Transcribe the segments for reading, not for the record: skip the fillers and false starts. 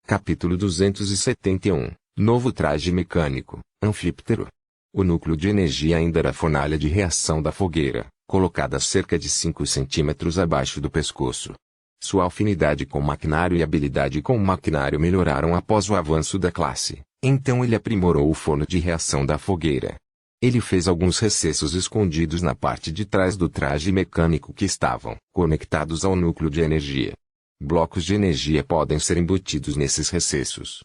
Capítulo 271. Novo traje mecânico, anfíptero. O núcleo de energia ainda era a fornalha de reação da fogueira, colocada a cerca de 5 centímetros abaixo do pescoço. Sua afinidade com o maquinário e habilidade com o maquinário melhoraram após o avanço da classe, então ele aprimorou o forno de reação da fogueira. Ele fez alguns recessos escondidos na parte de trás do traje mecânico que estavam conectados ao núcleo de energia. Blocos de energia podem ser embutidos nesses recessos.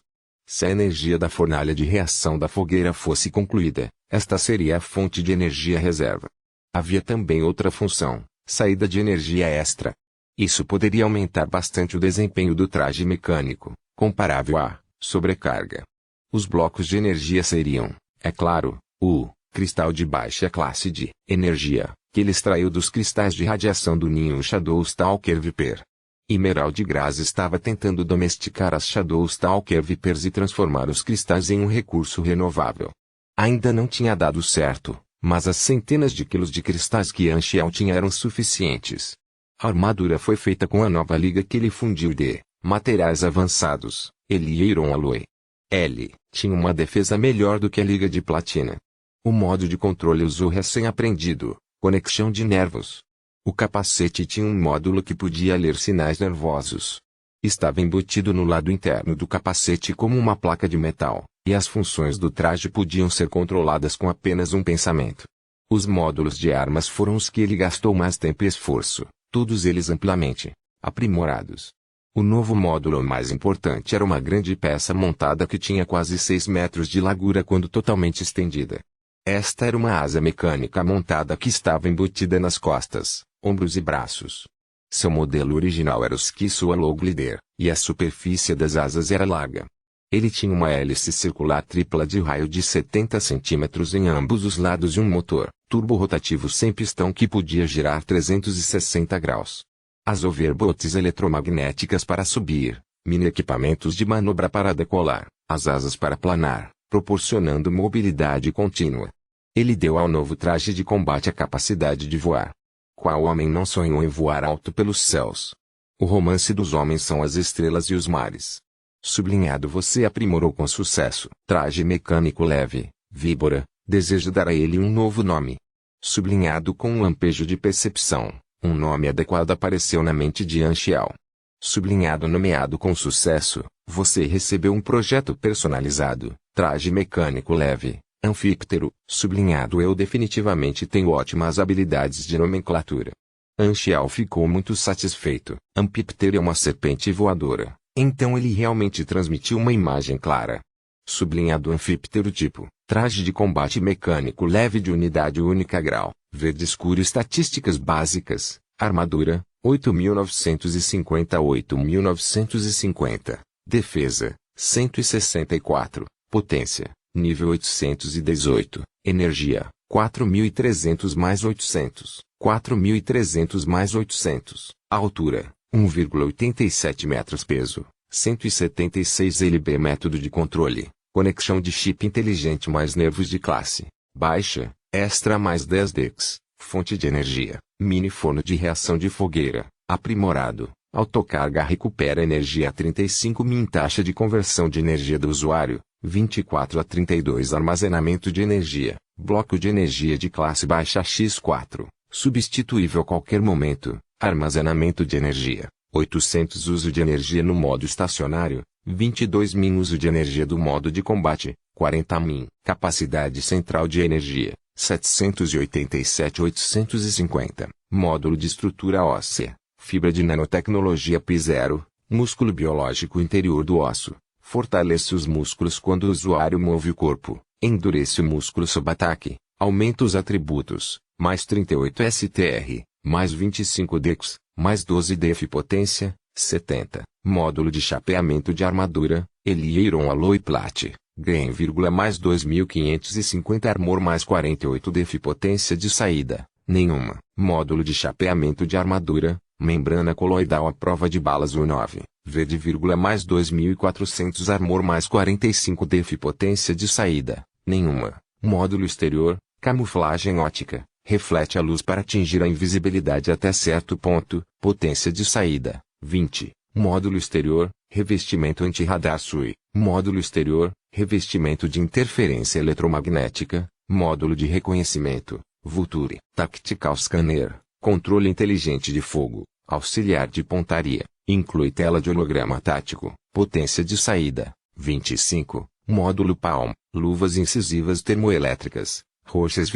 Se a energia da fornalha de reação da fogueira fosse concluída, esta seria a fonte de energia reserva. Havia também outra função, saída de energia extra. Isso poderia aumentar bastante o desempenho do traje mecânico, comparável à sobrecarga. Os blocos de energia seriam, é claro, o cristal de baixa classe de energia, que ele extraiu dos cristais de radiação do ninho Shadowstalker Viper. Emerald Grass estava tentando domesticar as Shadowstalker Vipers e transformar os cristais em um recurso renovável. Ainda não tinha dado certo, mas as centenas de quilos de cristais que Anchiel tinha eram suficientes. A armadura foi feita com a nova liga que ele fundiu de materiais avançados, Iron Alloy. Ele tinha uma defesa melhor do que a liga de platina. O modo de controle usou recém-aprendido, conexão de nervos. O capacete tinha um módulo que podia ler sinais nervosos. Estava embutido no lado interno do capacete como uma placa de metal, e as funções do traje podiam ser controladas com apenas um pensamento. Os módulos de armas foram os que ele gastou mais tempo e esforço, todos eles amplamente aprimorados. O novo módulo mais importante era uma grande peça montada que tinha quase 6 metros de largura quando totalmente estendida. Esta era uma asa mecânica montada que estava embutida nas costas, ombros e braços. Seu modelo original era o Skisua Low Glider, e a superfície das asas era larga. Ele tinha uma hélice circular tripla de raio de 70 centímetros em ambos os lados e um motor turbo rotativo sem pistão que podia girar 360 graus. As overbots eletromagnéticas para subir, mini equipamentos de manobra para decolar, as asas para planar, proporcionando mobilidade contínua. Ele deu ao novo traje de combate a capacidade de voar. Qual homem não sonhou em voar alto pelos céus? O romance dos homens são as estrelas e os mares. Sublinhado. Você aprimorou com sucesso. Traje mecânico leve, víbora, deseja dar a ele um novo nome. Sublinhado. Com um lampejo de percepção, um nome adequado apareceu na mente de Anchiel. Sublinhado. Nomeado com sucesso, você recebeu um projeto personalizado. Traje mecânico leve, anfíptero. Sublinhado. Eu definitivamente tenho ótimas habilidades de nomenclatura. Anchiel ficou muito satisfeito. Anfíptero é uma serpente voadora, então ele realmente transmitiu uma imagem clara. Sublinhado. Anfíptero tipo, traje de combate mecânico leve de unidade única grau, verde escuro. Estatísticas básicas, armadura, 8.950 a 8.950, defesa, 164, potência, nível 818, energia, 4.300 mais 800, 4.300 mais 800, altura, 1,87 metros. Peso, 176 lb. Método de controle, conexão de chip inteligente mais nervos de classe baixa, extra mais 10 DEX, fonte de energia, mini forno de reação de fogueira, aprimorado, autocarga recupera energia a 35 min. Taxa de conversão de energia do usuário, 24 a 32. Armazenamento de energia, bloco de energia de classe baixa X4, substituível a qualquer momento. Armazenamento de energia, 800. Uso de energia no modo estacionário, 22 min. Uso de energia do modo de combate, 40 min. Capacidade central de energia, 787-850. Módulo de estrutura óssea, fibra de nanotecnologia P0, músculo biológico interior do osso. Fortalece os músculos quando o usuário move o corpo, endurece o músculo sob ataque, aumenta os atributos, mais 38 STR, mais 25 DEX, mais 12 DF potência, 70. Módulo de chapeamento de armadura, Iron Alloy Plate, ganha, mais 2.550 armor mais 48 DF potência de saída, nenhuma. Módulo de chapeamento de armadura, membrana coloidal à prova de balas U9, verde, mais 2.400 armor mais 45 DF potência de saída, nenhuma. Módulo exterior, camuflagem ótica, reflete a luz para atingir a invisibilidade até certo ponto, potência de saída, 20. Módulo exterior, revestimento anti-radar SUI, módulo exterior, revestimento de interferência eletromagnética, módulo de reconhecimento, Vulture, Tactical Scanner, controle inteligente de fogo, auxiliar de pontaria, inclui tela de holograma tático, potência de saída, 25, módulo Palm, luvas incisivas termoelétricas, roxas,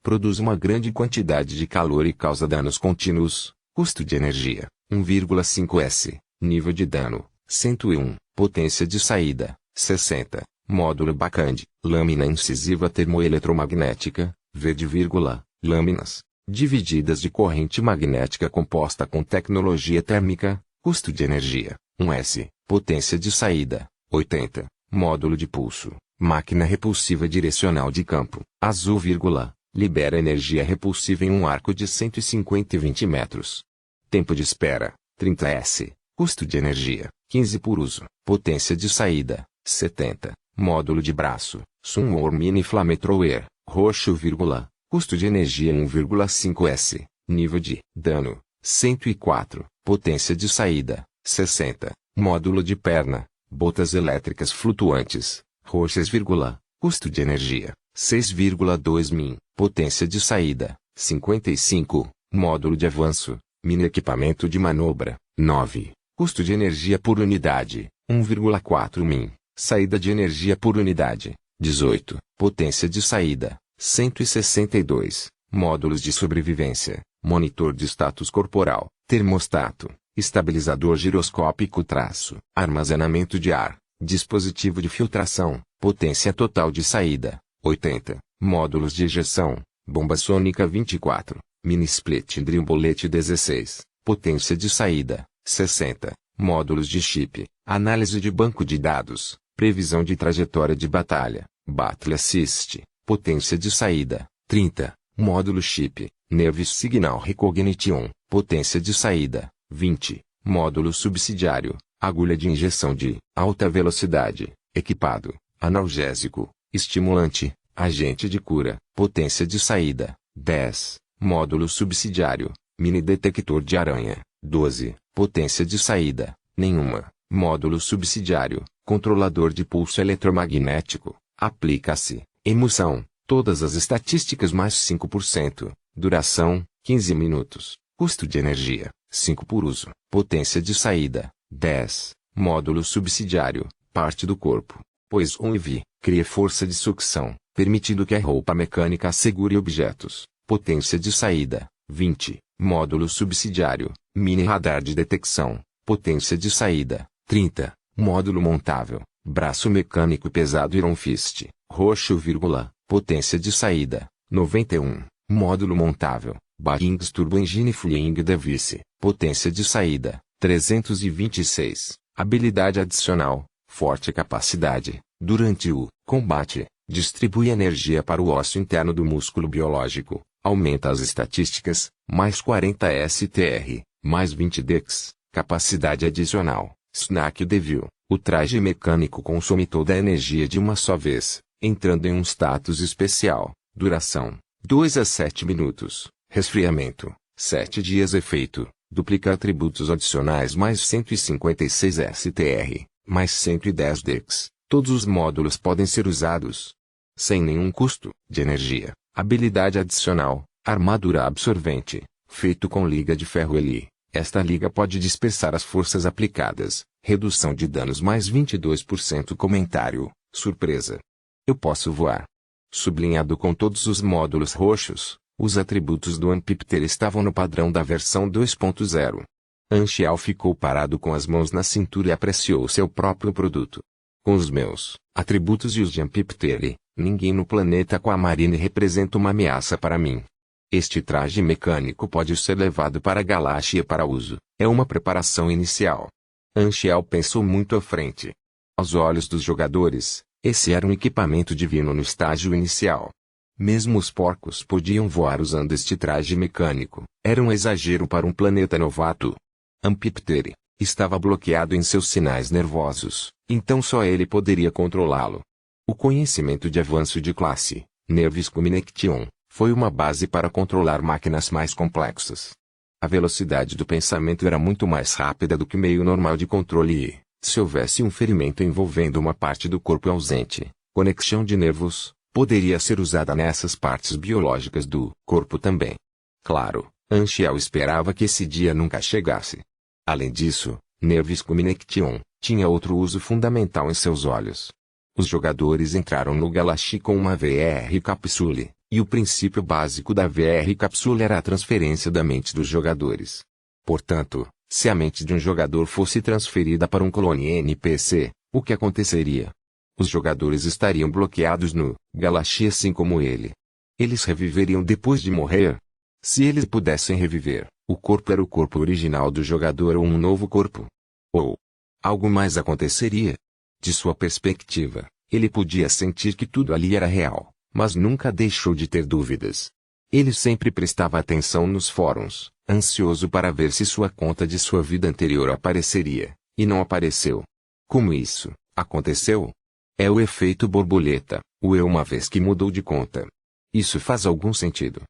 produz uma grande quantidade de calor e causa danos contínuos, custo de energia, 1,5 S, nível de dano, 101, potência de saída, 60, módulo Bacand, lâmina incisiva termoeletromagnética, verde, lâminas, divididas de corrente magnética composta com tecnologia térmica, custo de energia, 1 S, potência de saída, 80, módulo de pulso, máquina repulsiva direcional de campo, azul, libera energia repulsiva em um arco de 150 e 20 metros. Tempo de espera, 30 S, custo de energia, 15 por uso, potência de saída, 70, módulo de braço, Sunworm Mini Flamethrower, roxo, custo de energia 1,5 S, nível de dano, 104, potência de saída, 60, módulo de perna, botas elétricas flutuantes, roxas, custo de energia, 6,2 min, potência de saída, 55, módulo de avanço, mini equipamento de manobra, 9, custo de energia por unidade, 1,4 min, saída de energia por unidade, 18, potência de saída, 162, módulos de sobrevivência, monitor de status corporal, termostato, estabilizador giroscópico, armazenamento de ar, dispositivo de filtração, potência total de saída, 80, módulos de ejeção, bomba sônica 24, mini split drimbolete 16, potência de saída, 60, módulos de chip, análise de banco de dados, previsão de trajetória de batalha, Battle Assist, potência de saída, 30, módulo chip, Nerve Signal Recognition, potência de saída, 20, módulo subsidiário, agulha de injeção de alta velocidade, equipado, analgésico, estimulante, agente de cura, potência de saída, 10, módulo subsidiário, mini detector de aranha, 12, potência de saída, nenhuma, módulo subsidiário, controlador de pulso eletromagnético, aplica-se, emoção, todas as estatísticas mais 5%, duração, 15 minutos, custo de energia, 5 por uso, potência de saída, 10, módulo subsidiário, parte do corpo, pois um IV, cria força de sucção, permitindo que a roupa mecânica segure objetos, potência de saída, 20, módulo subsidiário, mini radar de detecção, potência de saída, 30, módulo montável, braço mecânico pesado Iron Fist, roxo, potência de saída, 91, módulo montável, Barings Turbo Engine Flying Device, potência de saída, 326, habilidade adicional, forte capacidade, durante o combate, distribui energia para o osso interno do músculo biológico, aumenta as estatísticas, mais 40 STR, mais 20 Dex, capacidade adicional, Snack Devil, o traje mecânico consome toda a energia de uma só vez, entrando em um status especial, duração, 2 a 7 minutos, resfriamento, 7 dias, efeito, duplica atributos adicionais mais 156 STR, mais 110 Dex, todos os módulos podem ser usados, sem nenhum custo de energia, habilidade adicional, armadura absorvente, feito com liga de ferro Eli, esta liga pode dispersar as forças aplicadas, redução de danos mais 22%, comentário, surpresa. Eu posso voar. Sublinhado com todos os módulos roxos, os atributos do Unpipter estavam no padrão da versão 2.0. Anchial ficou parado com as mãos na cintura e apreciou seu próprio produto. Com os meus atributos e os de Unpipter, ninguém no planeta Aquamarine representa uma ameaça para mim. Este traje mecânico pode ser levado para a galáxia para uso. É uma preparação inicial. Anchial pensou muito à frente. Aos olhos dos jogadores, esse era um equipamento divino no estágio inicial. Mesmo os porcos podiam voar usando este traje mecânico. Era um exagero para um planeta novato. Unpipter estava bloqueado em seus sinais nervosos, então só ele poderia controlá-lo. O conhecimento de avanço de classe, Nervis Connection, foi uma base para controlar máquinas mais complexas. A velocidade do pensamento era muito mais rápida do que o meio normal de controle e, Se houvesse um ferimento envolvendo uma parte do corpo ausente, conexão de nervos, poderia ser usada nessas partes biológicas do corpo também. Claro, Anchial esperava que esse dia nunca chegasse. Além disso, Nervis Connection tinha outro uso fundamental em seus olhos. Os jogadores entraram no Galaxy com uma VR Capsule, e o princípio básico da VR Capsule era a transferência da mente dos jogadores. Portanto, se a mente de um jogador fosse transferida para um clone NPC, o que aconteceria? Os jogadores estariam bloqueados no Galaxy assim como ele. Eles reviveriam depois de morrer? Se eles pudessem reviver, o corpo era o corpo original do jogador ou um novo corpo? Ou algo mais aconteceria? De sua perspectiva, ele podia sentir que tudo ali era real, mas nunca deixou de ter dúvidas. Ele sempre prestava atenção nos fóruns, ansioso para ver se sua conta de sua vida anterior apareceria, e não apareceu. Como isso aconteceu? É o efeito borboleta, o eu uma vez que mudou de conta. Isso faz algum sentido.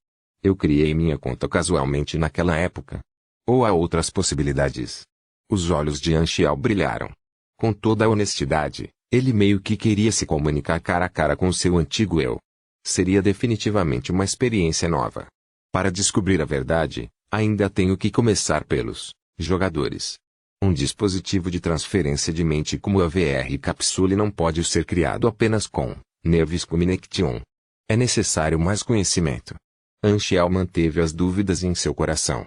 Eu criei minha conta casualmente naquela época. Ou há outras possibilidades? Os olhos de Anchial brilharam. Com toda a honestidade, ele meio que queria se comunicar cara a cara com seu antigo eu. Seria definitivamente uma experiência nova. Para descobrir a verdade, ainda tenho que começar pelos jogadores. Um dispositivo de transferência de mente como a VR Capsule não pode ser criado apenas com Nervis Connection. É necessário mais conhecimento. Anchial manteve as dúvidas em seu coração.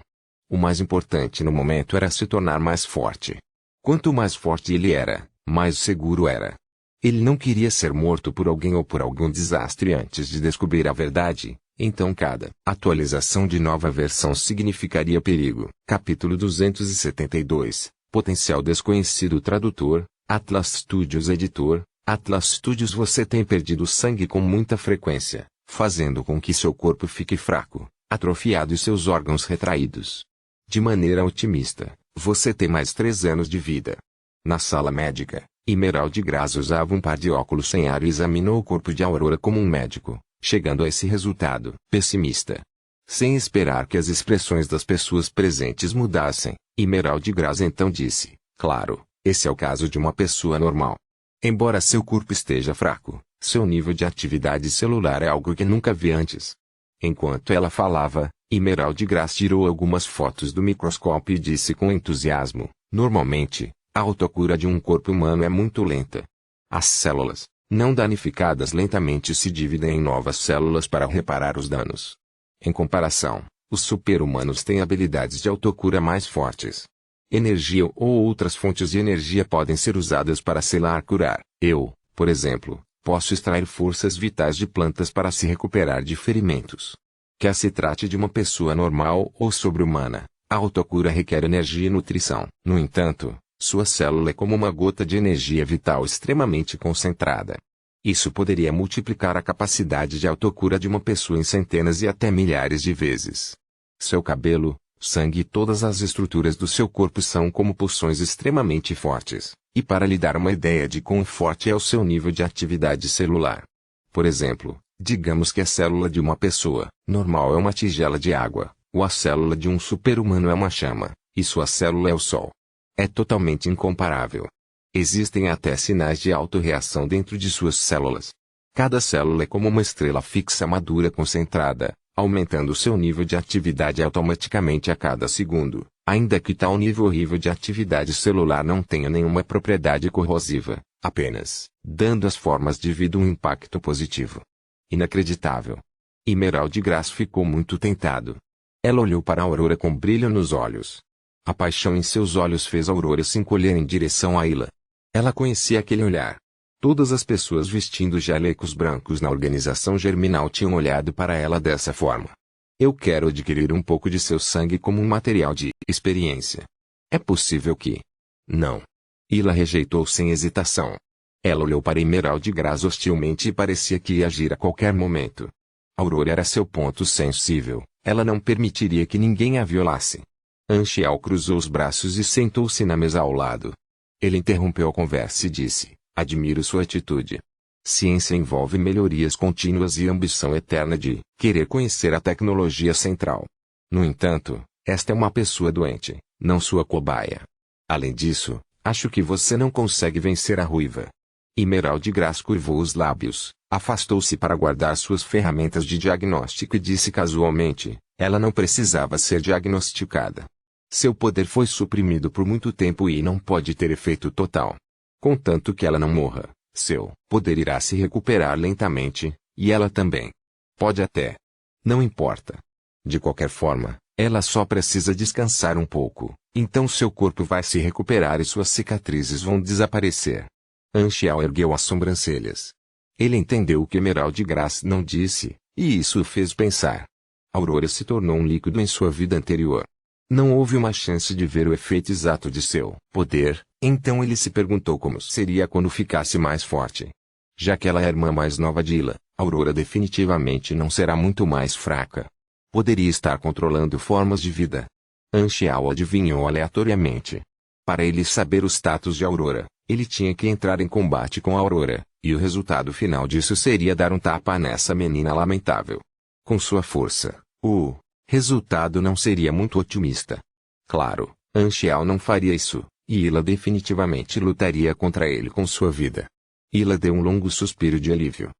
O mais importante no momento era se tornar mais forte. Quanto mais forte ele era, mais seguro era. Ele não queria ser morto por alguém ou por algum desastre antes de descobrir a verdade, então cada atualização de nova versão significaria perigo. Capítulo 272, Potencial Desconhecido. Tradutor, Atlas Studios. Editor, Atlas Studios. Você tem perdido sangue com muita frequência, fazendo com que seu corpo fique fraco, atrofiado e seus órgãos retraídos. De maneira otimista, você tem mais 3 anos de vida. Na sala médica, Emerald Grass usava um par de óculos sem ar e examinou o corpo de Aurora como um médico, chegando a esse resultado pessimista. Sem esperar que as expressões das pessoas presentes mudassem, Emerald Grass então disse: claro, esse é o caso de uma pessoa normal. Embora seu corpo esteja fraco, seu nível de atividade celular é algo que nunca vi antes. Enquanto ela falava, Emerald Grass tirou algumas fotos do microscópio e disse com entusiasmo: normalmente, a autocura de um corpo humano é muito lenta. As células, não danificadas lentamente se dividem em novas células para reparar os danos. Em comparação, os super-humanos têm habilidades de autocura mais fortes. Energia ou outras fontes de energia podem ser usadas para selar curar. Eu, por exemplo, posso extrair forças vitais de plantas para se recuperar de ferimentos. Quer se trate de uma pessoa normal ou sobre-humana, a autocura requer energia e nutrição. No entanto, sua célula é como uma gota de energia vital extremamente concentrada. Isso poderia multiplicar a capacidade de autocura de uma pessoa em centenas e até milhares de vezes. Seu cabelo, sangue e todas as estruturas do seu corpo são como pulsões extremamente fortes, e para lhe dar uma ideia de quão forte é o seu nível de atividade celular. Por exemplo, digamos que a célula de uma pessoa normal é uma tigela de água, ou a célula de um super-humano é uma chama, e sua célula é o Sol. É totalmente incomparável. Existem até sinais de autorreação dentro de suas células. Cada célula é como uma estrela fixa madura concentrada, aumentando seu nível de atividade automaticamente a cada segundo, ainda que tal nível horrível de atividade celular não tenha nenhuma propriedade corrosiva, apenas dando às formas de vida um impacto positivo. Inacreditável. Emerald Grass ficou muito tentado. Ela olhou para Aurora com brilho nos olhos. A paixão em seus olhos fez Aurora se encolher em direção a Ayla. Ela conhecia aquele olhar. Todas as pessoas vestindo jalecos brancos na organização germinal tinham olhado para ela dessa forma. Eu quero adquirir um pouco de seu sangue como um material de experiência. É possível que... Não. Ayla rejeitou sem hesitação. Ela olhou para Emerald Grass hostilmente e parecia que ia agir a qualquer momento. Aurora era seu ponto sensível, ela não permitiria que ninguém a violasse. Anchial cruzou os braços e sentou-se na mesa ao lado. Ele interrompeu a conversa e disse: admiro sua atitude. Ciência envolve melhorias contínuas e ambição eterna de querer conhecer a tecnologia central. No entanto, esta é uma pessoa doente, não sua cobaia. Além disso, Acho que você não consegue vencer a ruiva. Emerald Grass curvou os lábios, afastou-se para guardar suas ferramentas de diagnóstico e disse casualmente, ela não precisava ser diagnosticada. Seu poder foi suprimido por muito tempo e não pode ter efeito total. Contanto que ela não morra, seu poder irá se recuperar lentamente, e ela também. Pode até. Não importa. De qualquer forma, ela só precisa descansar um pouco, então seu corpo vai se recuperar e suas cicatrizes vão desaparecer. Anxiao ergueu as sobrancelhas. Ele entendeu o que Emerald Grass não disse, e isso o fez pensar. Aurora se tornou um líquido em sua vida anterior. Não houve uma chance de ver o efeito exato de seu poder, então ele se perguntou como seria quando ficasse mais forte. Já que ela é a irmã mais nova de Ila, Aurora definitivamente não será muito mais fraca. Poderia estar controlando formas de vida. Anxiao adivinhou aleatoriamente. Para ele saber o status de Aurora, ele tinha que entrar em combate com a Aurora, e o resultado final disso seria dar um tapa nessa menina lamentável. Com sua força, o resultado não seria muito otimista. Claro, Anxiao não faria isso, e Ila definitivamente lutaria contra ele com sua vida. Ila deu um longo suspiro de alívio.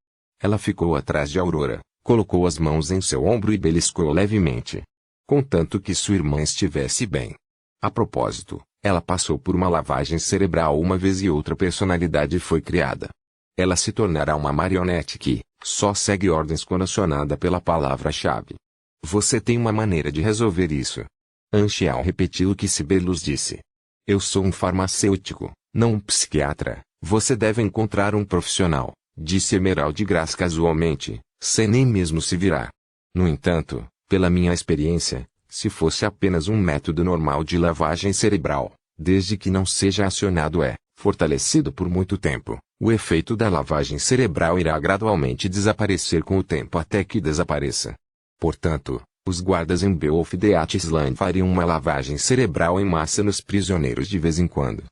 Ela ficou atrás de Aurora, colocou as mãos em seu ombro e beliscou levemente. Contanto que sua irmã estivesse bem. A propósito, ela passou por uma lavagem cerebral uma vez e outra personalidade foi criada. Ela se tornará uma marionete que só segue ordens quando acionada pela palavra-chave. Você tem uma maneira de resolver isso. Anxiao repetiu o que Sibelius disse. Eu sou um farmacêutico, não um psiquiatra. Você deve encontrar um profissional, disse Emerald Grass casualmente, sem nem mesmo se virar. No entanto, pela minha experiência, se fosse apenas um método normal de lavagem cerebral, desde que não seja acionado fortalecido por muito tempo, o efeito da lavagem cerebral irá gradualmente desaparecer com o tempo até que desapareça. Portanto, os guardas em Beowulf de Atislan fariam uma lavagem cerebral em massa nos prisioneiros de vez em quando.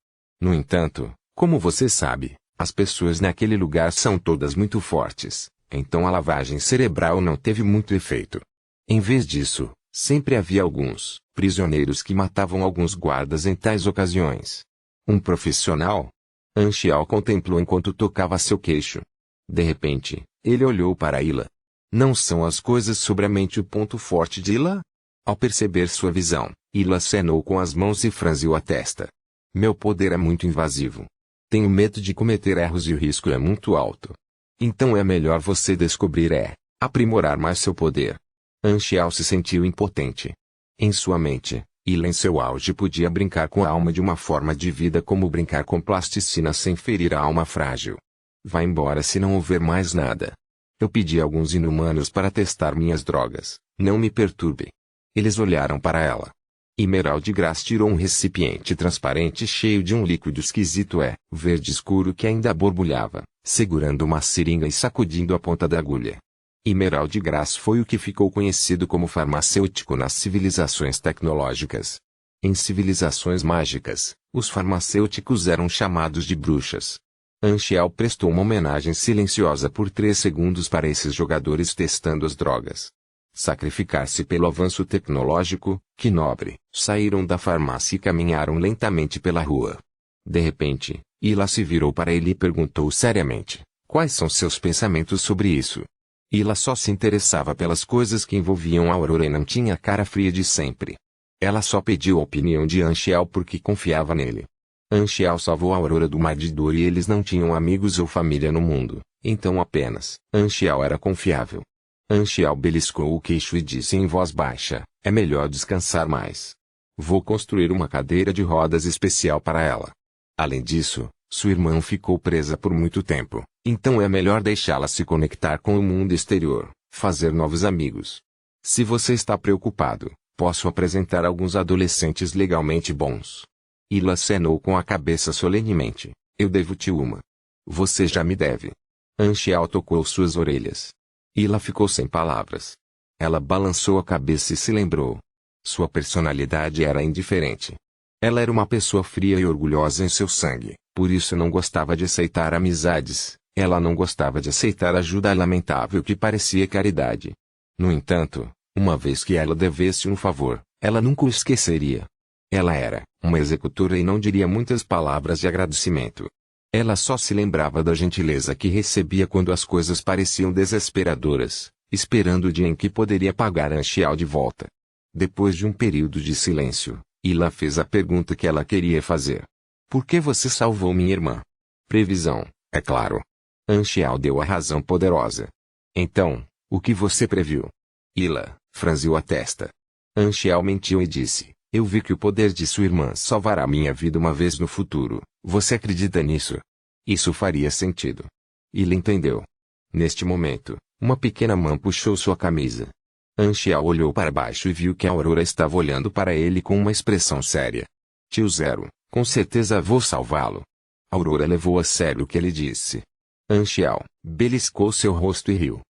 No entanto, como você sabe, as pessoas naquele lugar são todas muito fortes, então a lavagem cerebral não teve muito efeito. Em vez disso, sempre havia alguns prisioneiros que matavam alguns guardas em tais ocasiões. Um profissional? Anxiao contemplou enquanto tocava seu queixo. De repente, ele olhou para Ila. Não são as coisas sobre a mente o ponto forte de Ila? Ao perceber sua visão, Ila acenou com as mãos e franziu a testa. Meu poder é muito invasivo. Tenho medo de cometer erros e o risco é muito alto. Então é melhor você descobrir aprimorar mais seu poder. Anxiao se sentiu impotente. Em sua mente, Ila em seu auge podia brincar com a alma de uma forma de vida como brincar com plasticina sem ferir a alma frágil. Vá embora se não houver mais nada. Eu pedi a alguns inumanos para testar minhas drogas, não me perturbe. Eles olharam para ela. Emerald Grass tirou um recipiente transparente cheio de um líquido esquisito verde escuro que ainda borbulhava, segurando uma seringa e sacudindo a ponta da agulha. Emerald Grass foi o que ficou conhecido como farmacêutico nas civilizações tecnológicas. Em civilizações mágicas, os farmacêuticos eram chamados de bruxas. Anxiao prestou uma homenagem silenciosa por 3 segundos para esses jogadores testando as drogas. Sacrificar-se pelo avanço tecnológico, que nobre, saíram da farmácia e caminharam lentamente pela rua. De repente, Ila se virou para ele e perguntou seriamente, quais são seus pensamentos sobre isso? Ila só se interessava pelas coisas que envolviam a Aurora e não tinha a cara fria de sempre. Ela só pediu a opinião de Anxiao porque confiava nele. Anxiao salvou a Aurora do mar de dor e eles não tinham amigos ou família no mundo, então apenas, Anxiao era confiável. Anxiao beliscou o queixo e disse em voz baixa, é melhor descansar mais. Vou construir uma cadeira de rodas especial para ela. Além disso, sua irmã ficou presa por muito tempo, então é melhor deixá-la se conectar com o mundo exterior, fazer novos amigos. Se você está preocupado, posso apresentar alguns adolescentes legalmente bons. Ila acenou com a cabeça solenemente, eu devo-te uma. Você já me deve. Anxiao tocou suas orelhas. Ila ficou sem palavras. Ela balançou a cabeça e se lembrou. Sua personalidade era indiferente. Ela era uma pessoa fria e orgulhosa em seu sangue, por isso não gostava de aceitar amizades, ela não gostava de aceitar ajuda lamentável que parecia caridade. No entanto, uma vez que ela devesse um favor, ela nunca o esqueceria. Ela era uma executora e não diria muitas palavras de agradecimento. Ela só se lembrava da gentileza que recebia quando as coisas pareciam desesperadoras, esperando o dia em que poderia pagar Anchial de volta. Depois de um período de silêncio, Ila fez a pergunta que ela queria fazer. Por que você salvou minha irmã? Previsão, é claro. Anchial deu a razão poderosa. Então, o que você previu? Ila franziu a testa. Anchial mentiu e disse, eu vi que o poder de sua irmã salvará minha vida uma vez no futuro. Você acredita nisso? Isso faria sentido. Ila entendeu. Neste momento, uma pequena mão puxou sua camisa. Anchial olhou para baixo e viu que a Aurora estava olhando para ele com uma expressão séria. Tio Zero, com certeza vou salvá-lo. Aurora levou a sério o que ele disse. Anchial beliscou seu rosto e riu.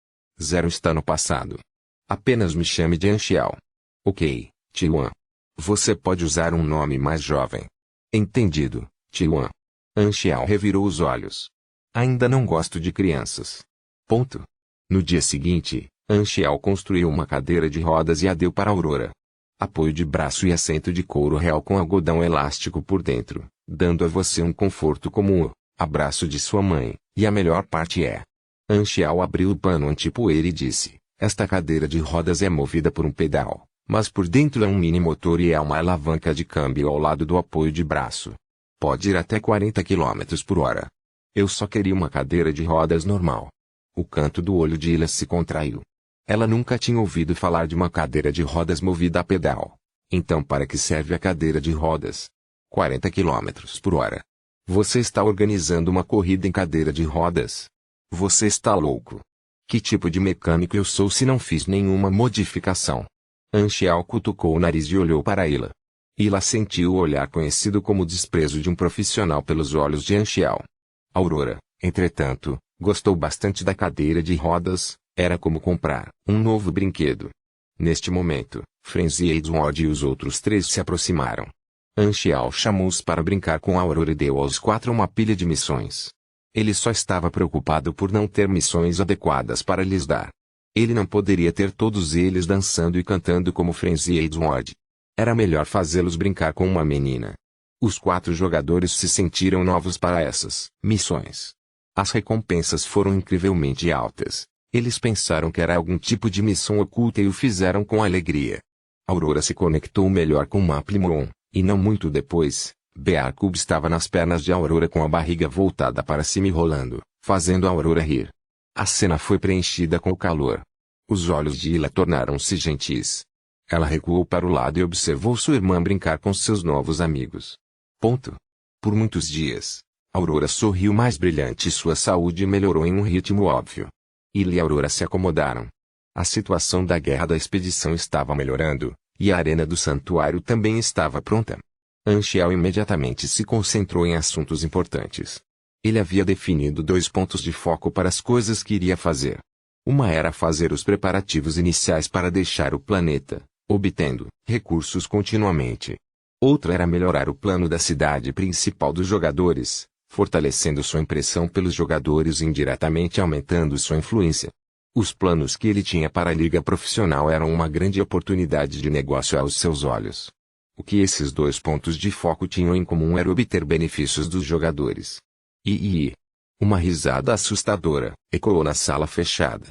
Zero está no passado. Apenas me chame de Anchial. Ok, Tio. Você pode usar um nome mais jovem. Entendido, Tio. Anchial revirou os olhos. Ainda não gosto de crianças. Ponto. No dia seguinte, Anchial construiu uma cadeira de rodas e a deu para Aurora. Apoio de braço e assento de couro real com algodão elástico por dentro, dando a você um conforto como o abraço de sua mãe, e a melhor parte é. Anchial abriu o pano antipoeira e disse, esta cadeira de rodas é movida por um pedal, mas por dentro é um mini motor e é uma alavanca de câmbio ao lado do apoio de braço. Pode ir até 40 km por hora. Eu só queria uma cadeira de rodas normal. O canto do olho de Ila se contraiu. Ela nunca tinha ouvido falar de uma cadeira de rodas movida a pedal. Então para que serve a cadeira de rodas? 40 km por hora. Você está organizando uma corrida em cadeira de rodas? Você está louco. Que tipo de mecânico eu sou se não fiz nenhuma modificação? Anchial cutucou o nariz e olhou para Ila. Ila sentiu o olhar conhecido como desprezo de um profissional pelos olhos de Anchial. Aurora, entretanto, gostou bastante da cadeira de rodas, era como comprar um novo brinquedo. Neste momento, Frenzy, Edward e os outros três se aproximaram. Anchial chamou-os para brincar com Aurora e deu aos quatro uma pilha de missões. Ele só estava preocupado por não ter missões adequadas para lhes dar. Ele não poderia ter todos eles dançando e cantando como Frenzy e Edward. Era melhor fazê-los brincar com uma menina. Os quatro jogadores se sentiram novos para essas missões. As recompensas foram incrivelmente altas. Eles pensaram que era algum tipo de missão oculta e o fizeram com alegria. Aurora se conectou melhor com Maplimon, e não muito depois, Bearcub estava nas pernas de Aurora com a barriga voltada para cima e rolando, fazendo a Aurora rir. A cena foi preenchida com o calor. Os olhos de Ila tornaram-se gentis. Ela recuou para o lado e observou sua irmã brincar com seus novos amigos. Ponto. Por muitos dias, Aurora sorriu mais brilhante e sua saúde melhorou em um ritmo óbvio. Ila e Aurora se acomodaram. A situação da guerra da expedição estava melhorando, e a arena do santuário também estava pronta. Anchial imediatamente se concentrou em assuntos importantes. Ele havia definido 2 pontos de foco para as coisas que iria fazer. Uma era fazer os preparativos iniciais para deixar o planeta, obtendo recursos continuamente. Outra era melhorar o plano da cidade principal dos jogadores, fortalecendo sua impressão pelos jogadores e indiretamente aumentando sua influência. Os planos que ele tinha para a liga profissional eram uma grande oportunidade de negócio aos seus olhos. O que esses 2 pontos de foco tinham em comum era obter benefícios dos jogadores. Uma risada assustadora ecoou na sala fechada.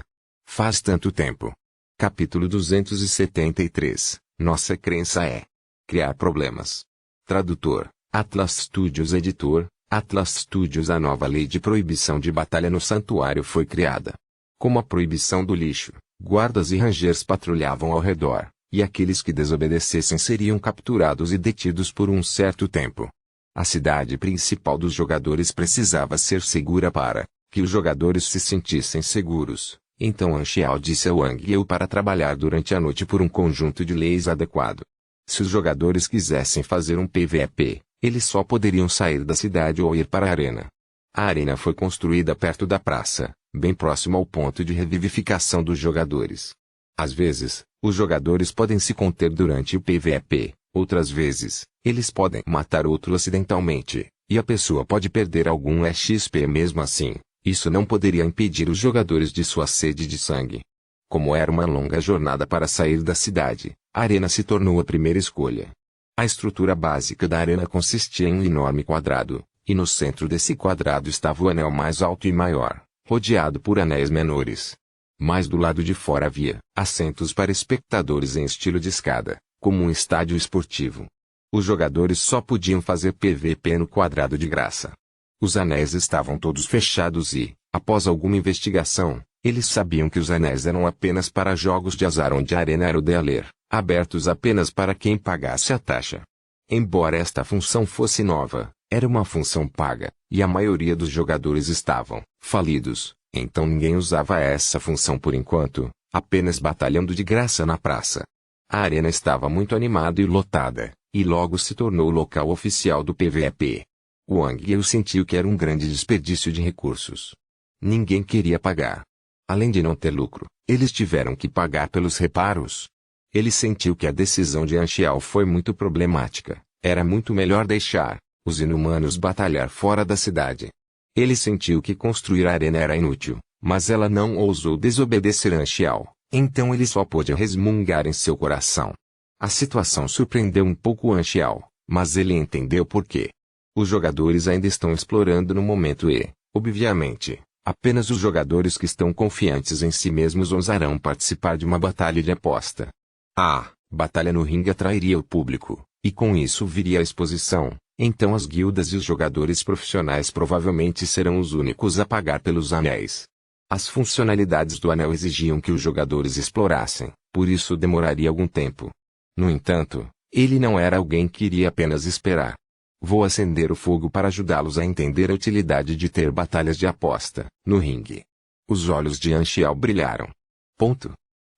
Faz tanto tempo. Capítulo 273. Nossa crença é criar problemas. Tradutor, Atlas Studios. Editor, Atlas Studios. A nova lei de proibição de batalha no santuário foi criada. Como a proibição do lixo, guardas e rangers patrulhavam ao redor, e aqueles que desobedecessem seriam capturados e detidos por um certo tempo. A cidade principal dos jogadores precisava ser segura para que os jogadores se sentissem seguros. Então Anchial disse a Wang Yeo para trabalhar durante a noite por um conjunto de leis adequado. Se os jogadores quisessem fazer um PVP, eles só poderiam sair da cidade ou ir para a arena. A arena foi construída perto da praça, bem próximo ao ponto de revivificação dos jogadores. Às vezes, os jogadores podem se conter durante o PVP, outras vezes, eles podem matar outro acidentalmente, e a pessoa pode perder algum XP mesmo assim. Isso não poderia impedir os jogadores de sua sede de sangue. Como era uma longa jornada para sair da cidade, a arena se tornou a primeira escolha. A estrutura básica da arena consistia em um enorme quadrado, e no centro desse quadrado estava o anel mais alto e maior, rodeado por anéis menores. Mais do lado de fora havia assentos para espectadores em estilo de escada, como um estádio esportivo. Os jogadores só podiam fazer PVP no quadrado de graça. Os anéis estavam todos fechados e, após alguma investigação, eles sabiam que os anéis eram apenas para jogos de azar onde a arena era o dealer, abertos apenas para quem pagasse a taxa. Embora esta função fosse nova, era uma função paga, e a maioria dos jogadores estavam falidos, então ninguém usava essa função por enquanto, apenas batalhando de graça na praça. A arena estava muito animada e lotada, e logo se tornou o local oficial do PVP. Wang Yao sentiu que era um grande desperdício de recursos. Ninguém queria pagar. Além de não ter lucro, eles tiveram que pagar pelos reparos. Ele sentiu que a decisão de Anxiao foi muito problemática. Era muito melhor deixar os inumanos batalhar fora da cidade. Ele sentiu que construir a arena era inútil, mas ela não ousou desobedecer Anxiao, então ele só pôde resmungar em seu coração. A situação surpreendeu um pouco Anxiao, mas ele entendeu por quê. Os jogadores ainda estão explorando no momento e, obviamente, apenas os jogadores que estão confiantes em si mesmos ousarão participar de uma batalha de aposta. A batalha no ringue atrairia o público, e com isso viria a exposição, então as guildas e os jogadores profissionais provavelmente serão os únicos a pagar pelos anéis. As funcionalidades do anel exigiam que os jogadores explorassem, por isso demoraria algum tempo. No entanto, ele não era alguém que iria apenas esperar. Vou acender o fogo para ajudá-los a entender a utilidade de ter batalhas de aposta no ringue. Os olhos de Anxiao brilharam.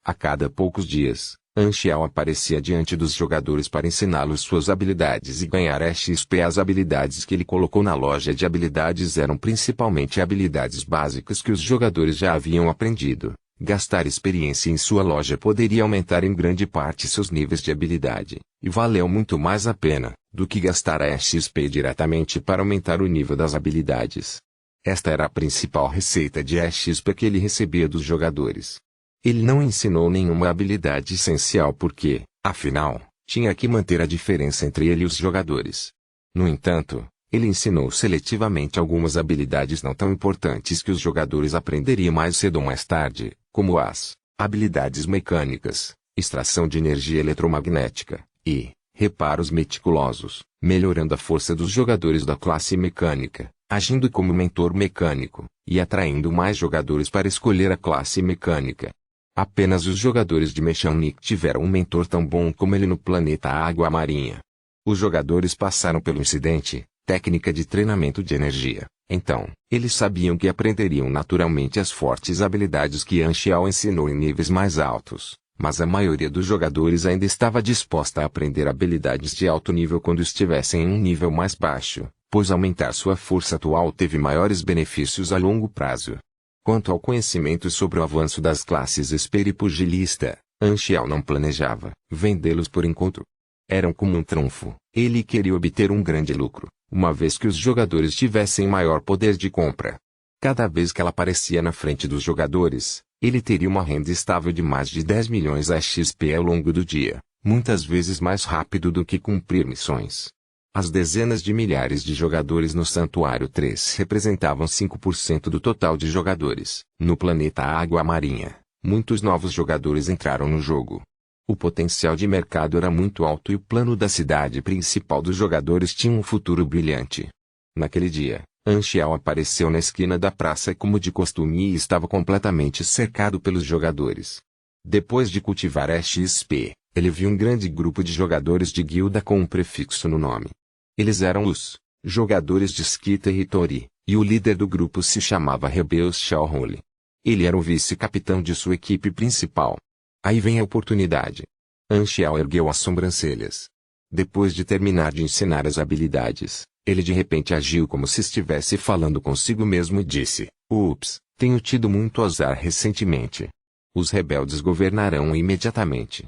A cada poucos dias, Anxiao aparecia diante dos jogadores para ensiná-los suas habilidades e ganhar XP. As habilidades que ele colocou na loja de habilidades eram principalmente habilidades básicas que os jogadores já haviam aprendido. Gastar experiência em sua loja poderia aumentar em grande parte seus níveis de habilidade, e valeu muito mais a pena do que gastar a XP diretamente para aumentar o nível das habilidades. Esta era a principal receita de XP que ele recebia dos jogadores. Ele não ensinou nenhuma habilidade essencial porque, afinal, tinha que manter a diferença entre ele e os jogadores. No entanto, ele ensinou seletivamente algumas habilidades não tão importantes que os jogadores aprenderiam mais cedo ou mais tarde, como as habilidades mecânicas, extração de energia eletromagnética, e reparos meticulosos, melhorando a força dos jogadores da classe mecânica, agindo como mentor mecânico, e atraindo mais jogadores para escolher a classe mecânica. Apenas os jogadores de Mechanic tiveram um mentor tão bom como ele no planeta Água Marinha. Os jogadores passaram pelo incidente, técnica de treinamento de energia. Então, eles sabiam que aprenderiam naturalmente as fortes habilidades que Anxiao ensinou em níveis mais altos, mas a maioria dos jogadores ainda estava disposta a aprender habilidades de alto nível quando estivessem em um nível mais baixo, pois aumentar sua força atual teve maiores benefícios a longo prazo. Quanto ao conhecimento sobre o avanço das classes Esper e Pugilista, Anxiao não planejava vendê-los por enquanto. Eram como um trunfo, ele queria obter um grande lucro, uma vez que os jogadores tivessem maior poder de compra. Cada vez que ela aparecia na frente dos jogadores, ele teria uma renda estável de mais de 10 milhões XP ao longo do dia, muitas vezes mais rápido do que cumprir missões. As dezenas de milhares de jogadores no Santuário 3 representavam 5% do total de jogadores. No planeta Água Marinha, muitos novos jogadores entraram no jogo. O potencial de mercado era muito alto e o plano da cidade principal dos jogadores tinha um futuro brilhante. Naquele dia, Anxiao apareceu na esquina da praça como de costume e estava completamente cercado pelos jogadores. Depois de cultivar XP, ele viu um grande grupo de jogadores de guilda com um prefixo no nome. Eles eram os jogadores de Skita e Hitori, e o líder do grupo se chamava Rebels Shaohuli. Ele era o vice-capitão de sua equipe principal. Aí vem a oportunidade. Anxiao ergueu as sobrancelhas. Depois de terminar de ensinar as habilidades, ele de repente agiu como se estivesse falando consigo mesmo e disse: "Ups, tenho tido muito azar recentemente. Os rebeldes governarão imediatamente."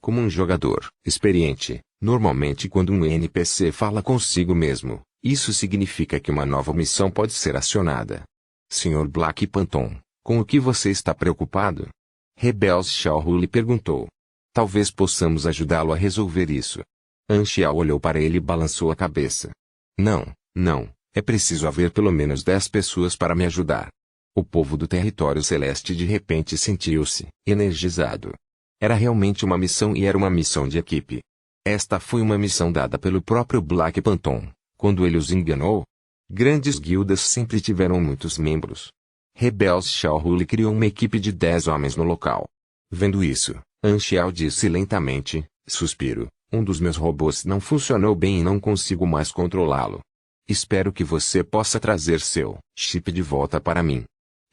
Como um jogador experiente, normalmente quando um NPC fala consigo mesmo, isso significa que uma nova missão pode ser acionada. Sr. Black Panton, com o que você está preocupado? Rebels Shaohuli perguntou. Talvez possamos ajudá-lo a resolver isso. Anxiao olhou para ele e balançou a cabeça. Não, não, é preciso haver pelo menos 10 pessoas para me ajudar. O povo do território celeste de repente sentiu-se energizado. Era realmente uma missão e era uma missão de equipe. Esta foi uma missão dada pelo próprio Black Phantom, quando ele os enganou. Grandes guildas sempre tiveram muitos membros. Rebels Shaohuli criou uma equipe de 10 homens no local. Vendo isso, Anxiao disse lentamente, suspiro, um dos meus robôs não funcionou bem e não consigo mais controlá-lo. Espero que você possa trazer seu chip de volta para mim.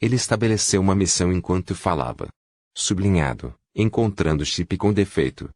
Ele estabeleceu uma missão enquanto falava. Sublinhado, encontrando chip com defeito.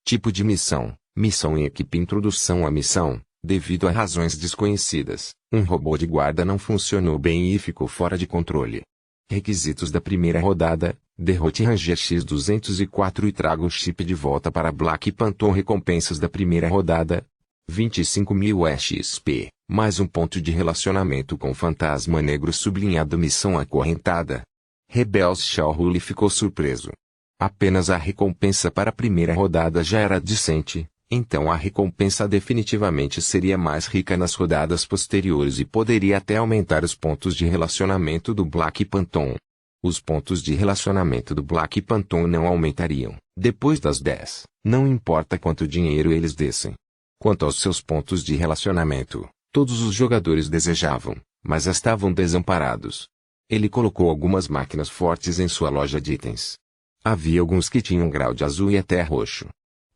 Tipo de missão, missão em equipe. Introdução à missão. Devido a razões desconhecidas, um robô de guarda não funcionou bem e ficou fora de controle. Requisitos da primeira rodada: derrote Ranger X-204 e traga o chip de volta para Black Phantom. Recompensas da primeira rodada: 25.000 XP, mais um ponto de relacionamento com Fantasma Negro. Sublinhado. Missão acorrentada. Rebels Shaohuli ficou surpreso. Apenas a recompensa para a primeira rodada já era decente. Então a recompensa definitivamente seria mais rica nas rodadas posteriores e poderia até aumentar os pontos de relacionamento do Black Phantom. Os pontos de relacionamento do Black Phantom não aumentariam, depois das 10, não importa quanto dinheiro eles dessem. Quanto aos seus pontos de relacionamento, todos os jogadores desejavam, mas estavam desamparados. Ele colocou algumas máquinas fortes em sua loja de itens. Havia alguns que tinham grau de azul e até roxo.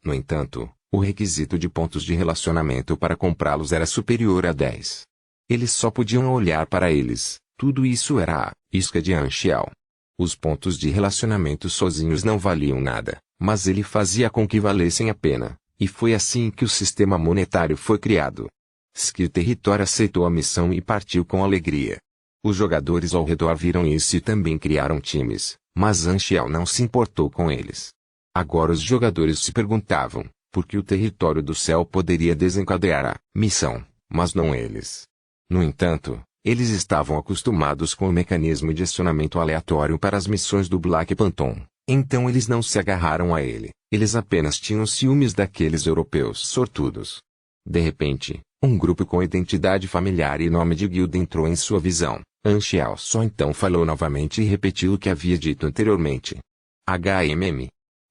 No entanto, o requisito de pontos de relacionamento para comprá-los era superior a 10. Eles só podiam olhar para eles. Tudo isso era a isca de Anxiao. Os pontos de relacionamento sozinhos não valiam nada, mas ele fazia com que valessem a pena, e foi assim que o sistema monetário foi criado. Skir Território aceitou a missão e partiu com alegria. Os jogadores ao redor viram isso e também criaram times, mas Anxiao não se importou com eles. Agora os jogadores se perguntavam, porque o território do céu poderia desencadear a missão, mas não eles. No entanto, eles estavam acostumados com o mecanismo de acionamento aleatório para as missões do Black Phantom, então eles não se agarraram a ele, eles apenas tinham ciúmes daqueles europeus sortudos. De repente, um grupo com identidade familiar e nome de guilda entrou em sua visão. Anxiao só então falou novamente e repetiu o que havia dito anteriormente.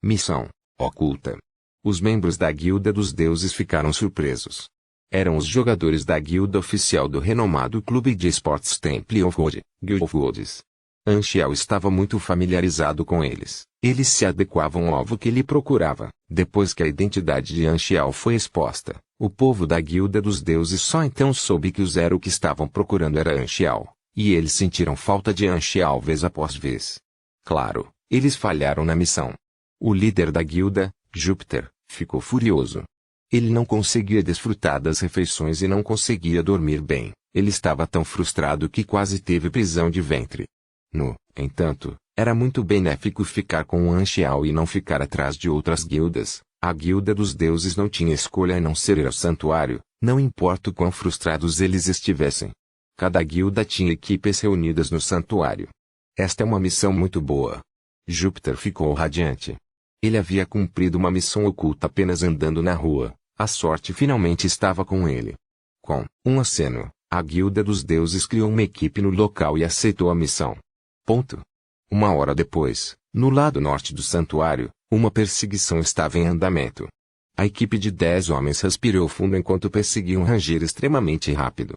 Missão oculta. Os membros da Guilda dos Deuses ficaram surpresos. Eram os jogadores da guilda oficial do renomado clube de esportes Temple of God, Guild of Gods. Anxiao estava muito familiarizado com eles. Eles se adequavam ao alvo que ele procurava. Depois que a identidade de Anxiao foi exposta, o povo da Guilda dos Deuses só então soube que o zero que estavam procurando era Anxiao, e eles sentiram falta de Anxiao vez após vez. Claro, eles falharam na missão. O líder da guilda, Júpiter, ficou furioso. Ele não conseguia desfrutar das refeições e não conseguia dormir bem. Ele estava tão frustrado que quase teve prisão de ventre. No entanto, era muito benéfico ficar com o Anxiao e não ficar atrás de outras guildas. A Guilda dos Deuses não tinha escolha a não ser ir ao santuário, não importa o quão frustrados eles estivessem. Cada guilda tinha equipes reunidas no santuário. Esta é uma missão muito boa. Júpiter ficou radiante. Ele havia cumprido uma missão oculta apenas andando na rua. A sorte finalmente estava com ele. Com um aceno, a Guilda dos Deuses criou uma equipe no local e aceitou a missão. Uma hora depois, no lado norte do santuário, uma perseguição estava em andamento. A equipe de 10 homens respirou fundo enquanto perseguiam um ranger extremamente rápido.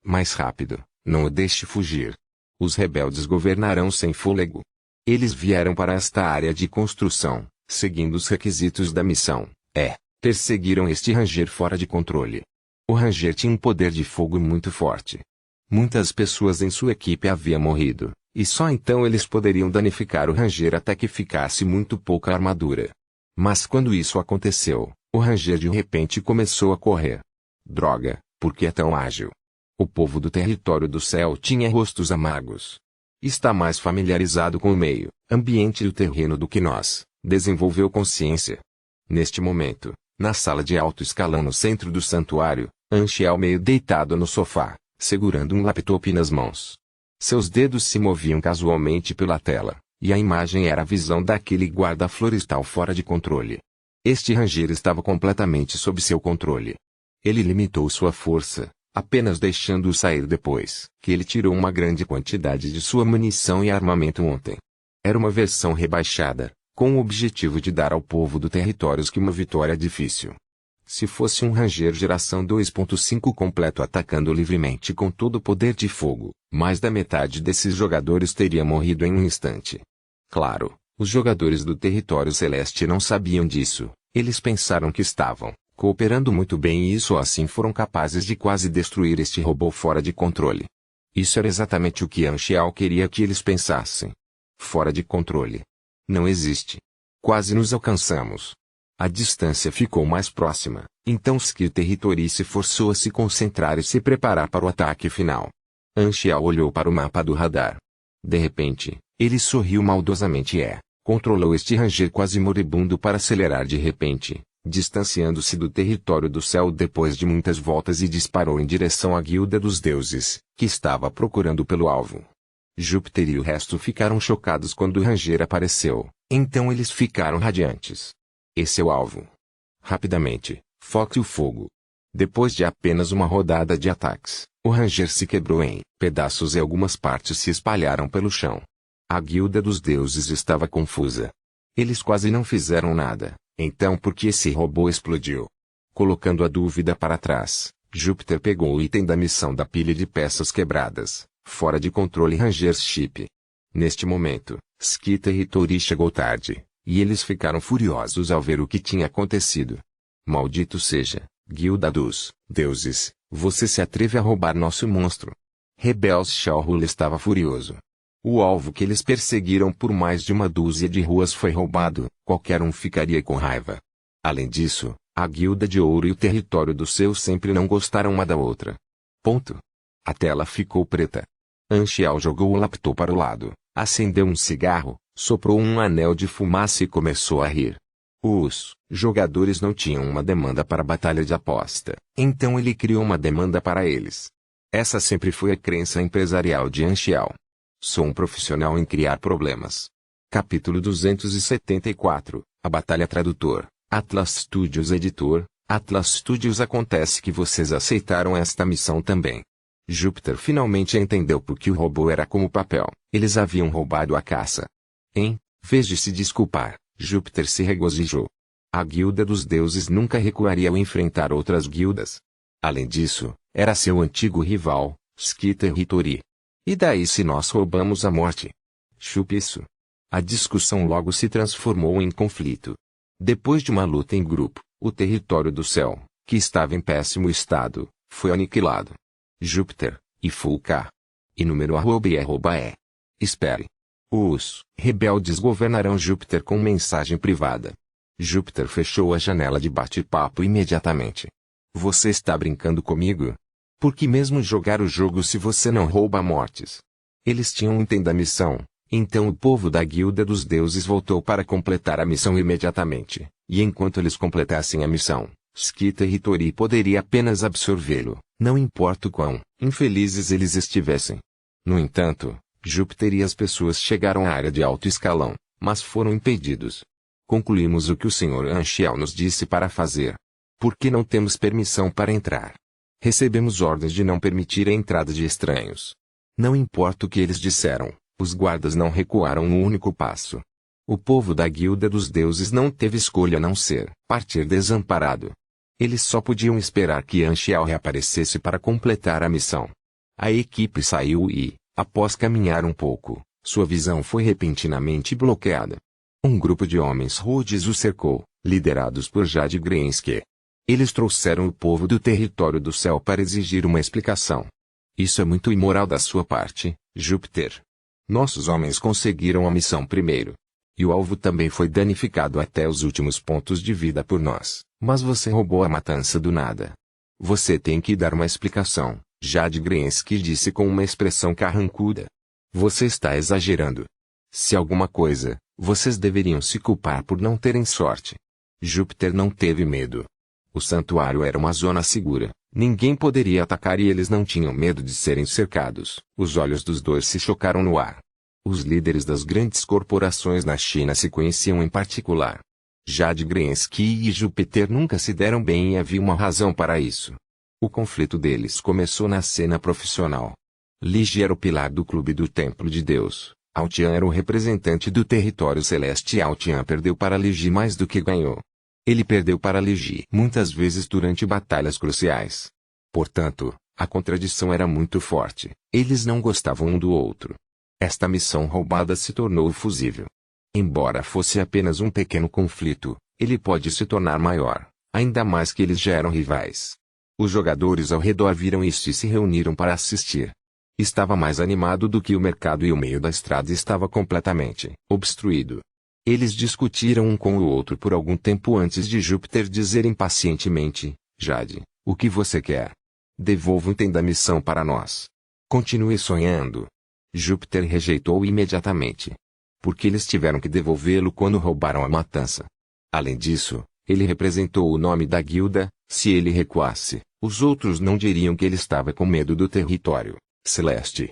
Mais rápido, não o deixe fugir. Os rebeldes governarão sem fôlego. Eles vieram para esta área de construção, seguindo os requisitos da missão. Perseguiram este ranger fora de controle. O ranger tinha um poder de fogo muito forte. Muitas pessoas em sua equipe haviam morrido, e só então eles poderiam danificar o ranger até que ficasse muito pouca armadura. Mas quando isso aconteceu, o ranger de repente começou a correr. Droga, por que é tão ágil? O povo do território do céu tinha rostos amargos. Está mais familiarizado com o meio ambiente do terreno do que nós, desenvolveu consciência. Neste momento, na sala de alto escalão no centro do santuário, Anxiao meio deitado no sofá, segurando um laptop nas mãos. Seus dedos se moviam casualmente pela tela, e a imagem era a visão daquele guarda florestal fora de controle. Este ranger estava completamente sob seu controle. Ele limitou sua força, apenas deixando-o sair depois que ele tirou uma grande quantidade de sua munição e armamento ontem. Era uma versão rebaixada, com o objetivo de dar ao povo do territórios que uma vitória difícil. Se fosse um Ranger geração 2.5 completo atacando livremente com todo o poder de fogo, mais da metade desses jogadores teria morrido em um instante. Claro, os jogadores do território celeste não sabiam disso, eles pensaram que estavam cooperando muito bem e isso assim foram capazes de quase destruir este robô fora de controle. Isso era exatamente o que Anxiao queria que eles pensassem. Fora de controle. Não existe. Quase nos alcançamos. A distância ficou mais próxima, então Skiter Hitori se forçou a se concentrar e se preparar para o ataque final. Anxiao olhou para o mapa do radar. De repente, ele sorriu maldosamente e controlou este ranger quase moribundo para acelerar de repente, distanciando-se do território do céu depois de muitas voltas e disparou em direção à Guilda dos Deuses, que estava procurando pelo alvo. Júpiter e o resto ficaram chocados quando o ranger apareceu, então eles ficaram radiantes. Esse é o alvo. Rapidamente, foque o fogo. Depois de apenas uma rodada de ataques, o ranger se quebrou em pedaços e algumas partes se espalharam pelo chão. A Guilda dos Deuses estava confusa. Eles quase não fizeram nada, então por que esse robô explodiu? Colocando a dúvida para trás, Júpiter pegou o item da missão da pilha de peças quebradas, fora de controle Ranger Chip. Neste momento, Skiter Hitori chegou tarde, e eles ficaram furiosos ao ver o que tinha acontecido. Maldito seja, Guilda dos Deuses, você se atreve a roubar nosso monstro. Rebels Shaohul estava furioso. O alvo que eles perseguiram por mais de uma dúzia de ruas foi roubado, qualquer um ficaria com raiva. Além disso, a Guilda de Ouro e o território do Céu sempre não gostaram uma da outra. Ponto. A tela ficou preta. Anxiao jogou o laptop para o lado, acendeu um cigarro, soprou um anel de fumaça e começou a rir. Os jogadores não tinham uma demanda para a batalha de aposta, então ele criou uma demanda para eles. Essa sempre foi a crença empresarial de Anxiao. Sou um profissional em criar problemas. Capítulo 274, A Batalha Tradutor, Atlas Studios Editor, Atlas Studios acontece que vocês aceitaram esta missão também. Júpiter finalmente entendeu por que o robô era como papel, eles haviam roubado a caça. Em vez de se desculpar, Júpiter se regozijou. A Guilda dos Deuses nunca recuaria ao enfrentar outras guildas. Além disso, era seu antigo rival, Skiter Hitori. E daí se nós roubamos a morte? Chupe isso. A discussão logo se transformou em conflito. Depois de uma luta em grupo, o território do céu, que estava em péssimo estado, foi aniquilado. Júpiter, e Fulcar. E número @e. Espere. Os rebeldes governarão Júpiter com mensagem privada. Júpiter fechou a janela de bate-papo imediatamente. Você está brincando comigo? Por que mesmo jogar o jogo se você não rouba mortes? Eles tinham um item da missão, então o povo da Guilda dos Deuses voltou para completar a missão imediatamente, e enquanto eles completassem a missão, Skiter Hitori poderia apenas absorvê-lo, não importa o quão infelizes eles estivessem. No entanto, Júpiter e as pessoas chegaram à área de alto escalão, mas foram impedidos. Concluímos o que o Sr. Anxiao nos disse para fazer. Por que não temos permissão para entrar? Recebemos ordens de não permitir a entrada de estranhos. Não importa o que eles disseram, os guardas não recuaram um único passo. O povo da Guilda dos Deuses não teve escolha a não ser partir desamparado. Eles só podiam esperar que Anxiao reaparecesse para completar a missão. A equipe saiu e, após caminhar um pouco, sua visão foi repentinamente bloqueada. Um grupo de homens rudes o cercou, liderados por Jade Grensky. Eles trouxeram o povo do território do céu para exigir uma explicação. Isso é muito imoral da sua parte, Júpiter. Nossos homens conseguiram a missão primeiro. E o alvo também foi danificado até os últimos pontos de vida por nós, mas você roubou a matança do nada. Você tem que dar uma explicação, Jade Grensky disse com uma expressão carrancuda. Você está exagerando. Se alguma coisa, vocês deveriam se culpar por não terem sorte. Júpiter não teve medo. O santuário era uma zona segura, ninguém poderia atacar e eles não tinham medo de serem cercados. Os olhos dos dois se chocaram no ar. Os líderes das grandes corporações na China se conheciam em particular. Jade Grensky e Júpiter nunca se deram bem e havia uma razão para isso. O conflito deles começou na cena profissional. Ligia era o pilar do clube do Templo de Deus. Altian era o representante do território celeste e Altian perdeu para Ligia mais do que ganhou. Ele perdeu para Ligia muitas vezes durante batalhas cruciais. Portanto, a contradição era muito forte. Eles não gostavam um do outro. Esta missão roubada se tornou fusível. Embora fosse apenas um pequeno conflito, ele pode se tornar maior, ainda mais que eles já eram rivais. Os jogadores ao redor viram isso e se reuniram para assistir. Estava mais animado do que o mercado e o meio da estrada estava completamente obstruído. Eles discutiram um com o outro por algum tempo antes de Júpiter dizer impacientemente: Jade, o que você quer? Devolva o item da missão para nós. Continue sonhando. Júpiter rejeitou imediatamente. Porque eles tiveram que devolvê-lo quando roubaram a matança. Além disso, ele representou o nome da guilda. Se ele recuasse, os outros não diriam que ele estava com medo do território celeste.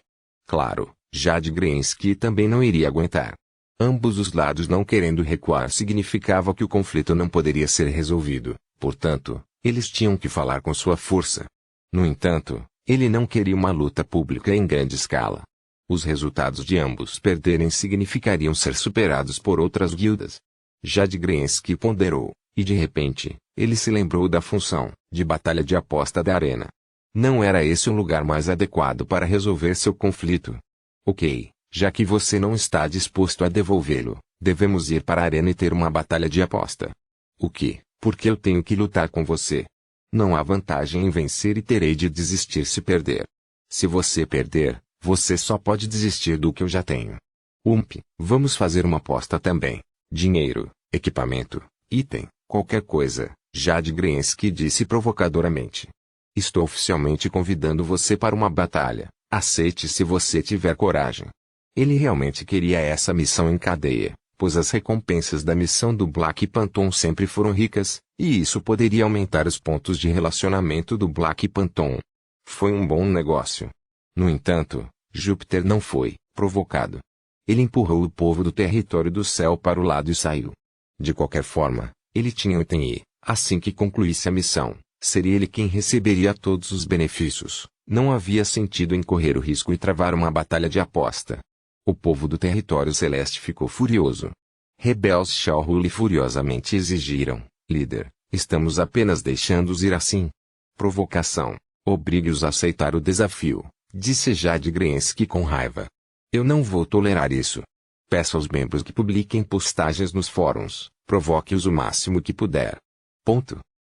Claro, Jade Grensky também não iria aguentar. Ambos os lados não querendo recuar significava que o conflito não poderia ser resolvido, portanto, eles tinham que falar com sua força. No entanto, ele não queria uma luta pública em grande escala. Os resultados de ambos perderem significariam ser superados por outras guildas. Jade Grensky ponderou, e de repente, ele se lembrou da função de batalha de aposta da arena. Não era esse o lugar mais adequado para resolver seu conflito? Ok, já que você não está disposto a devolvê-lo, devemos ir para a arena e ter uma batalha de aposta. O que? Porque eu tenho que lutar com você. Não há vantagem em vencer e terei de desistir se perder. Se você perder, você só pode desistir do que eu já tenho. Vamos fazer uma aposta também. Dinheiro, equipamento, item, qualquer coisa, Jade Grensky disse provocadoramente. Estou oficialmente convidando você para uma batalha. Aceite se você tiver coragem. Ele realmente queria essa missão em cadeia, pois as recompensas da missão do Black Phantom sempre foram ricas, e isso poderia aumentar os pontos de relacionamento do Black Phantom. Foi um bom negócio. No entanto, Júpiter não foi provocado. Ele empurrou o povo do território do céu para o lado e saiu. De qualquer forma, ele tinha o item e, assim que concluísse a missão, seria ele quem receberia todos os benefícios. Não havia sentido em correr o risco e travar uma batalha de aposta. O povo do território celeste ficou furioso. Rebels Shaul furiosamente exigiram: líder, estamos apenas deixando-os ir assim. Provocação. Obrigue-os a aceitar o desafio, disse Jade Grensky com raiva. Eu não vou tolerar isso. Peço aos membros que publiquem postagens nos fóruns, provoque-os o máximo que puder.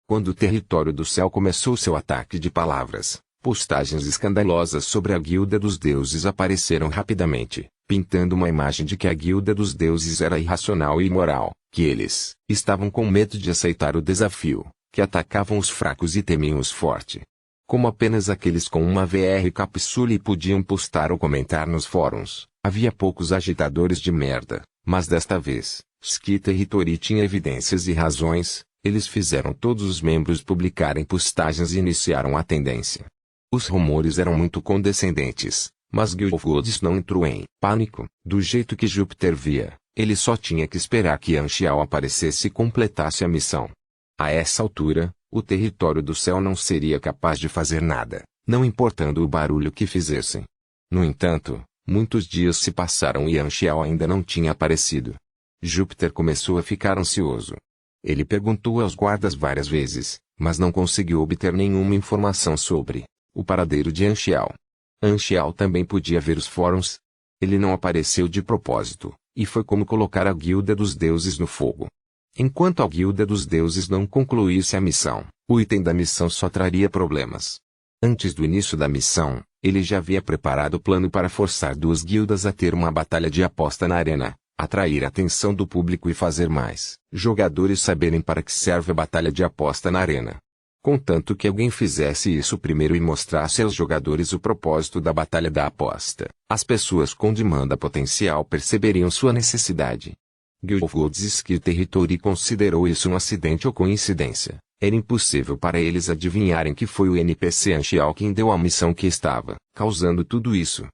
Quando o território do céu começou seu ataque de palavras, postagens escandalosas sobre a Guilda dos Deuses apareceram rapidamente, pintando uma imagem de que a Guilda dos Deuses era irracional e imoral, que eles estavam com medo de aceitar o desafio, que atacavam os fracos e temiam os fortes. Como apenas aqueles com uma VR capsule podiam postar ou comentar nos fóruns, havia poucos agitadores de merda, mas desta vez, Skita e Hitori tinham evidências e razões, eles fizeram todos os membros publicarem postagens e iniciaram a tendência. Os rumores eram muito condescendentes, mas Guild of Gods não entrou em pânico, do jeito que Júpiter via, ele só tinha que esperar que Anxiao aparecesse e completasse a missão. A essa altura, o território do céu não seria capaz de fazer nada, não importando o barulho que fizessem. No entanto, muitos dias se passaram e Anxiao ainda não tinha aparecido. Júpiter começou a ficar ansioso. Ele perguntou aos guardas várias vezes, mas não conseguiu obter nenhuma informação sobre o paradeiro de Anxiao. Anxiao também podia ver os fóruns. Ele não apareceu de propósito, e foi como colocar a Guilda dos Deuses no fogo. Enquanto a Guilda dos Deuses não concluísse a missão, o item da missão só traria problemas. Antes do início da missão, ele já havia preparado o plano para forçar duas guildas a ter uma batalha de aposta na arena, atrair a atenção do público e fazer mais jogadores saberem para que serve a batalha de aposta na arena. Contanto que alguém fizesse isso primeiro e mostrasse aos jogadores o propósito da batalha da aposta, as pessoas com demanda potencial perceberiam sua necessidade. Guild of Gods Skita e Hitori considerou isso um acidente ou coincidência. Era impossível para eles adivinharem que foi o NPC Anxiao quem deu a missão que estava causando tudo isso.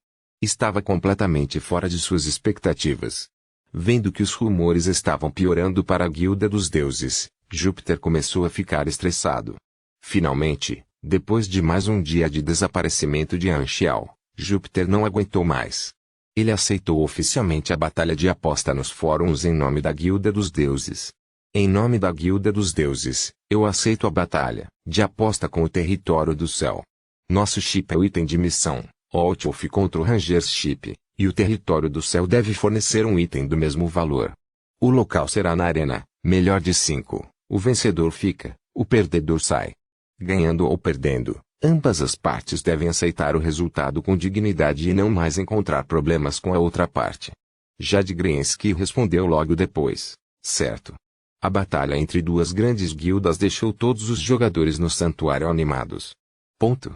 Estava completamente fora de suas expectativas. Vendo que os rumores estavam piorando para a Guilda dos Deuses, Júpiter começou a ficar estressado. Finalmente, depois de mais um dia de desaparecimento de Anchial, Júpiter não aguentou mais. Ele aceitou oficialmente a batalha de aposta nos fóruns em nome da Guilda dos Deuses. Em nome da Guilda dos Deuses, eu aceito a batalha de aposta com o território do céu. Nosso chip é o item de missão, Outwolf contra o Ranger Chip, e o território do céu deve fornecer um item do mesmo valor. O local será na arena, melhor de 5, o vencedor fica, o perdedor sai. Ganhando ou perdendo, ambas as partes devem aceitar o resultado com dignidade e não mais encontrar problemas com a outra parte. Jadgriensky respondeu logo depois, certo. A batalha entre duas grandes guildas deixou todos os jogadores no santuário animados. Ponto.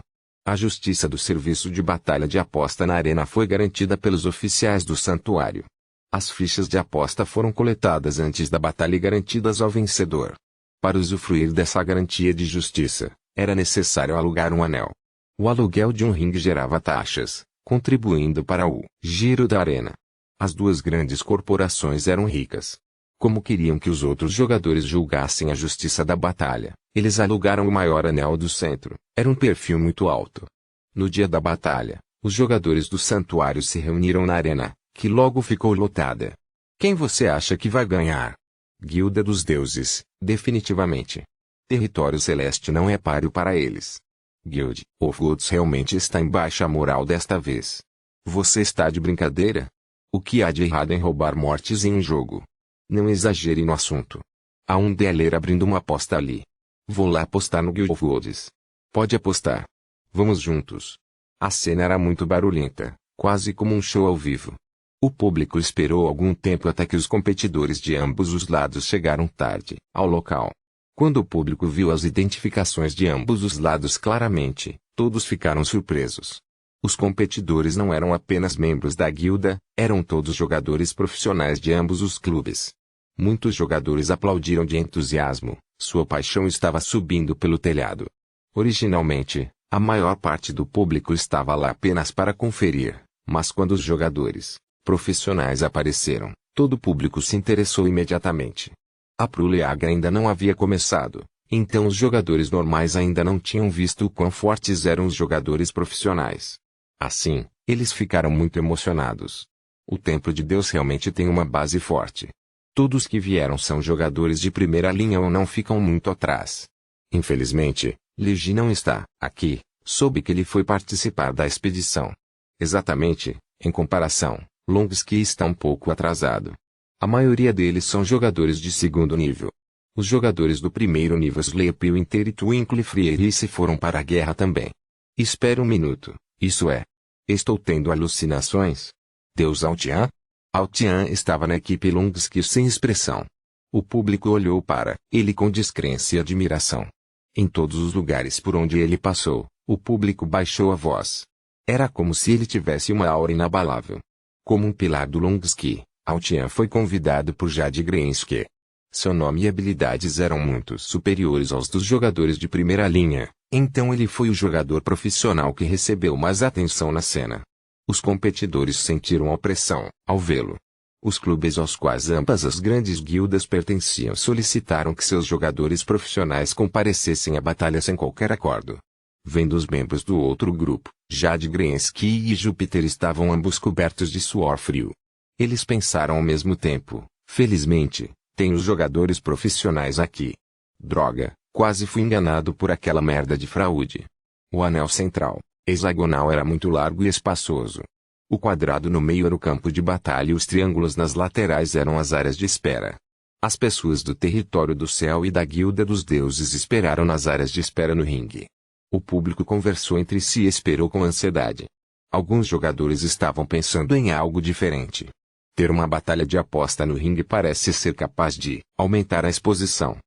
A justiça do serviço de batalha de aposta na arena foi garantida pelos oficiais do santuário. As fichas de aposta foram coletadas antes da batalha e garantidas ao vencedor. Para usufruir dessa garantia de justiça, era necessário alugar um anel. O aluguel de um ringue gerava taxas, contribuindo para o giro da arena. As duas grandes corporações eram ricas. Como queriam que os outros jogadores julgassem a justiça da batalha, eles alugaram o maior anel do centro. Era um perfil muito alto. No dia da batalha, os jogadores do santuário se reuniram na arena, que logo ficou lotada. Quem você acha que vai ganhar? Guilda dos Deuses, definitivamente. Território Celeste não é páreo para eles. Guild of Gods realmente está em baixa moral desta vez. Você está de brincadeira? O que há de errado em roubar mortes em um jogo? Não exagere no assunto. Há um dealer abrindo uma aposta ali. Vou lá apostar no Guild of Gods. Pode apostar. Vamos juntos. A cena era muito barulhenta, quase como um show ao vivo. O público esperou algum tempo até que os competidores de ambos os lados chegaram tarde ao local. Quando o público viu as identificações de ambos os lados claramente, todos ficaram surpresos. Os competidores não eram apenas membros da guilda, eram todos jogadores profissionais de ambos os clubes. Muitos jogadores aplaudiram de entusiasmo, sua paixão estava subindo pelo telhado. Originalmente, a maior parte do público estava lá apenas para conferir, mas quando os jogadores profissionais apareceram, todo o público se interessou imediatamente. A Pro League ainda não havia começado, então os jogadores normais ainda não tinham visto o quão fortes eram os jogadores profissionais. Assim, eles ficaram muito emocionados. O Templo de Deus realmente tem uma base forte. Todos que vieram são jogadores de primeira linha ou não ficam muito atrás. Infelizmente, Ligi não está aqui, soube que ele foi participar da expedição. Exatamente, em comparação, Longski está um pouco atrasado. A maioria deles são jogadores de segundo nível. Os jogadores do primeiro nível Sleepy Winter e Twinkle Freerice foram para a guerra também. Espera um minuto, isso é. Estou tendo alucinações? Deus Altian? Altian estava na equipe Longski sem expressão. O público olhou para ele com descrença e admiração. Em todos os lugares por onde ele passou, o público baixou a voz. Era como se ele tivesse uma aura inabalável. Como um pilar do Longski, Altian foi convidado por Jadgriensky. Seu nome e habilidades eram muito superiores aos dos jogadores de primeira linha, então ele foi o jogador profissional que recebeu mais atenção na cena. Os competidores sentiram opressão ao vê-lo. Os clubes aos quais ambas as grandes guildas pertenciam solicitaram que seus jogadores profissionais comparecessem à batalha sem qualquer acordo. Vendo os membros do outro grupo, Jadgriensky e Júpiter estavam ambos cobertos de suor frio. Eles pensaram ao mesmo tempo, felizmente, tem os jogadores profissionais aqui. Droga, quase fui enganado por aquela merda de fraude. O anel central, hexagonal, era muito largo e espaçoso. O quadrado no meio era o campo de batalha e os triângulos nas laterais eram as áreas de espera. As pessoas do território do céu e da guilda dos deuses esperaram nas áreas de espera no ringue. O público conversou entre si e esperou com ansiedade. Alguns jogadores estavam pensando em algo diferente. Ter uma batalha de aposta no ringue parece ser capaz de aumentar a exposição.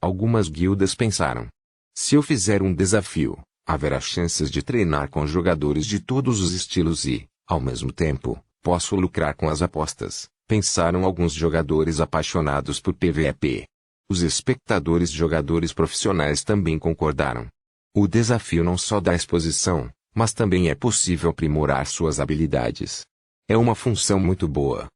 Algumas guildas pensaram: se eu fizer um desafio, haverá chances de treinar com jogadores de todos os estilos e, ao mesmo tempo, posso lucrar com as apostas, pensaram alguns jogadores apaixonados por PvP. Os espectadores jogadores profissionais também concordaram. O desafio não só dá exposição, mas também é possível aprimorar suas habilidades. É uma função muito boa.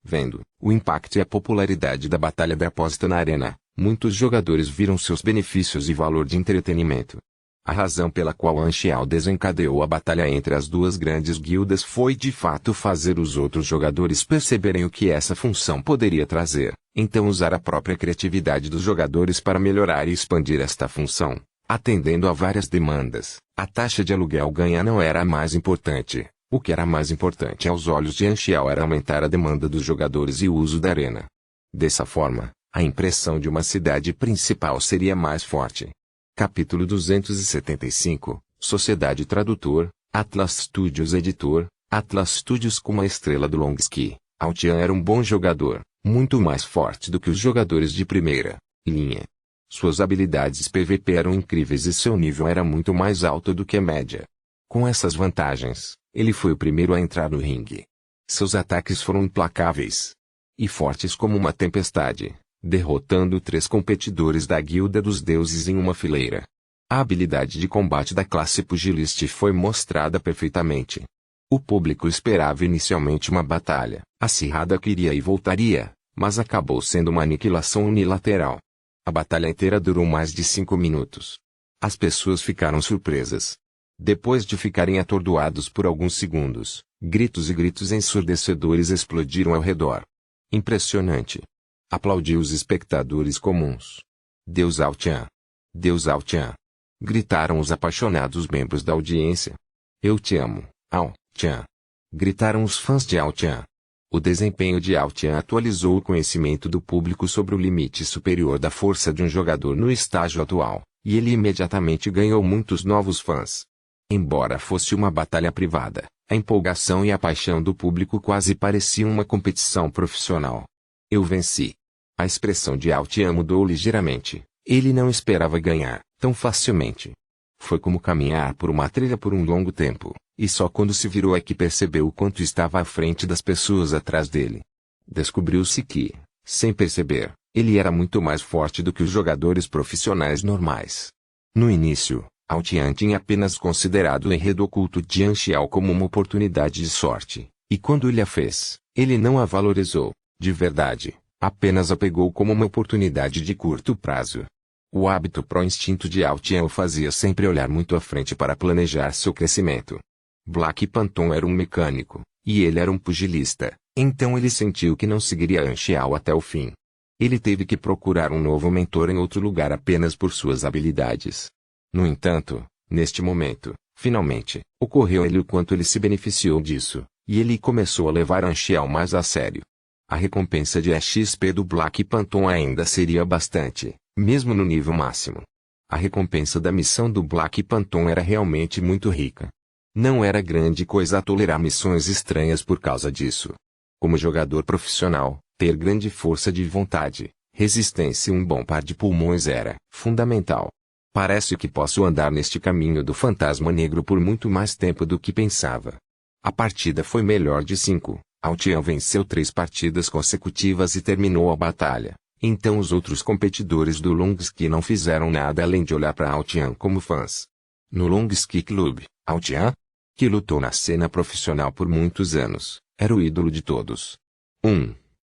Vendo o impacto e a popularidade da batalha da aposta na arena, muitos jogadores viram seus benefícios e valor de entretenimento. A razão pela qual Anxiao desencadeou a batalha entre as duas grandes guildas foi de fato fazer os outros jogadores perceberem o que essa função poderia trazer, então usar a própria criatividade dos jogadores para melhorar e expandir esta função, atendendo a várias demandas. A taxa de aluguel ganha não era a mais importante. O que era mais importante aos olhos de Anxiao era aumentar a demanda dos jogadores e o uso da arena. Dessa forma, a impressão de uma cidade principal seria mais forte. Capítulo 275, Sociedade Tradutor, Atlas Studios Editor, Atlas Studios como a estrela do Longski. Altian era um bom jogador, muito mais forte do que os jogadores de primeira linha. Suas habilidades PVP eram incríveis e seu nível era muito mais alto do que a média. Com essas vantagens, ele foi o primeiro a entrar no ringue. Seus ataques foram implacáveis e fortes como uma tempestade, derrotando 3 competidores da Guilda dos Deuses em uma fileira. A habilidade de combate da classe Pugilist foi mostrada perfeitamente. O público esperava inicialmente uma batalha acirrada que iria e voltaria, mas acabou sendo uma aniquilação unilateral. A batalha inteira durou mais de 5 minutos. As pessoas ficaram surpresas. Depois de ficarem atordoados por alguns segundos, gritos e gritos ensurdecedores explodiram ao redor. Impressionante! Aplaudiu os espectadores comuns. Deus Altian! Deus Altian! Gritaram os apaixonados membros da audiência. Eu te amo, Altian! Gritaram os fãs de Altian. O desempenho de Altian atualizou o conhecimento do público sobre o limite superior da força de um jogador no estágio atual, e ele imediatamente ganhou muitos novos fãs. Embora fosse uma batalha privada, a empolgação e a paixão do público quase pareciam uma competição profissional. Eu venci. A expressão de Altian mudou ligeiramente. Ele não esperava ganhar tão facilmente. Foi como caminhar por uma trilha por um longo tempo, e só quando se virou é que percebeu o quanto estava à frente das pessoas atrás dele. Descobriu-se que, sem perceber, ele era muito mais forte do que os jogadores profissionais normais. No início, Altian tinha apenas considerado o enredo oculto de Anxiao como uma oportunidade de sorte, e quando ele a fez, ele não a valorizou, de verdade, apenas a pegou como uma oportunidade de curto prazo. O hábito pró-instinto de Altian o fazia sempre olhar muito à frente para planejar seu crescimento. Black Panton era um mecânico, e ele era um pugilista, então ele sentiu que não seguiria Anxiao até o fim. Ele teve que procurar um novo mentor em outro lugar apenas por suas habilidades. No entanto, neste momento, finalmente, ocorreu-lhe o quanto ele se beneficiou disso, e ele começou a levar Anxiao mais a sério. A recompensa de XP do Black Panton ainda seria bastante, mesmo no nível máximo. A recompensa da missão do Black Panton era realmente muito rica. Não era grande coisa tolerar missões estranhas por causa disso. Como jogador profissional, ter grande força de vontade, resistência e um bom par de pulmões era fundamental. Parece que posso andar neste caminho do fantasma negro por muito mais tempo do que pensava. A partida foi melhor de 5. Altian venceu 3 partidas consecutivas e terminou a batalha. Então os outros competidores do Longski não fizeram nada além de olhar para Altian como fãs. No Longski Club, Altian, que lutou na cena profissional por muitos anos, era o ídolo de todos.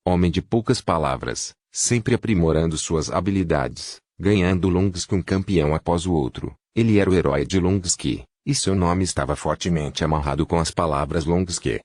Homem de poucas palavras, sempre aprimorando suas habilidades, ganhando Longski um campeão após o outro. Ele era o herói de Longski, e seu nome estava fortemente amarrado com as palavras Longski.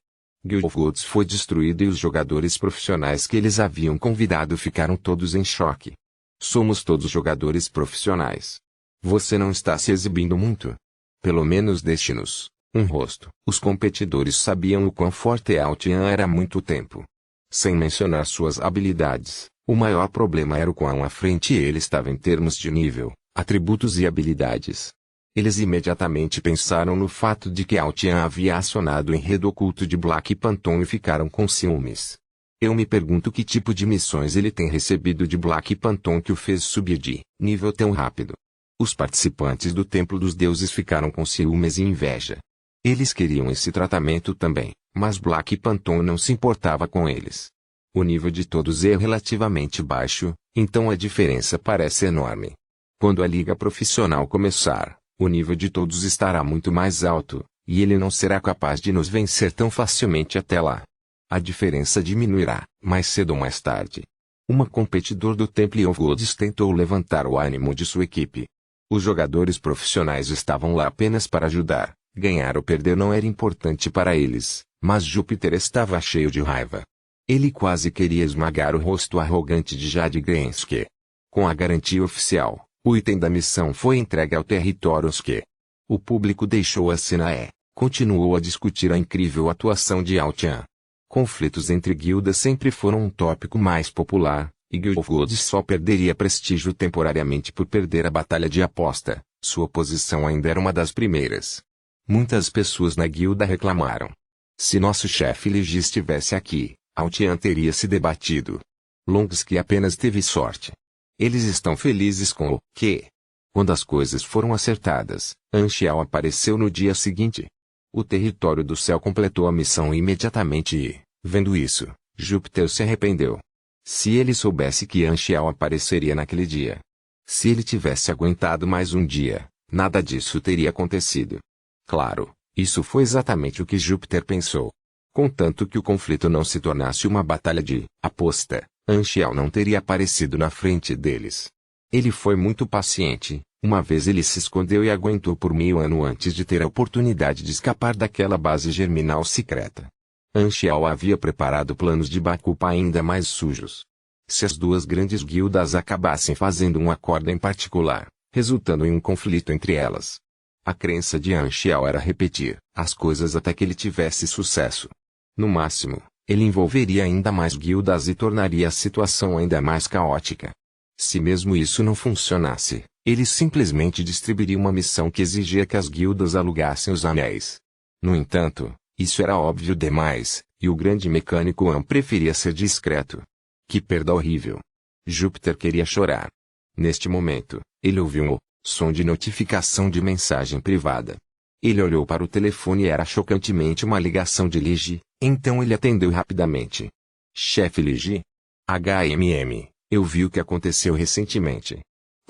Guild of Gods foi destruído e os jogadores profissionais que eles haviam convidado ficaram todos em choque. Somos todos jogadores profissionais. Você não está se exibindo muito? Pelo menos deixe-nos um rosto. Os competidores sabiam o quão forte Altian era há muito tempo. Sem mencionar suas habilidades, o maior problema era o quão à frente ele estava em termos de nível, atributos e habilidades. Eles imediatamente pensaram no fato de que Altian havia acionado o enredo oculto de Black Panton e ficaram com ciúmes. Eu me pergunto que tipo de missões ele tem recebido de Black Panton que o fez subir de nível tão rápido. Os participantes do Templo dos Deuses ficaram com ciúmes e inveja. Eles queriam esse tratamento também, mas Black Panton não se importava com eles. O nível de todos é relativamente baixo, então a diferença parece enorme. Quando a liga profissional começar, o nível de todos estará muito mais alto, e ele não será capaz de nos vencer tão facilmente até lá. A diferença diminuirá, mais cedo ou mais tarde. Uma competidor do Temple of Gods tentou levantar o ânimo de sua equipe. Os jogadores profissionais estavam lá apenas para ajudar. Ganhar ou perder não era importante para eles, mas Júpiter estava cheio de raiva. Ele quase queria esmagar o rosto arrogante de Jade Grensky. Com a garantia oficial, o item da missão foi entregue ao território Ske. O público deixou a cena e continuou a discutir a incrível atuação de Ao Tian. Conflitos entre guildas sempre foram um tópico mais popular, e Guild of Gods só perderia prestígio temporariamente por perder a batalha de aposta. Sua posição ainda era uma das primeiras. Muitas pessoas na guilda reclamaram. Se nosso chefe Ligi estivesse aqui, Ao Tian teria se debatido. Longsky apenas teve sorte. Eles estão felizes com o que? Quando as coisas foram acertadas, Anxiao apareceu no dia seguinte. O território do céu completou a missão imediatamente e, vendo isso, Júpiter se arrependeu. Se ele soubesse que Anxiao apareceria naquele dia. Se ele tivesse aguentado mais um dia, nada disso teria acontecido. Claro, isso foi exatamente o que Júpiter pensou. Contanto que o conflito não se tornasse uma batalha de aposta, Anxiao não teria aparecido na frente deles. Ele foi muito paciente. Uma vez ele se escondeu e aguentou por meio ano antes de ter a oportunidade de escapar daquela base germinal secreta. Anxiao havia preparado planos de Bakupa ainda mais sujos. Se as duas grandes guildas acabassem fazendo um acordo em particular, resultando em um conflito entre elas. A crença de Anxiao era repetir as coisas até que ele tivesse sucesso. No máximo, ele envolveria ainda mais guildas e tornaria a situação ainda mais caótica. Se mesmo isso não funcionasse, ele simplesmente distribuiria uma missão que exigia que as guildas alugassem os anéis. No entanto, isso era óbvio demais, e o grande mecânico An preferia ser discreto. Que perda horrível! Júpiter queria chorar. Neste momento, ele ouviu um som de notificação de mensagem privada. Ele olhou para o telefone e era chocantemente uma ligação de Ligi, então ele atendeu rapidamente. Chefe Ligi? HMM, eu vi o que aconteceu recentemente.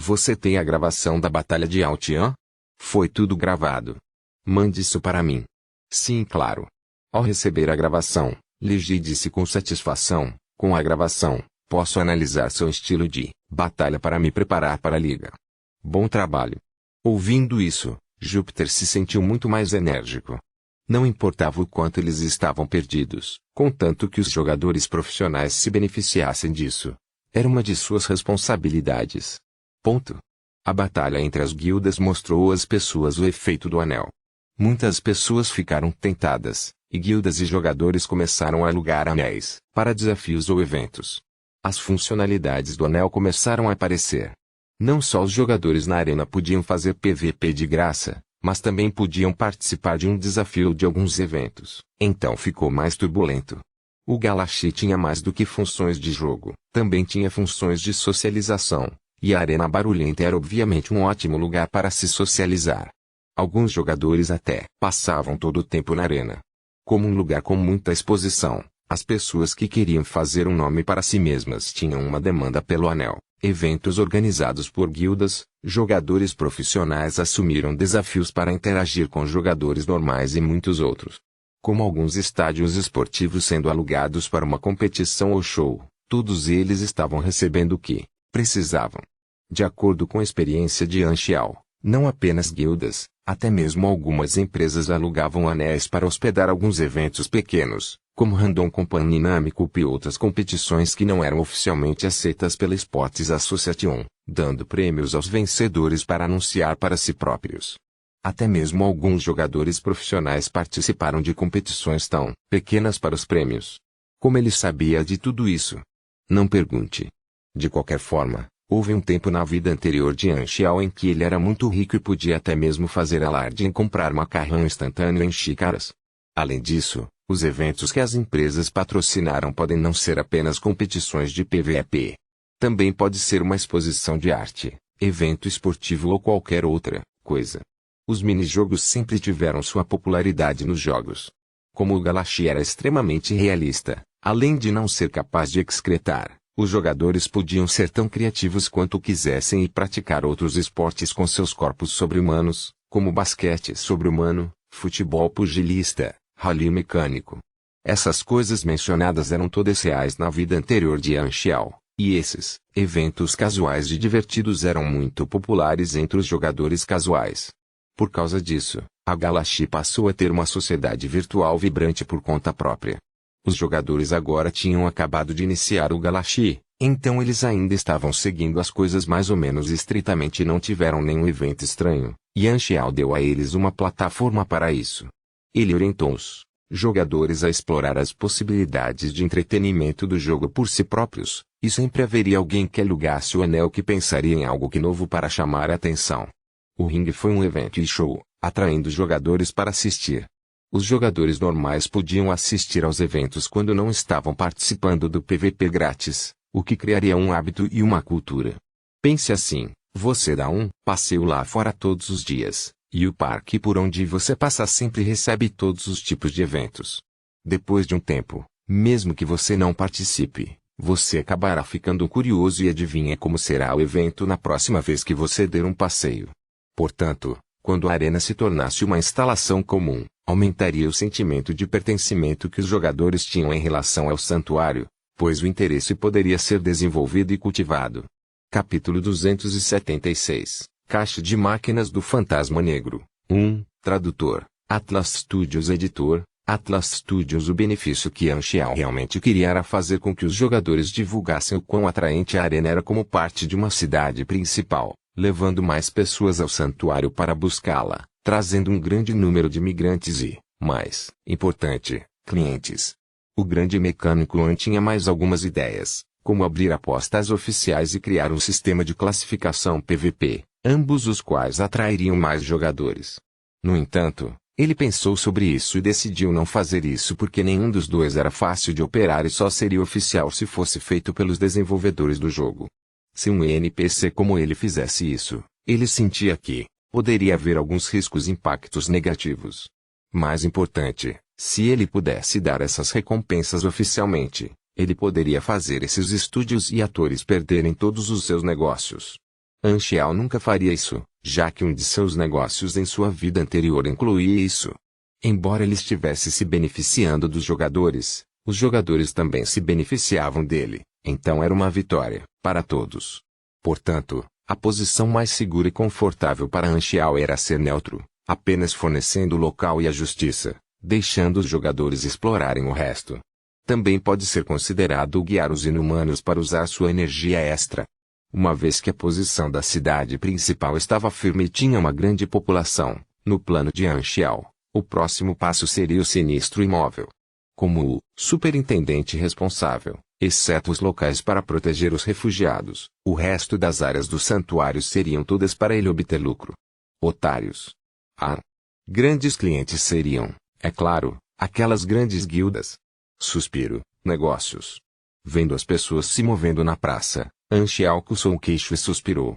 Você tem a gravação da Batalha de Ao Tian? Foi tudo gravado. Mande isso para mim. Sim, claro. Ao receber a gravação, Ligi disse com satisfação, com a gravação, posso analisar seu estilo de batalha para me preparar para a liga. Bom trabalho. Ouvindo isso, Júpiter se sentiu muito mais enérgico. Não importava o quanto eles estavam perdidos, contanto que os jogadores profissionais se beneficiassem disso. Era uma de suas responsabilidades. Ponto. A batalha entre as guildas mostrou às pessoas o efeito do anel. Muitas pessoas ficaram tentadas, e guildas e jogadores começaram a alugar anéis para desafios ou eventos. As funcionalidades do anel começaram a aparecer. Não só os jogadores na arena podiam fazer PVP de graça, mas também podiam participar de um desafio ou de alguns eventos. Então ficou mais turbulento. O Galaxy tinha mais do que funções de jogo, também tinha funções de socialização, e a arena barulhenta era obviamente um ótimo lugar para se socializar. Alguns jogadores até passavam todo o tempo na arena. Como um lugar com muita exposição, as pessoas que queriam fazer um nome para si mesmas tinham uma demanda pelo anel. Eventos organizados por guildas, jogadores profissionais assumiram desafios para interagir com jogadores normais e muitos outros. Como alguns estádios esportivos sendo alugados para uma competição ou show, todos eles estavam recebendo o que precisavam. De acordo com a experiência de Anxiao, não apenas guildas, até mesmo algumas empresas alugavam anéis para hospedar alguns eventos pequenos, como Random Company Namco e outras competições que não eram oficialmente aceitas pela Sports Association, dando prêmios aos vencedores para anunciar para si próprios. Até mesmo alguns jogadores profissionais participaram de competições tão pequenas para os prêmios. Como ele sabia de tudo isso? Não pergunte. De qualquer forma, houve um tempo na vida anterior de Anxiao em que ele era muito rico e podia até mesmo fazer alarde em comprar macarrão instantâneo em xícaras. Além disso, os eventos que as empresas patrocinaram podem não ser apenas competições de PVP. Também pode ser uma exposição de arte, evento esportivo ou qualquer outra coisa. Os minijogos sempre tiveram sua popularidade nos jogos. Como o Galaxy era extremamente realista, além de não ser capaz de excretar, os jogadores podiam ser tão criativos quanto quisessem e praticar outros esportes com seus corpos sobre-humanos, como basquete sobre-humano, futebol pugilista, rally mecânico. Essas coisas mencionadas eram todas reais na vida anterior de Yan Xiao, e esses eventos casuais e divertidos eram muito populares entre os jogadores casuais. Por causa disso, a Galaxy passou a ter uma sociedade virtual vibrante por conta própria. Os jogadores agora tinham acabado de iniciar o Galaxy, então eles ainda estavam seguindo as coisas mais ou menos estritamente e não tiveram nenhum evento estranho. Yan Xiao deu a eles uma plataforma para isso. Ele orientou os jogadores a explorar as possibilidades de entretenimento do jogo por si próprios, e sempre haveria alguém que alugasse o anel que pensaria em algo que novo para chamar a atenção. O ringue foi um evento e show, atraindo jogadores para assistir. Os jogadores normais podiam assistir aos eventos quando não estavam participando do PVP grátis, o que criaria um hábito e uma cultura. Pense assim, você dá um passeio lá fora todos os dias, e o parque por onde você passa sempre recebe todos os tipos de eventos. Depois de um tempo, mesmo que você não participe, você acabará ficando curioso e adivinha como será o evento na próxima vez que você der um passeio. Portanto, quando a arena se tornasse uma instalação comum, aumentaria o sentimento de pertencimento que os jogadores tinham em relação ao santuário, pois o interesse poderia ser desenvolvido e cultivado. Capítulo 276 Caixa de Máquinas do Fantasma Negro 1. Tradutor Atlas Studios Editor Atlas Studios. O benefício que Yan Xiao realmente queria era fazer com que os jogadores divulgassem o quão atraente a arena era como parte de uma cidade principal, levando mais pessoas ao santuário para buscá-la, trazendo um grande número de migrantes e, mais importante, clientes. O grande mecânico An tinha mais algumas ideias, como abrir apostas oficiais e criar um sistema de classificação PVP, ambos os quais atrairiam mais jogadores. No entanto, ele pensou sobre isso e decidiu não fazer isso porque nenhum dos dois era fácil de operar e só seria oficial se fosse feito pelos desenvolvedores do jogo. Se um NPC como ele fizesse isso, ele sentia que poderia haver alguns riscos e impactos negativos. Mais importante, se ele pudesse dar essas recompensas oficialmente, ele poderia fazer esses estúdios e atores perderem todos os seus negócios. Yan Xiao nunca faria isso, já que um de seus negócios em sua vida anterior incluía isso. Embora ele estivesse se beneficiando dos jogadores, os jogadores também se beneficiavam dele, então era uma vitória para todos. Portanto, a posição mais segura e confortável para Yan Xiao era ser neutro, apenas fornecendo o local e a justiça, deixando os jogadores explorarem o resto. Também pode ser considerado guiar os inumanos para usar sua energia extra. Uma vez que a posição da cidade principal estava firme e tinha uma grande população, no plano de Yan Xiao, o próximo passo seria o sinistro imóvel. Como o superintendente responsável, exceto os locais para proteger os refugiados, o resto das áreas do santuário seriam todas para ele obter lucro. Otários. Grandes clientes seriam, é claro, aquelas grandes guildas. Suspiro, negócios. Vendo as pessoas se movendo na praça, Yan Xiao coçou o queixo e suspirou.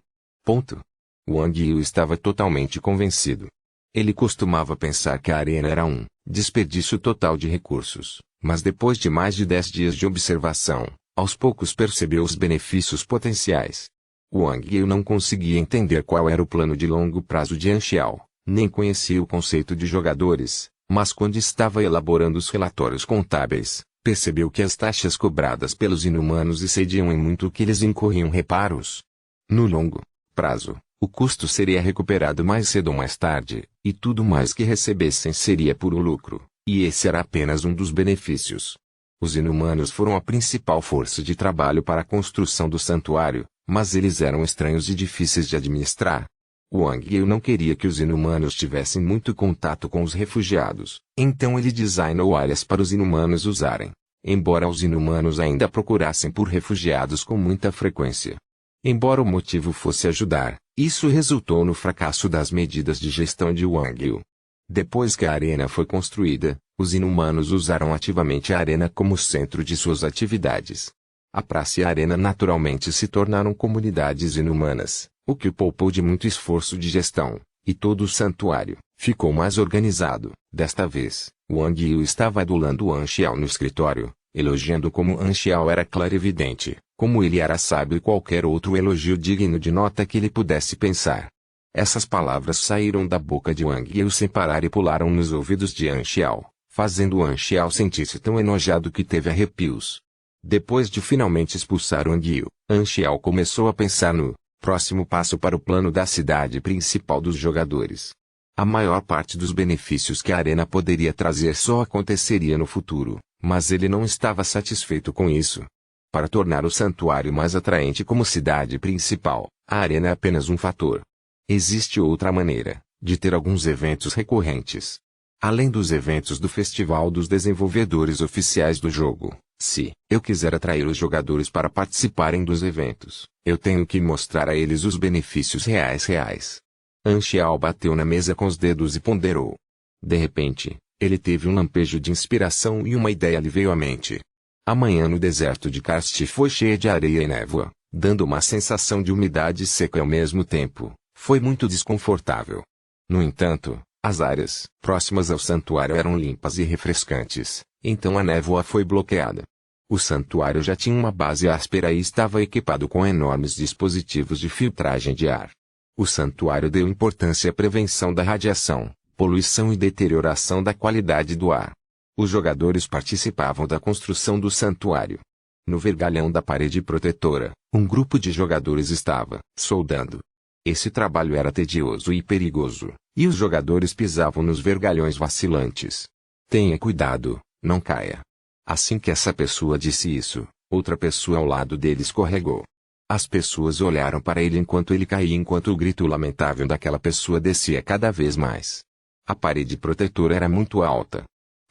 Wang Yu estava totalmente convencido. Ele costumava pensar que a arena era um desperdício total de recursos, mas depois de mais de 10 dias de observação, aos poucos percebeu os benefícios potenciais. Wang Yu não conseguia entender qual era o plano de longo prazo de Yan Xiao, nem conhecia o conceito de jogadores, mas quando estava elaborando os relatórios contábeis, percebeu que as taxas cobradas pelos inumanos excediam em muito o que eles incorriam reparos. No longo prazo, o custo seria recuperado mais cedo ou mais tarde, e tudo mais que recebessem seria puro lucro, e esse era apenas um dos benefícios. Os inumanos foram a principal força de trabalho para a construção do santuário, mas eles eram estranhos e difíceis de administrar. Wang Yu não queria que os inumanos tivessem muito contato com os refugiados, então ele designou áreas para os inumanos usarem, embora os inumanos ainda procurassem por refugiados com muita frequência. Embora o motivo fosse ajudar, isso resultou no fracasso das medidas de gestão de Wang Yu. Depois que a arena foi construída, os inumanos usaram ativamente a arena como centro de suas atividades. A praça e a arena naturalmente se tornaram comunidades inumanas, o que o poupou de muito esforço de gestão, e todo o santuário ficou mais organizado. Desta vez, Wang Yu estava adulando Yan Xiao no escritório, elogiando como Yan Xiao era clarividente, como ele era sábio e qualquer outro elogio digno de nota que ele pudesse pensar. Essas palavras saíram da boca de Wang Yu sem parar e pularam nos ouvidos de Yan Xiao, fazendo Anchial sentir-se tão enojado que teve arrepios. Depois de finalmente expulsar o anguio, Anchial começou a pensar no próximo passo para o plano da cidade principal dos jogadores. A maior parte dos benefícios que a arena poderia trazer só aconteceria no futuro, mas ele não estava satisfeito com isso. Para tornar o santuário mais atraente como cidade principal, a arena é apenas um fator. Existe outra maneira, de ter alguns eventos recorrentes. Além dos eventos do Festival dos Desenvolvedores Oficiais do jogo, se eu quiser atrair os jogadores para participarem dos eventos, eu tenho que mostrar a eles os benefícios reais. Anchial bateu na mesa com os dedos e ponderou. De repente, ele teve um lampejo de inspiração e uma ideia lhe veio à mente. A manhã no deserto de Karst foi cheia de areia e névoa, dando uma sensação de umidade seca ao mesmo tempo. Foi muito desconfortável. No entanto, as áreas próximas ao santuário eram limpas e refrescantes, então a névoa foi bloqueada. O santuário já tinha uma base áspera e estava equipado com enormes dispositivos de filtragem de ar. O santuário deu importância à prevenção da radiação, poluição e deterioração da qualidade do ar. Os jogadores participavam da construção do santuário. No vergalhão da parede protetora, um grupo de jogadores estava soldando. Esse trabalho era tedioso e perigoso, e os jogadores pisavam nos vergalhões vacilantes. Tenha cuidado, não caia. Assim que essa pessoa disse isso, outra pessoa ao lado dele escorregou. As pessoas olharam para ele enquanto ele caía, enquanto o grito lamentável daquela pessoa descia cada vez mais. A parede protetora era muito alta.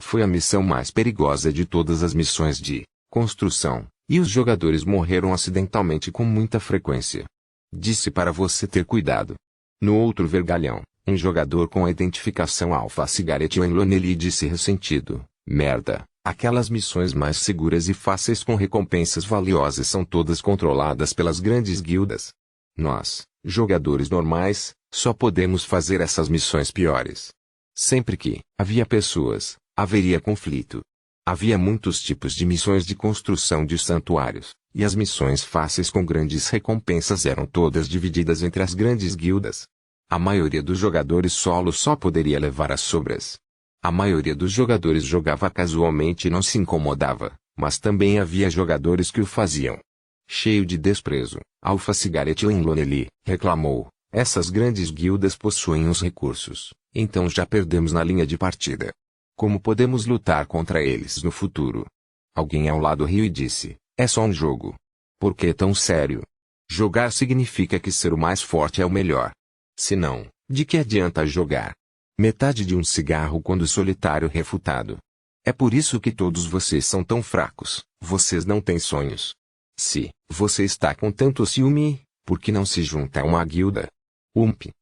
Foi a missão mais perigosa de todas as missões de construção, e os jogadores morreram acidentalmente com muita frequência. Disse para você ter cuidado. No outro vergalhão, um jogador com a identificação Alpha Cigarette Lonely disse ressentido: merda, aquelas missões mais seguras e fáceis com recompensas valiosas são todas controladas pelas grandes guildas. Nós, jogadores normais, só podemos fazer essas missões piores. Sempre que havia pessoas, haveria conflito. Havia muitos tipos de missões de construção de santuários, e as missões fáceis com grandes recompensas eram todas divididas entre as grandes guildas. A maioria dos jogadores solo só poderia levar as sobras. A maioria dos jogadores jogava casualmente e não se incomodava, mas também havia jogadores que o faziam. Cheio de desprezo, Alpha Cigarette Lonely reclamou: essas grandes guildas possuem os recursos, então já perdemos na linha de partida. Como podemos lutar contra eles no futuro? Alguém ao lado riu e disse: é só um jogo. Por que tão sério? Jogar significa que ser o mais forte é o melhor. Se não, de que adianta jogar? Metade de um cigarro quando solitário refutado. É por isso que todos vocês são tão fracos, vocês não têm sonhos. Se você está com tanto ciúme, por que não se junta a uma guilda?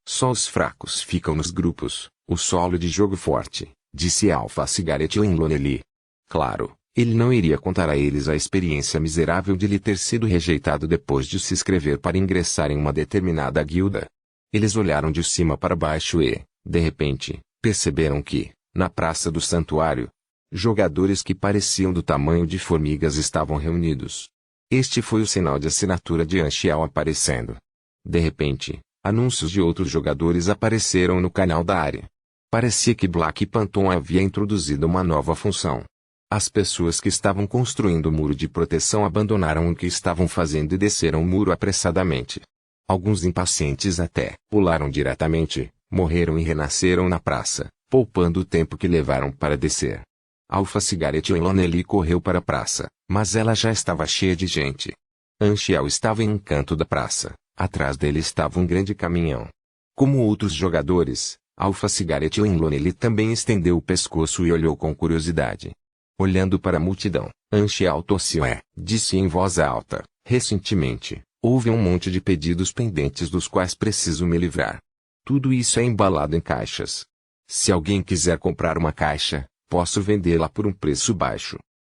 Só os fracos ficam nos grupos, o solo de jogo forte, disse Alpha Cigarette Lonely. Claro, ele não iria contar a eles a experiência miserável de lhe ter sido rejeitado depois de se inscrever para ingressar em uma determinada guilda. Eles olharam de cima para baixo e, de repente, perceberam que, na praça do santuário, jogadores que pareciam do tamanho de formigas estavam reunidos. Este foi o sinal de assinatura de Anchial aparecendo. De repente, anúncios de outros jogadores apareceram no canal da área. Parecia que Black Phantom havia introduzido uma nova função. As pessoas que estavam construindo o muro de proteção abandonaram o que estavam fazendo e desceram o muro apressadamente. Alguns impacientes até pularam diretamente, morreram e renasceram na praça, poupando o tempo que levaram para descer. Alpha Cigarette Lonely correu para a praça, mas ela já estava cheia de gente. Anchial estava em um canto da praça, atrás dele estava um grande caminhão. Como outros jogadores, Alpha Cigarette Lonely também estendeu o pescoço e olhou com curiosidade. Olhando para a multidão, Anchial tossiu disse em voz alta, recentemente, houve um monte de pedidos pendentes dos quais preciso me livrar. Tudo isso é embalado em caixas. Se alguém quiser comprar uma caixa, posso vendê-la por um preço baixo.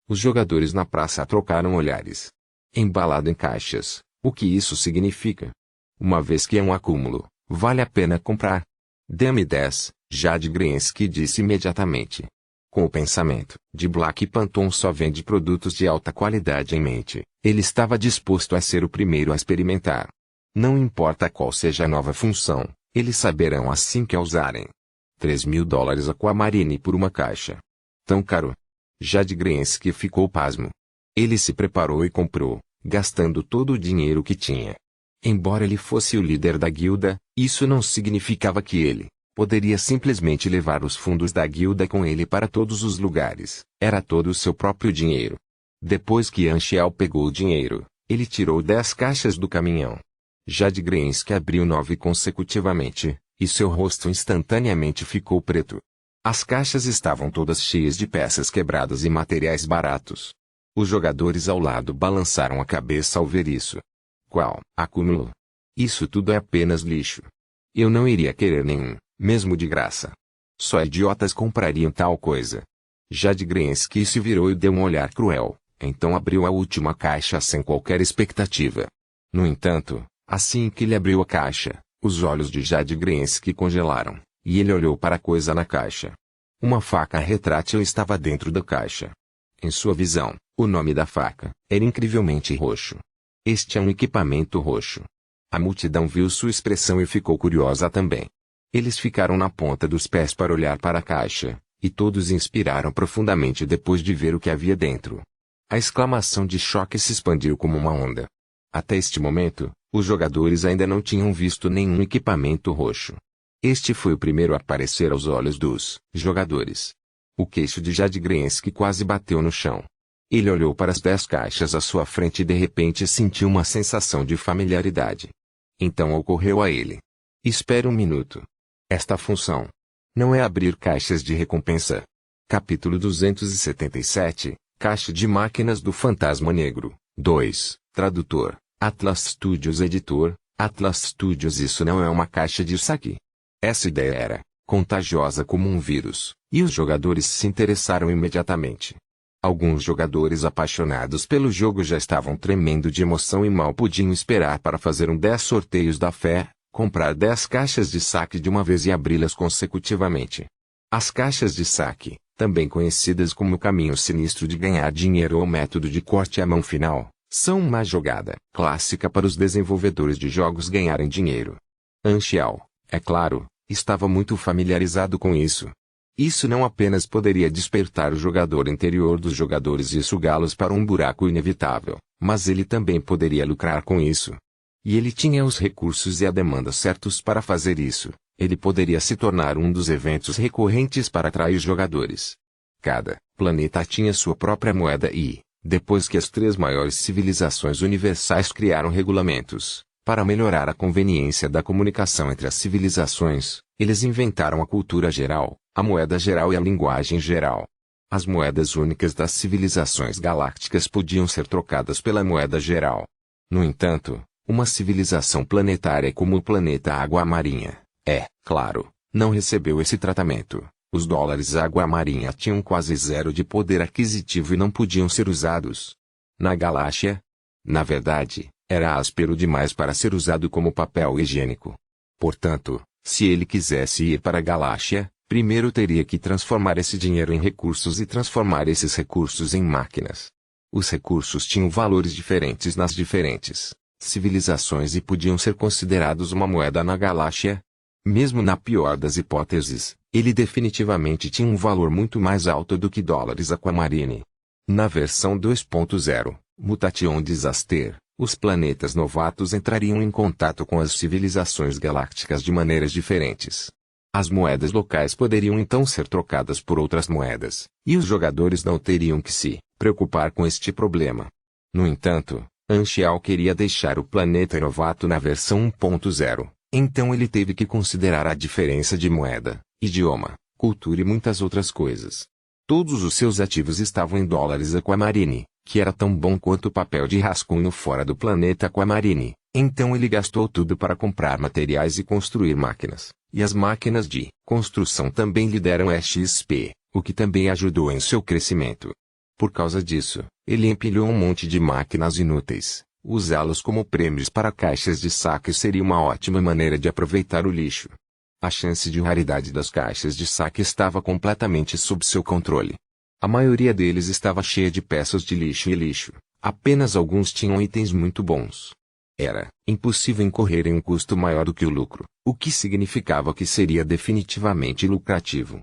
Os jogadores na praça trocaram olhares. Embalado em caixas, o que isso significa? Uma vez que é um acúmulo, vale a pena comprar. Dê-me 10, Jade Greensky disse imediatamente. Com o pensamento de Black Phantom só vende produtos de alta qualidade em mente, ele estava disposto a ser o primeiro a experimentar. Não importa qual seja a nova função, eles saberão assim que a usarem. $3.000 Aquamarine por uma caixa. Tão caro? Jadgrienski ficou pasmo. Ele se preparou e comprou, gastando todo o dinheiro que tinha. Embora ele fosse o líder da guilda, isso não significava que ele poderia simplesmente levar os fundos da guilda com ele para todos os lugares. Era todo o seu próprio dinheiro. Depois que Anchial pegou o dinheiro, ele tirou 10 caixas do caminhão. Jadgrienski abriu 9 consecutivamente, e seu rosto instantaneamente ficou preto. As caixas estavam todas cheias de peças quebradas e materiais baratos. Os jogadores ao lado balançaram a cabeça ao ver isso. Qual acúmulo? Isso tudo é apenas lixo. Eu não iria querer nenhum, mesmo de graça. Só idiotas comprariam tal coisa. Jadgrienski se virou e deu um olhar cruel, então abriu a última caixa sem qualquer expectativa. No entanto, assim que ele abriu a caixa, os olhos de Jadgrienski congelaram, e ele olhou para a coisa na caixa. Uma faca retrátil estava dentro da caixa. Em sua visão, o nome da faca era incrivelmente roxo. Este é um equipamento roxo. A multidão viu sua expressão e ficou curiosa também. Eles ficaram na ponta dos pés para olhar para a caixa, e todos inspiraram profundamente depois de ver o que havia dentro. A exclamação de choque se expandiu como uma onda. Até este momento, os jogadores ainda não tinham visto nenhum equipamento roxo. Este foi o primeiro a aparecer aos olhos dos jogadores. O queixo de Jadgrienski quase bateu no chão. Ele olhou para as 10 caixas à sua frente e de repente sentiu uma sensação de familiaridade. Então ocorreu a ele. Espere um minuto. Esta função não é abrir caixas de recompensa. Capítulo 277, Caixa de Máquinas do Fantasma Negro. 2. Tradutor, Atlas Studios. Editor, Atlas Studios. Isso não é uma caixa de saque. Essa ideia era contagiosa como um vírus, e os jogadores se interessaram imediatamente. Alguns jogadores apaixonados pelo jogo já estavam tremendo de emoção e mal podiam esperar para fazer 10 sorteios da fé, comprar 10 caixas de saque de uma vez e abri-las consecutivamente. As caixas de saque, também conhecidas como o caminho sinistro de ganhar dinheiro ou método de corte à mão final, são uma jogada clássica para os desenvolvedores de jogos ganharem dinheiro. Anchial, é claro, estava muito familiarizado com isso. Isso não apenas poderia despertar o jogador interior dos jogadores e sugá-los para um buraco inevitável, mas ele também poderia lucrar com isso. E ele tinha os recursos e a demanda certos para fazer isso. Ele poderia se tornar um dos eventos recorrentes para atrair jogadores. Cada planeta tinha sua própria moeda e, depois que as 3 maiores civilizações universais criaram regulamentos para melhorar a conveniência da comunicação entre as civilizações, eles inventaram a cultura geral, a moeda geral e a linguagem geral. As moedas únicas das civilizações galácticas podiam ser trocadas pela moeda geral. No entanto, uma civilização planetária como o planeta Água Marinha, claro, não recebeu esse tratamento. Os dólares Água Marinha tinham quase zero de poder aquisitivo e não podiam ser usados na galáxia. Na verdade, era áspero demais para ser usado como papel higiênico. Portanto, se ele quisesse ir para a galáxia, primeiro teria que transformar esse dinheiro em recursos e transformar esses recursos em máquinas. Os recursos tinham valores diferentes nas diferentes civilizações e podiam ser considerados uma moeda na galáxia. Mesmo na pior das hipóteses, ele definitivamente tinha um valor muito mais alto do que dólares Aquamarine. Na versão 2.0, Mutation Disaster, os planetas novatos entrariam em contato com as civilizações galácticas de maneiras diferentes. As moedas locais poderiam então ser trocadas por outras moedas, e os jogadores não teriam que se preocupar com este problema. No entanto, Anchial queria deixar o planeta novato na versão 1.0, então ele teve que considerar a diferença de moeda, idioma, cultura e muitas outras coisas. Todos os seus ativos estavam em dólares Aquamarine, que era tão bom quanto o papel de rascunho fora do planeta Aquamarine, então ele gastou tudo para comprar materiais e construir máquinas, e as máquinas de construção também lhe deram XP, o que também ajudou em seu crescimento. Por causa disso, ele empilhou um monte de máquinas inúteis. Usá-los como prêmios para caixas de saque seria uma ótima maneira de aproveitar o lixo. A chance de raridade das caixas de saque estava completamente sob seu controle. A maioria deles estava cheia de peças de lixo e lixo. Apenas alguns tinham itens muito bons. Era impossível incorrer em um custo maior do que o lucro, o que significava que seria definitivamente lucrativo.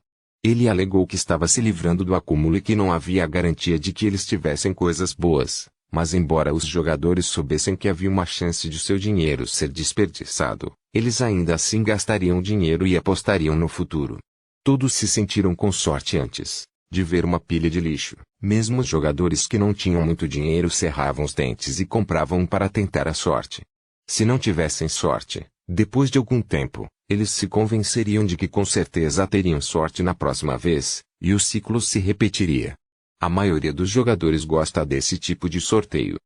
Ele alegou que estava se livrando do acúmulo e que não havia garantia de que eles tivessem coisas boas, mas embora os jogadores soubessem que havia uma chance de seu dinheiro ser desperdiçado, eles ainda assim gastariam dinheiro e apostariam no futuro. Todos se sentiram com sorte antes de ver uma pilha de lixo. Mesmo os jogadores que não tinham muito dinheiro cerravam os dentes e compravam um para tentar a sorte. Se não tivessem sorte, depois de algum tempo, eles se convenceriam de que com certeza teriam sorte na próxima vez, e o ciclo se repetiria. A maioria dos jogadores gosta desse tipo de sorteio.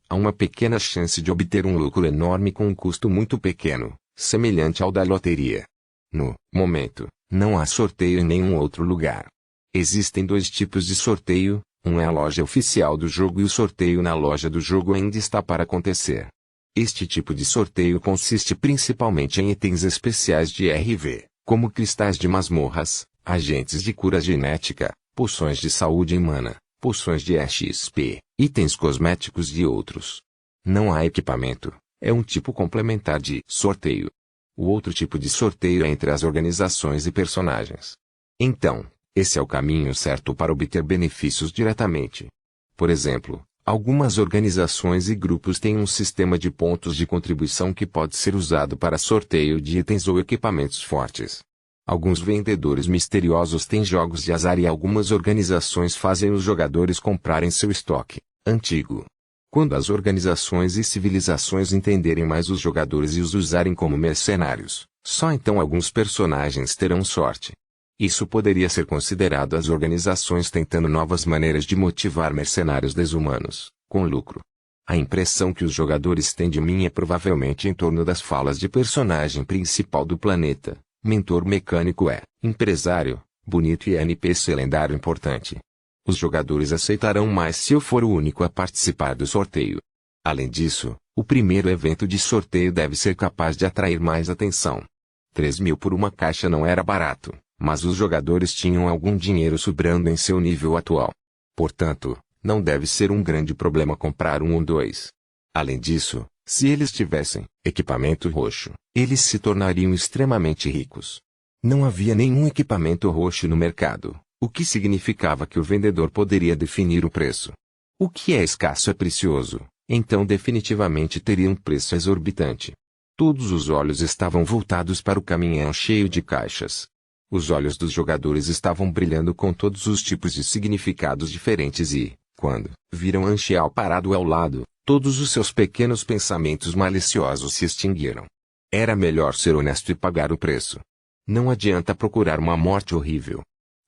Há uma pequena chance de obter um lucro enorme com um custo muito pequeno, semelhante ao da loteria. No momento, não há sorteio em nenhum outro lugar. Existem dois tipos de sorteio, um é a loja oficial do jogo e o sorteio na loja do jogo ainda está para acontecer. Este tipo de sorteio consiste principalmente em itens especiais de RV, como cristais de masmorras, agentes de cura genética, poções de saúde e mana, poções de XP, itens cosméticos e outros. Não há equipamento, é um tipo complementar de sorteio. O outro tipo de sorteio é entre as organizações e personagens. Então, esse é o caminho certo para obter benefícios diretamente. Por exemplo, algumas organizações e grupos têm um sistema de pontos de contribuição que pode ser usado para sorteio de itens ou equipamentos fortes. Alguns vendedores misteriosos têm jogos de azar e algumas organizações fazem os jogadores comprarem seu estoque antigo. Quando as organizações e civilizações entenderem mais os jogadores e os usarem como mercenários, só então alguns personagens terão sorte. Isso poderia ser considerado as organizações tentando novas maneiras de motivar mercenários desumanos, com lucro. A impressão que os jogadores têm de mim é provavelmente em torno das falas de personagem principal do planeta. Mentor mecânico é, empresário, bonito e NPC lendário importante. Os jogadores aceitarão mais se eu for o único a participar do sorteio. Além disso, o primeiro evento de sorteio deve ser capaz de atrair mais atenção. 3.000 por uma caixa não era barato, mas os jogadores tinham algum dinheiro sobrando em seu nível atual. Portanto, não deve ser um grande problema comprar um ou dois. Além disso, se eles tivessem equipamento roxo, eles se tornariam extremamente ricos. Não havia nenhum equipamento roxo no mercado, o que significava que o vendedor poderia definir o preço. O que é escasso é precioso, então definitivamente teria um preço exorbitante. Todos os olhos estavam voltados para o caminhão cheio de caixas. Os olhos dos jogadores estavam brilhando com todos os tipos de significados diferentes e, quando viram Anxial parado ao lado, todos os seus pequenos pensamentos maliciosos se extinguiram. Era melhor ser honesto e pagar o preço. Não adianta procurar uma morte horrível.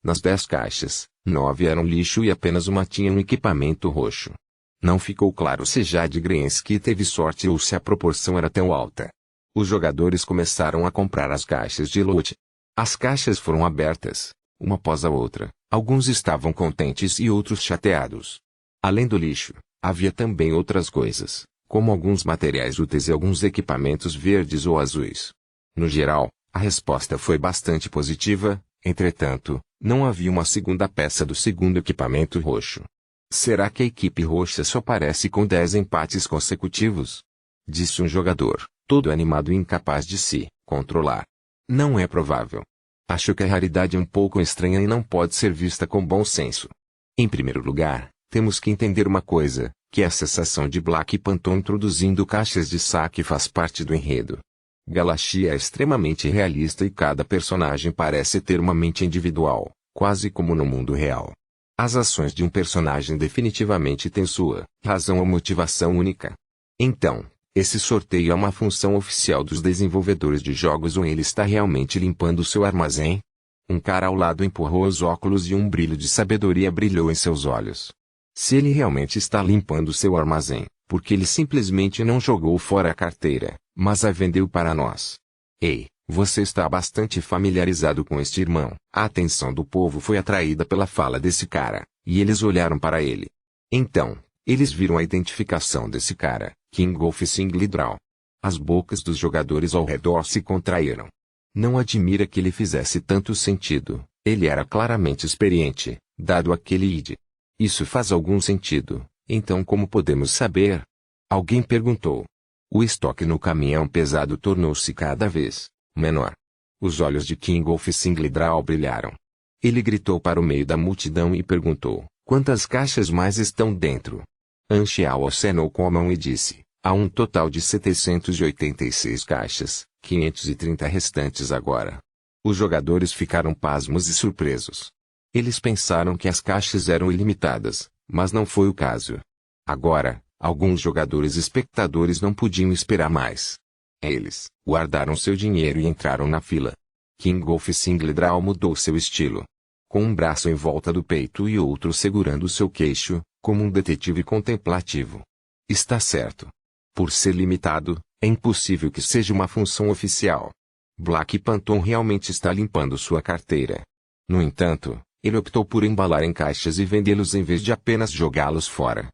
Nas 10 caixas, 9 eram lixo e apenas uma tinha um equipamento roxo. Não ficou claro se Jade Grensky teve sorte ou se a proporção era tão alta. Os jogadores começaram a comprar as caixas de lote. As caixas foram abertas, uma após a outra. Alguns estavam contentes e outros chateados. Além do lixo, havia também outras coisas, como alguns materiais úteis e alguns equipamentos verdes ou azuis. No geral, a resposta foi bastante positiva, entretanto, não havia uma segunda peça do segundo equipamento roxo. Será que a equipe roxa só aparece com 10 empates consecutivos? Disse um jogador, todo animado e incapaz de se controlar. Não é provável. Acho que a raridade é um pouco estranha e não pode ser vista com bom senso. Em primeiro lugar, temos que entender uma coisa, que a sensação de Black Panther introduzindo caixas de saque faz parte do enredo. Galaxia é extremamente realista e cada personagem parece ter uma mente individual, quase como no mundo real. As ações de um personagem definitivamente têm sua razão ou motivação única. Então, esse sorteio é uma função oficial dos desenvolvedores de jogos ou ele está realmente limpando seu armazém? Um cara ao lado empurrou os óculos e um brilho de sabedoria brilhou em seus olhos. Se ele realmente está limpando seu armazém, porque ele simplesmente não jogou fora a carteira, mas a vendeu para nós. Ei, você está bastante familiarizado com este irmão. A atenção do povo foi atraída pela fala desse cara, e eles olharam para ele. Então, eles viram a identificação desse cara, Kingolf Singledraw. As bocas dos jogadores ao redor se contraíram. Não admira que ele fizesse tanto sentido, ele era claramente experiente, dado aquele ID. Isso faz algum sentido, então como podemos saber? Alguém perguntou. O estoque no caminhão pesado tornou-se cada vez menor. Os olhos de Kingolf Singledraw brilharam. Ele gritou para o meio da multidão e perguntou: quantas caixas mais estão dentro? Anxiao acenou com a mão e disse: há um total de 786 caixas, 530 restantes agora. Os jogadores ficaram pasmos e surpresos. Eles pensaram que as caixas eram ilimitadas, mas não foi o caso. Agora, alguns jogadores espectadores não podiam esperar mais. Eles guardaram seu dinheiro e entraram na fila. King Golf Singledraw mudou seu estilo. Com um braço em volta do peito e outro segurando seu queixo, como um detetive contemplativo. Está certo. Por ser limitado, é impossível que seja uma função oficial. Black Panton realmente está limpando sua carteira. No entanto, ele optou por embalar em caixas e vendê-los em vez de apenas jogá-los fora.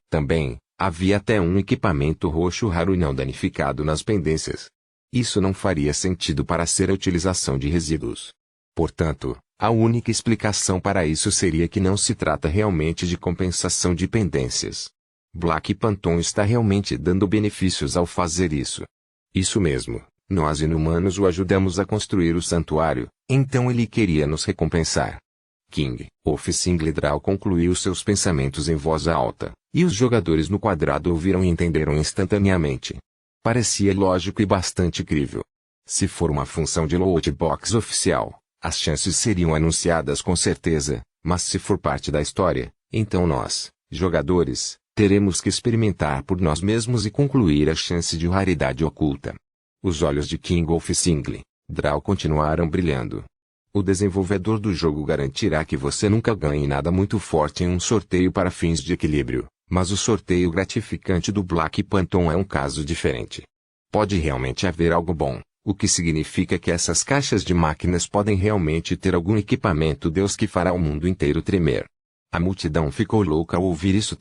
Também, havia até um equipamento roxo raro e não danificado nas pendências. Isso não faria sentido para ser a utilização de resíduos. Portanto, a única explicação para isso seria que não se trata realmente de compensação de pendências. Black Panton está realmente dando benefícios ao fazer isso. Isso mesmo, nós inumanos o ajudamos a construir o santuário, então ele queria nos recompensar. King Golf Singledraw concluiu seus pensamentos em voz alta, e os jogadores no quadrado ouviram e entenderam instantaneamente. Parecia lógico e bastante crível. Se for uma função de loot box oficial, as chances seriam anunciadas com certeza, mas se for parte da história, então nós, jogadores, teremos que experimentar por nós mesmos e concluir a chance de raridade oculta. Os olhos de King Golf Singledraw continuaram brilhando. O desenvolvedor do jogo garantirá que você nunca ganhe nada muito forte em um sorteio para fins de equilíbrio, mas o sorteio gratificante do Black Panton é um caso diferente. Pode realmente haver algo bom, o que significa que essas caixas de máquinas podem realmente ter algum equipamento Deus que fará o mundo inteiro tremer. A multidão ficou louca ao ouvir isso.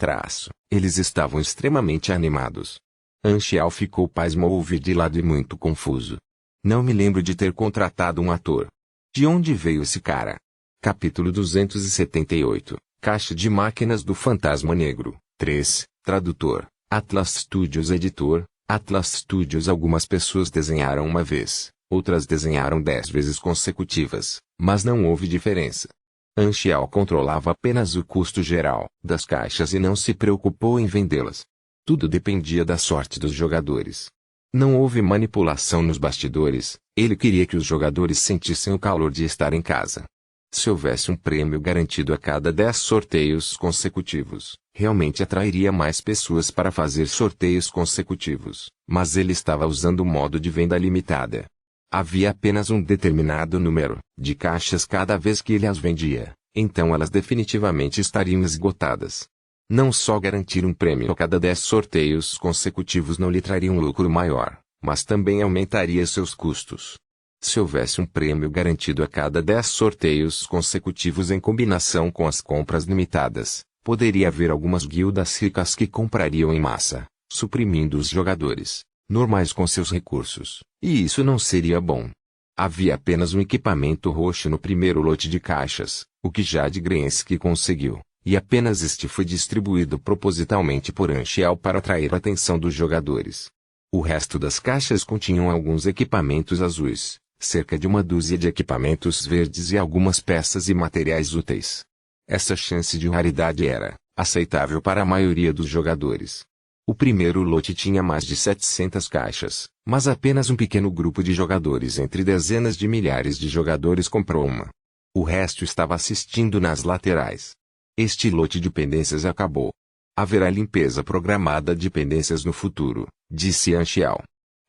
Eles estavam extremamente animados. Anxiao ficou pasmo ao ouvir de lado e muito confuso. Não me lembro de ter contratado um ator. De onde veio esse cara? Capítulo 278. Caixa de máquinas do Fantasma Negro. 3. Tradutor. Atlas Studios Editor. Atlas Studios. Algumas pessoas desenharam uma vez, outras desenharam 10 vezes consecutivas, mas não houve diferença. Anxiao controlava apenas o custo geral das caixas e não se preocupou em vendê-las. Tudo dependia da sorte dos jogadores. Não houve manipulação nos bastidores, ele queria que os jogadores sentissem o calor de estar em casa. Se houvesse um prêmio garantido a cada 10 sorteios consecutivos, realmente atrairia mais pessoas para fazer sorteios consecutivos, mas ele estava usando o modo de venda limitada. Havia apenas um determinado número de caixas cada vez que ele as vendia, então elas definitivamente estariam esgotadas. Não só garantir um prêmio a cada 10 sorteios consecutivos não lhe traria um lucro maior, mas também aumentaria seus custos. Se houvesse um prêmio garantido a cada 10 sorteios consecutivos em combinação com as compras limitadas, poderia haver algumas guildas ricas que comprariam em massa, suprimindo os jogadores normais com seus recursos, e isso não seria bom. Havia apenas um equipamento roxo no primeiro lote de caixas, o que Jade Grensky conseguiu, e apenas este foi distribuído propositalmente por Anxiao para atrair a atenção dos jogadores. O resto das caixas continham alguns equipamentos azuis, cerca de uma dúzia de equipamentos verdes e algumas peças e materiais úteis. Essa chance de raridade era aceitável para a maioria dos jogadores. O primeiro lote tinha mais de 700 caixas, mas apenas um pequeno grupo de jogadores entre dezenas de milhares de jogadores comprou uma. O resto estava assistindo nas laterais. Este lote de pendências acabou. Haverá limpeza programada de pendências no futuro, disse Anxiao.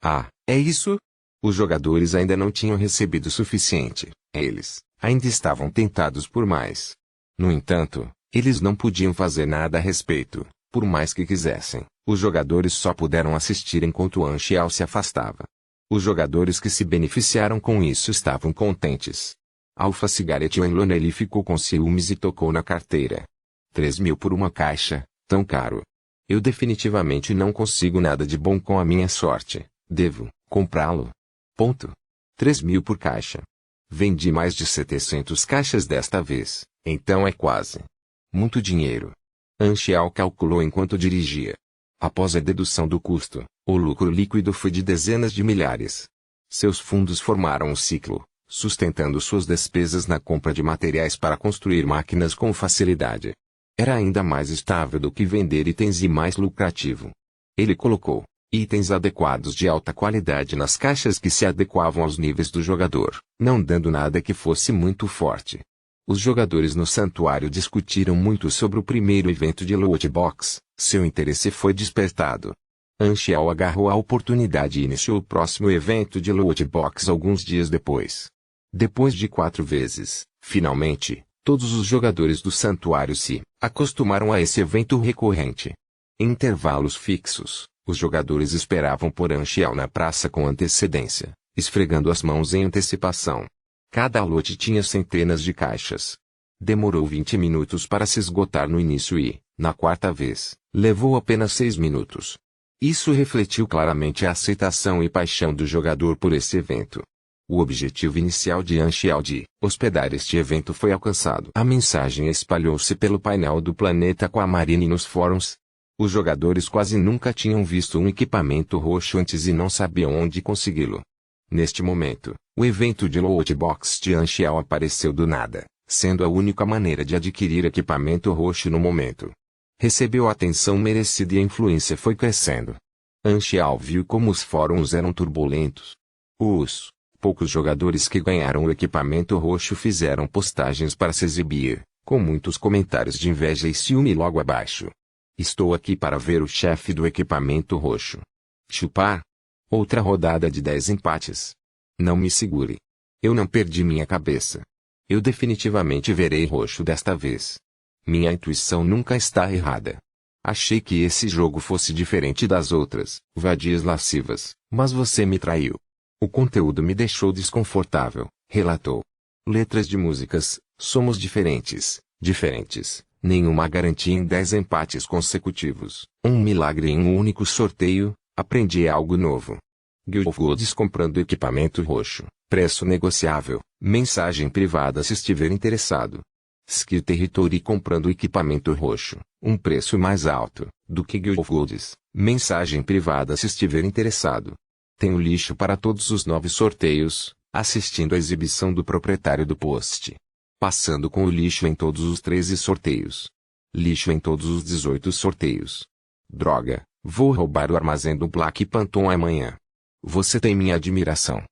Ah, é isso? Os jogadores ainda não tinham recebido o suficiente, eles ainda estavam tentados por mais. No entanto, eles não podiam fazer nada a respeito, por mais que quisessem. Os jogadores só puderam assistir enquanto Anxiao se afastava. Os jogadores que se beneficiaram com isso estavam contentes. Alpha Cigarette Enlonelli ficou com ciúmes e tocou na carteira. 3.000 por uma caixa, tão caro. Eu definitivamente não consigo nada de bom com a minha sorte. Devo comprá-lo. 3.000 por caixa. Vendi mais de 700 caixas desta vez, então é quase muito dinheiro. Anxiao calculou enquanto dirigia. Após a dedução do custo, o lucro líquido foi de dezenas de milhares. Seus fundos formaram um ciclo, sustentando suas despesas na compra de materiais para construir máquinas com facilidade. Era ainda mais estável do que vender itens e mais lucrativo. Ele colocou itens adequados de alta qualidade nas caixas que se adequavam aos níveis do jogador, não dando nada que fosse muito forte. Os jogadores no santuário discutiram muito sobre o primeiro evento de loot box. Seu interesse foi despertado. Anxiel agarrou a oportunidade e iniciou o próximo evento de loot box alguns dias depois. Depois de 4 vezes, finalmente, todos os jogadores do santuário se acostumaram a esse evento recorrente. Em intervalos fixos, os jogadores esperavam por Anxiel na praça com antecedência, esfregando as mãos em antecipação. Cada lote tinha centenas de caixas. Demorou 20 minutos para se esgotar no início e, na quarta vez, levou apenas 6 minutos. Isso refletiu claramente a aceitação e paixão do jogador por esse evento. O objetivo inicial de Anxiel de hospedar este evento foi alcançado. A mensagem espalhou-se pelo painel do planeta Aquamarine e nos fóruns. Os jogadores quase nunca tinham visto um equipamento roxo antes e não sabiam onde consegui-lo. Neste momento, o evento de loot box de Anxiel apareceu do nada, sendo a única maneira de adquirir equipamento roxo no momento. Recebeu a atenção merecida e a influência foi crescendo. Anxiel viu como os fóruns eram turbulentos. Os poucos jogadores que ganharam o equipamento roxo fizeram postagens para se exibir, com muitos comentários de inveja e ciúme logo abaixo. Estou aqui para ver o chefe do equipamento roxo. Chupar? Outra rodada de 10 empates. Não me segure. Eu não perdi minha cabeça. Eu definitivamente verei roxo desta vez. Minha intuição nunca está errada. Achei que esse jogo fosse diferente das outras, vadias lascivas, mas você me traiu. O conteúdo me deixou desconfortável, relatou. Letras de músicas, somos diferentes, nenhuma garantia em 10 empates consecutivos, um milagre em um único sorteio, aprendi algo novo. Guild of Goods comprando equipamento roxo, preço negociável, mensagem privada se estiver interessado. Skill Territory comprando equipamento roxo, um preço mais alto do que Guild of Goods, mensagem privada se estiver interessado. Tenho lixo para todos os 9 sorteios, assistindo a exibição do proprietário do post. Passando com o lixo em todos os 13 sorteios. Lixo em todos os 18 sorteios. Droga, vou roubar o armazém do Black Panton amanhã. Você tem minha admiração.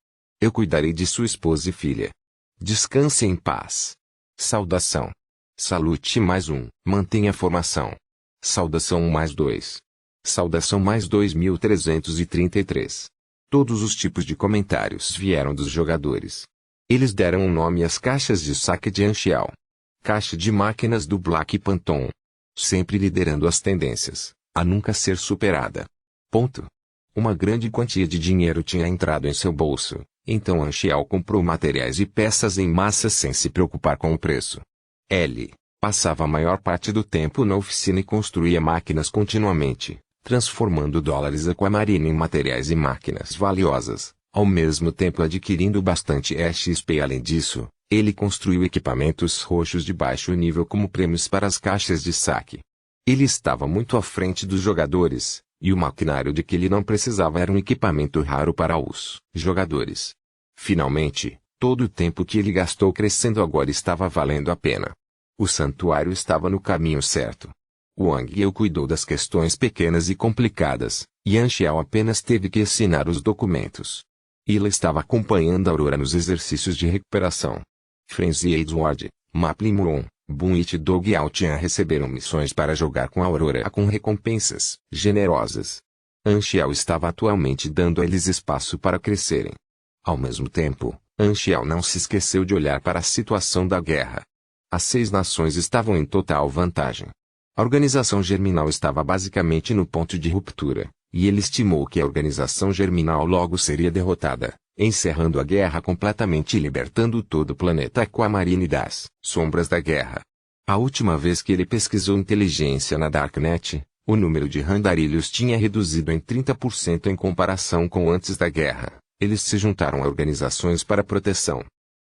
Eu cuidarei de sua esposa e filha. Descanse em paz. Saudação. Salute mais 1, mantenha a formação. Saudação mais 2. Saudação mais 2333. Todos os tipos de comentários vieram dos jogadores. Eles deram um nome às caixas de saque de Anxiel. Caixa de máquinas do Black Panton. Sempre liderando as tendências, a nunca ser superada. Ponto. Uma grande quantia de dinheiro tinha entrado em seu bolso, então Anxiel comprou materiais e peças em massa sem se preocupar com o preço. Ele passava a maior parte do tempo na oficina e construía máquinas continuamente, transformando dólares Aquamarine em materiais e máquinas valiosas, ao mesmo tempo adquirindo bastante XP. Além disso, ele construiu equipamentos roxos de baixo nível como prêmios para as caixas de saque. Ele estava muito à frente dos jogadores, e o maquinário de que ele não precisava era um equipamento raro para os jogadores. Finalmente, todo o tempo que ele gastou crescendo agora estava valendo a pena. O santuário estava no caminho certo. Wang Yeo cuidou das questões pequenas e complicadas, e Anxiel apenas teve que assinar os documentos. Ila estava acompanhando Aurora nos exercícios de recuperação. Frenzy Edward, Maplin Muon, Boon e Dog Altian receberam missões para jogar com Aurora com recompensas generosas. Anxiel estava atualmente dando a eles espaço para crescerem. Ao mesmo tempo, Anxiel não se esqueceu de olhar para a situação da guerra. As 6 nações estavam em total vantagem. A organização germinal estava basicamente no ponto de ruptura, e ele estimou que a organização germinal logo seria derrotada, encerrando a guerra completamente e libertando todo o planeta Aquamarine das sombras da guerra. A última vez que ele pesquisou inteligência na Darknet, o número de randarilhos tinha reduzido em 30% em comparação com antes da guerra. Eles se juntaram a organizações para proteção.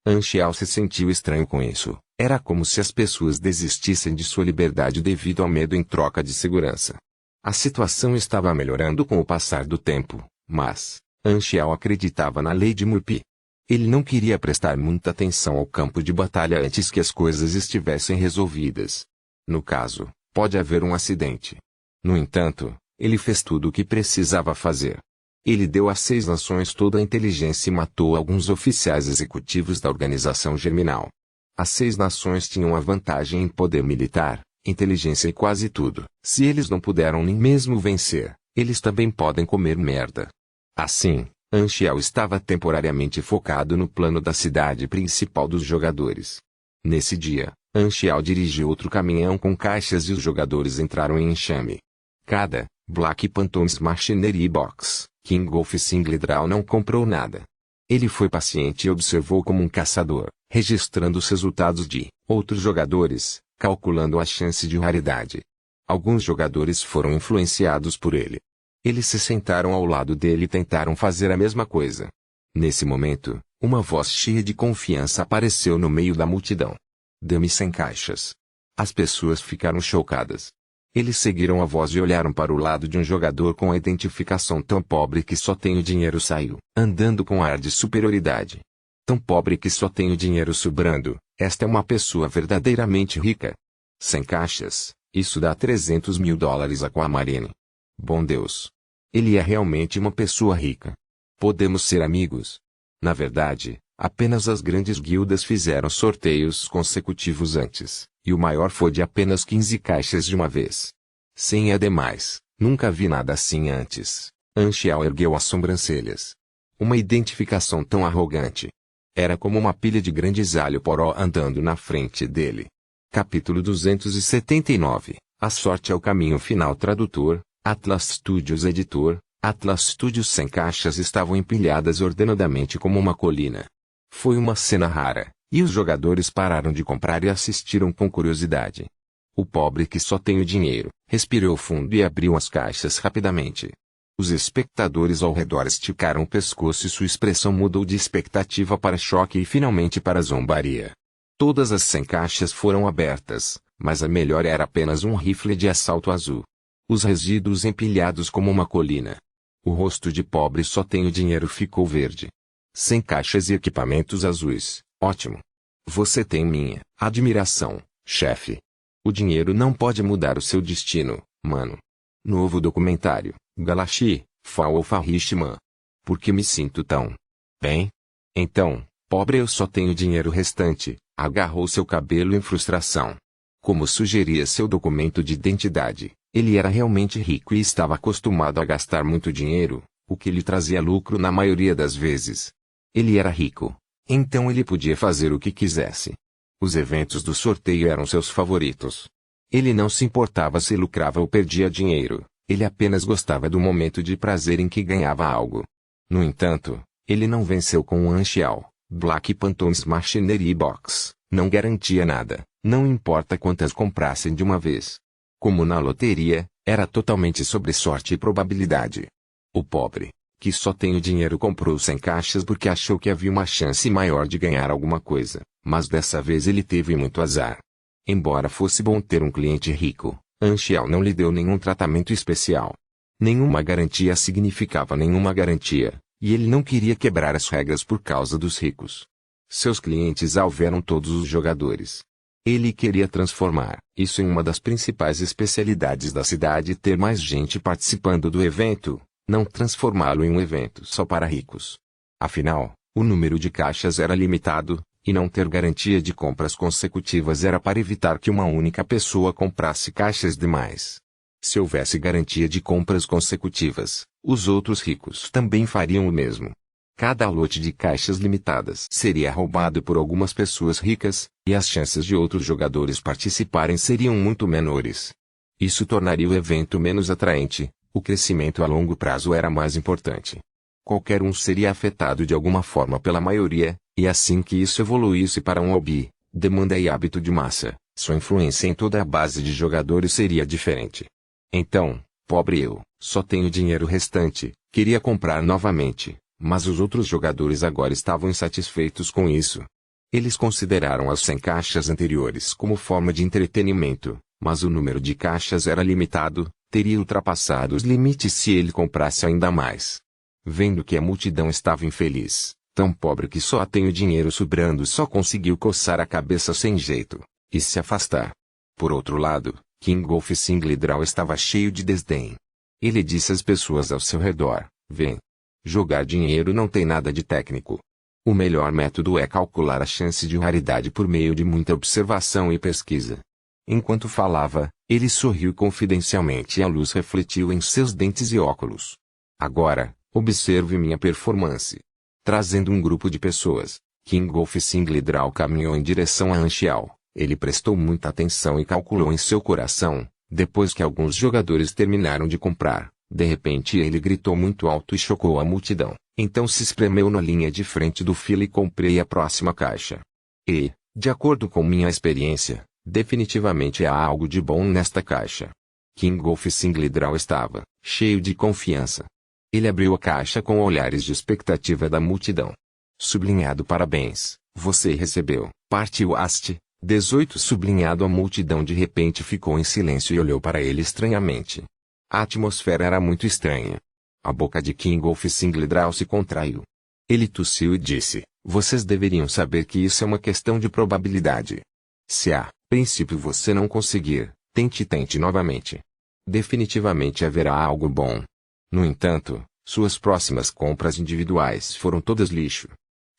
Anxiel se sentiu estranho com isso. Era como se as pessoas desistissem de sua liberdade devido ao medo em troca de segurança. A situação estava melhorando com o passar do tempo, mas Anxiel acreditava na lei de Murphy. Ele não queria prestar muita atenção ao campo de batalha antes que as coisas estivessem resolvidas. No caso, pode haver um acidente. No entanto, ele fez tudo o que precisava fazer. Ele deu às 6 nações toda a inteligência e matou alguns oficiais executivos da organização germinal. As 6 nações tinham a vantagem em poder militar, inteligência e quase tudo. Se eles não puderam nem mesmo vencer, eles também podem comer merda. Assim, Anchial estava temporariamente focado no plano da cidade principal dos jogadores. Nesse dia, Anchial dirigiu outro caminhão com caixas e os jogadores entraram em enxame. Cada Black Pantones Machinery Box, King of Single Draw não comprou nada. Ele foi paciente e observou como um caçador, registrando os resultados de outros jogadores, calculando a chance de raridade. Alguns jogadores foram influenciados por ele. Eles se sentaram ao lado dele e tentaram fazer a mesma coisa. Nesse momento, uma voz cheia de confiança apareceu no meio da multidão. Dê-me 100 caixas. As pessoas ficaram chocadas. Eles seguiram a voz e olharam para o lado de um jogador com a identificação tão pobre que só tem o dinheiro saiu, andando com ar de superioridade. Tão pobre que só tem o dinheiro sobrando, esta é uma pessoa verdadeiramente rica. 100 caixas, isso dá $300 mil Aquamarine. Bom Deus! Ele é realmente uma pessoa rica. Podemos ser amigos? Na verdade, apenas as grandes guildas fizeram sorteios consecutivos antes, e o maior foi de apenas 15 caixas de uma vez. 100 é demais, nunca vi nada assim antes. Anchial ergueu as sobrancelhas. Uma identificação tão arrogante. Era como uma pilha de grandes alho poró andando na frente dele. Capítulo 279. A sorte é o caminho final. Tradutor, Atlas Studios. Editor, Atlas Studios. 100 caixas estavam empilhadas ordenadamente como uma colina. Foi uma cena rara, e os jogadores pararam de comprar e assistiram com curiosidade. O pobre que só tem o dinheiro, respirou fundo e abriu as caixas rapidamente. Os espectadores ao redor esticaram o pescoço e sua expressão mudou de expectativa para choque e finalmente para zombaria. Todas as 100 caixas foram abertas, mas a melhor era apenas um rifle de assalto azul. Os resíduos empilhados como uma colina. O rosto de pobre só tem o dinheiro ficou verde. 100 caixas e equipamentos azuis, ótimo. Você tem minha admiração, chefe. O dinheiro não pode mudar o seu destino, mano. Novo documentário, Galaxy, Fall of Richman. Por que me sinto tão bem? Então, pobre eu só tenho dinheiro restante, agarrou seu cabelo em frustração. Como sugeria seu documento de identidade, ele era realmente rico e estava acostumado a gastar muito dinheiro, o que lhe trazia lucro na maioria das vezes. Ele era rico, então ele podia fazer o que quisesse. Os eventos do sorteio eram seus favoritos. Ele não se importava se lucrava ou perdia dinheiro, ele apenas gostava do momento de prazer em que ganhava algo. No entanto, ele não venceu com o Anchial, Black Pantones Machinery Box, não garantia nada, não importa quantas comprassem de uma vez. Como na loteria, era totalmente sobre sorte e probabilidade. O pobre, que só tem o dinheiro, comprou 100 caixas porque achou que havia uma chance maior de ganhar alguma coisa, mas dessa vez ele teve muito azar. Embora fosse bom ter um cliente rico, Anchial não lhe deu nenhum tratamento especial. Nenhuma garantia significava nenhuma garantia, e ele não queria quebrar as regras por causa dos ricos. Seus clientes alvo eram todos os jogadores. Ele queria transformar isso em uma das principais especialidades da cidade e ter mais gente participando do evento, não transformá-lo em um evento só para ricos. Afinal, o número de caixas era limitado, e não ter garantia de compras consecutivas era para evitar que uma única pessoa comprasse caixas demais. Se houvesse garantia de compras consecutivas, os outros ricos também fariam o mesmo. Cada lote de caixas limitadas seria roubado por algumas pessoas ricas, e as chances de outros jogadores participarem seriam muito menores. Isso tornaria o evento menos atraente, o crescimento a longo prazo era mais importante. Qualquer um seria afetado de alguma forma pela maioria, e assim que isso evoluísse para um hobby, demanda e hábito de massa, sua influência em toda a base de jogadores seria diferente. Então, pobre eu, só tenho dinheiro restante, queria comprar novamente, mas os outros jogadores agora estavam insatisfeitos com isso. Eles consideraram as 100 caixas anteriores como forma de entretenimento, mas o número de caixas era limitado, teria ultrapassado os limites se ele comprasse ainda mais. Vendo que a multidão estava infeliz, Tão pobre que só tem o dinheiro sobrando, só conseguiu coçar a cabeça sem jeito e se afastar. Por outro lado, King Wolf Singledraw estava cheio de desdém. Ele disse às pessoas ao seu redor: vem. Jogar dinheiro não tem nada de técnico. O melhor método é calcular a chance de raridade por meio de muita observação e pesquisa. Enquanto falava, ele sorriu confidencialmente e a luz refletiu em seus dentes e óculos. Agora, observe minha performance. Trazendo um grupo de pessoas, King Wolf Singledraw caminhou em direção a Anchial. Ele prestou muita atenção e calculou em seu coração. Depois que alguns jogadores terminaram de comprar, de repente ele gritou muito alto e chocou a multidão. Então se espremeu na linha de frente do fila e comprei a próxima caixa. E, de acordo com minha experiência, definitivamente há algo de bom nesta caixa. King Wolf Singledraw estava cheio de confiança. Ele abriu a caixa com olhares de expectativa da multidão. Sublinhado parabéns, você recebeu, partiu haste. 18 sublinhado. A multidão de repente ficou em silêncio e olhou para ele estranhamente. A atmosfera era muito estranha. A boca de King Wolf Singledraw se contraiu. Ele tossiu e disse: vocês deveriam saber que isso é uma questão de probabilidade. Se a princípio você não conseguir, tente novamente. Definitivamente haverá algo bom. No entanto, suas próximas compras individuais foram todas lixo.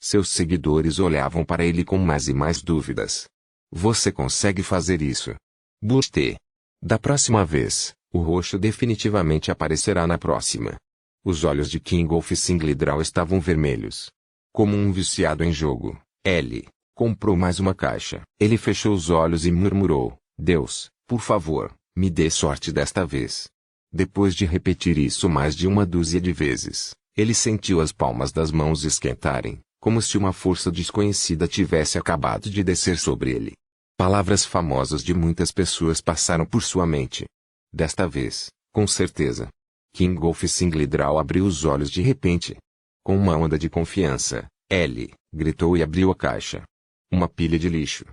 Seus seguidores olhavam para ele com mais e mais dúvidas. Você consegue fazer isso? Buste. Da próxima vez, o roxo definitivamente aparecerá na próxima. Os olhos de King Wolf Singledraw estavam vermelhos. Como um viciado em jogo, ele comprou mais uma caixa. Ele fechou os olhos e murmurou: Deus, por favor, me dê sorte desta vez. Depois de repetir isso mais de uma dúzia de vezes, ele sentiu as palmas das mãos esquentarem, como se uma força desconhecida tivesse acabado de descer sobre ele. Palavras famosas de muitas pessoas passaram por sua mente. Desta vez, com certeza. King Wolf Singledraw abriu os olhos de repente. Com uma onda de confiança, ele gritou e abriu a caixa. Uma pilha de lixo.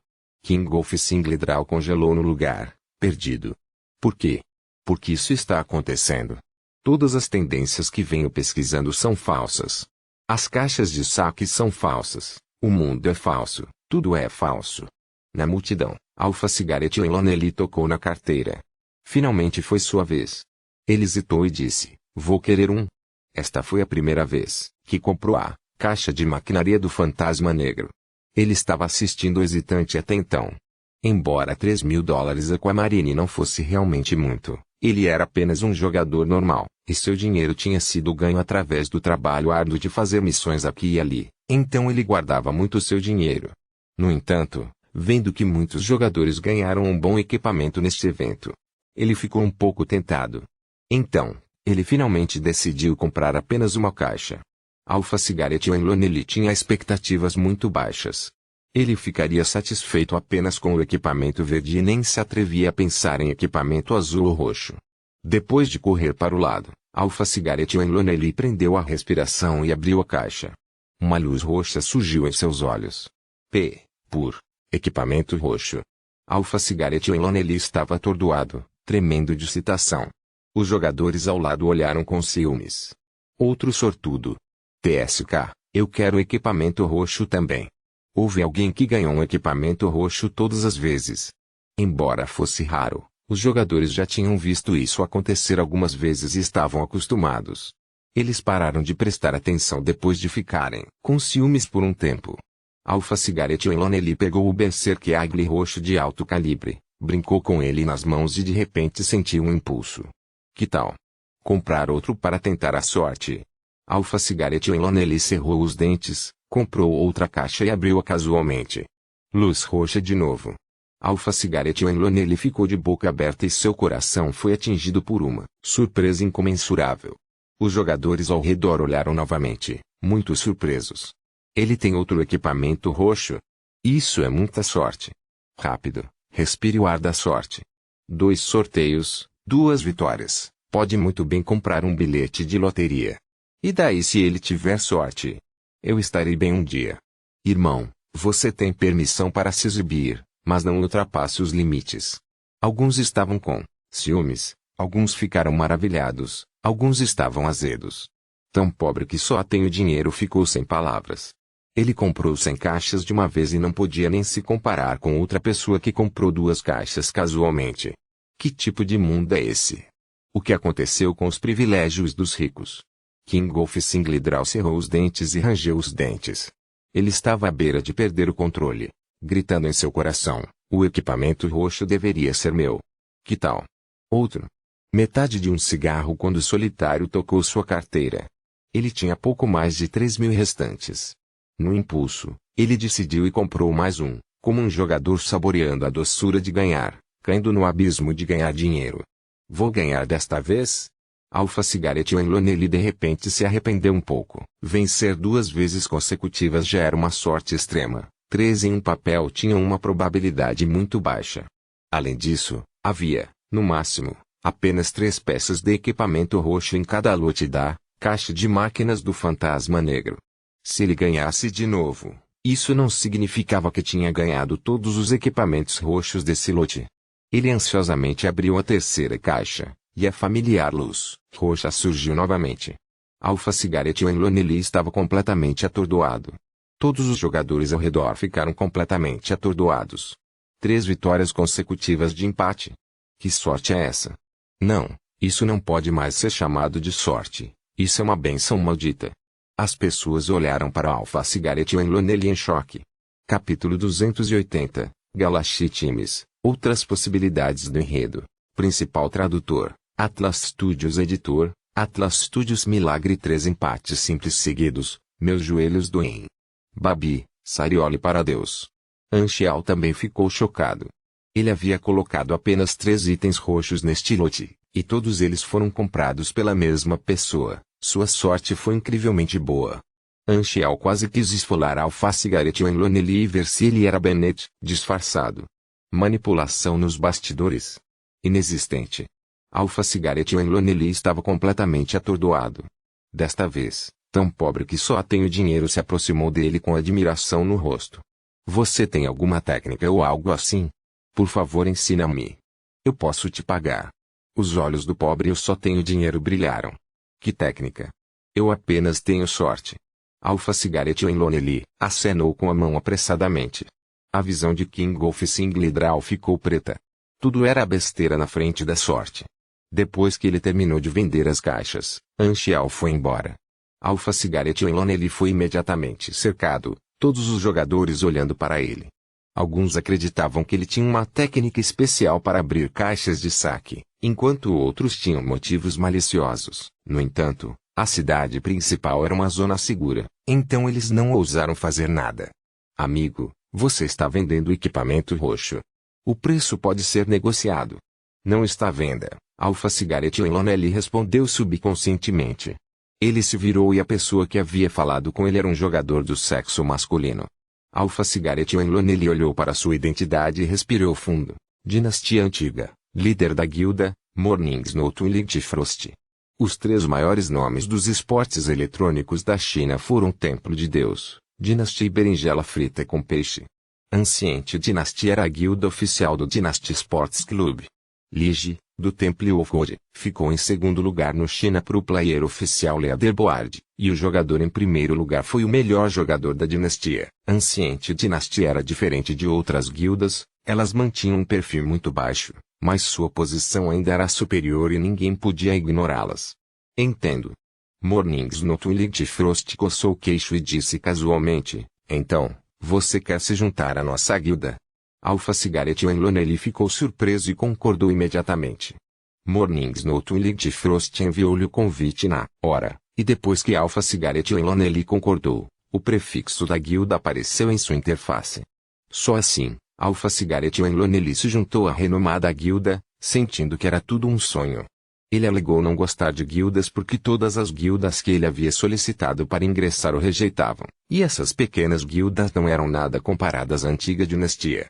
King Wolf Singledraw congelou no lugar, perdido. Por quê? Por que isso está acontecendo? Todas as tendências que venho pesquisando são falsas. As caixas de saque são falsas, o mundo é falso, tudo é falso. Na multidão, Alpha Cigarette Lonely tocou na carteira. Finalmente foi sua vez. Ele hesitou e disse: vou querer um. Esta foi a primeira vez que comprou a caixa de maquinaria do Fantasma Negro. Ele estava assistindo hesitante até então. Embora $3.000 Aquamarine não fosse realmente muito, ele era apenas um jogador normal, e seu dinheiro tinha sido ganho através do trabalho árduo de fazer missões aqui e ali, então ele guardava muito seu dinheiro. No entanto, vendo que muitos jogadores ganharam um bom equipamento neste evento, ele ficou um pouco tentado. Então, ele finalmente decidiu comprar apenas uma caixa. Alpha Cigarette Lonely tinha expectativas muito baixas. Ele ficaria satisfeito apenas com o equipamento verde e nem se atrevia a pensar em equipamento azul ou roxo. Depois de correr para o lado, Alpha Cigarette Lonely prendeu a respiração e abriu a caixa. Uma luz roxa surgiu em seus olhos. Por equipamento roxo. Alpha Cigarette Lonely estava atordoado, tremendo de excitação. Os jogadores ao lado olharam com ciúmes. Outro sortudo. TSK, eu quero equipamento roxo também. Houve alguém que ganhou um equipamento roxo todas as vezes. Embora fosse raro, os jogadores já tinham visto isso acontecer algumas vezes e estavam acostumados. Eles pararam de prestar atenção depois de ficarem com ciúmes por um tempo. Alpha Cigarette Lonely pegou o Berserk Eagle roxo de alto calibre, brincou com ele nas mãos e de repente sentiu um impulso. Que tal comprar outro para tentar a sorte? Alpha Cigarette Lonely cerrou os dentes, comprou outra caixa e abriu-a casualmente. Luz roxa de novo. Alpha Cigarette Lonely ficou de boca aberta e seu coração foi atingido por uma surpresa incomensurável. Os jogadores ao redor olharam novamente, muito surpresos. Ele tem outro equipamento roxo? Isso é muita sorte. Rápido, respire o ar da sorte. 2 sorteios, 2 vitórias. Pode muito bem comprar um bilhete de loteria. E daí se ele tiver sorte? Eu estarei bem um dia. Irmão, você tem permissão para se exibir, mas não ultrapasse os limites. Alguns estavam com ciúmes, alguns ficaram maravilhados, alguns estavam azedos. Tão pobre que só tem o dinheiro, ficou sem palavras. Ele comprou 100 caixas de uma vez e não podia nem se comparar com outra pessoa que comprou 2 caixas casualmente. Que tipo de mundo é esse? O que aconteceu com os privilégios dos ricos? Kingolf Singledraw cerrou os dentes e rangeu os dentes. Ele estava à beira de perder o controle, gritando em seu coração: o equipamento roxo deveria ser meu. Que tal? Outro. Metade de um cigarro quando o solitário tocou sua carteira. Ele tinha pouco mais de 3.000 restantes. No impulso, ele decidiu e comprou mais um, como um jogador saboreando a doçura de ganhar, caindo no abismo de ganhar dinheiro. Vou ganhar desta vez? Alpha Cigarette Lonely de repente se arrependeu um pouco. Vencer 2 vezes consecutivas já era uma sorte extrema. 3 em um papel tinham uma probabilidade muito baixa. Além disso, havia, no máximo, apenas 3 peças de equipamento roxo em cada lote da caixa de máquinas do Fantasma Negro. Se ele ganhasse de novo, isso não significava que tinha ganhado todos os equipamentos roxos desse lote. Ele ansiosamente abriu a terceira caixa, e a familiar luz roxa surgiu novamente. Alpha Cigarette Lonely estava completamente atordoado. Todos os jogadores ao redor ficaram completamente atordoados. 3 vitórias consecutivas de empate. Que sorte é essa? Não, isso não pode mais ser chamado de sorte. Isso é uma bênção maldita. As pessoas olharam para Alpha Cigarette Lonely em choque. Capítulo 280, Galaxy Times, outras possibilidades do enredo. Principal tradutor, Atlas Studios editor, Atlas Studios Milagre 3 empates simples seguidos, meus joelhos doem. Babi, Sarioli para Deus. Anchial também ficou chocado. Ele havia colocado apenas 3 itens roxos neste lote, e todos eles foram comprados pela mesma pessoa. Sua sorte foi incrivelmente boa. Anchial quase quis esfolar Alpha Cigarette Lonely e ver se ele era Bennett, disfarçado. Manipulação nos bastidores. Inexistente. Alpha Cigarette Lonely estava completamente atordoado. Desta vez, tão pobre que só tem o dinheiro, se aproximou dele com admiração no rosto. Você tem alguma técnica ou algo assim? Por favor, ensina-me. Eu posso te pagar. Os olhos do pobre "eu só tenho dinheiro" brilharam. Que técnica? Eu apenas tenho sorte. Alpha Cigarette Lonely acenou com a mão apressadamente. A visão de Kingolf Singledraw ficou preta. Tudo era besteira na frente da sorte. Depois que ele terminou de vender as caixas, Anchial foi embora. Alpha Cigarette Lonely foi imediatamente cercado, todos os jogadores olhando para ele. Alguns acreditavam que ele tinha uma técnica especial para abrir caixas de saque, enquanto outros tinham motivos maliciosos. No entanto, a cidade principal era uma zona segura, então eles não ousaram fazer nada. Amigo, você está vendendo equipamento roxo. O preço pode ser negociado. Não está à venda, Alpha Cigarette Lonely respondeu subconscientemente. Ele se virou e a pessoa que havia falado com ele era um jogador do sexo masculino. Alpha Cigarette Lonely olhou para sua identidade e respirou fundo. Dinastia antiga, líder da guilda, Mornings Note e Frost. Os 3 maiores nomes dos esportes eletrônicos da China foram Templo de Deus, Dinastia e Berinjela Frita com Peixe. Anciente Dinastia era a guilda oficial do Dynasty Sports Club. Lige, do Temple of God, ficou em segundo lugar no China Pro Player oficial Leaderboard, e o jogador em primeiro lugar foi o melhor jogador da dinastia. Anciente Dinastia era diferente de outras guildas, elas mantinham um perfil muito baixo, mas sua posição ainda era superior e ninguém podia ignorá-las. Entendo. Mornings Note Elite Frost coçou o queixo e disse casualmente, então, você quer se juntar à nossa guilda? Alpha Cigarette Lonely ficou surpreso e concordou imediatamente. Mornings Note Elite Frost enviou-lhe o convite na hora, e depois que Alpha Cigarette Lonely concordou, o prefixo da guilda apareceu em sua interface. Só assim, Alpha Cigarette Lonely se juntou à renomada guilda, sentindo que era tudo um sonho. Ele alegou não gostar de guildas porque todas as guildas que ele havia solicitado para ingressar o rejeitavam, e essas pequenas guildas não eram nada comparadas à antiga dinastia.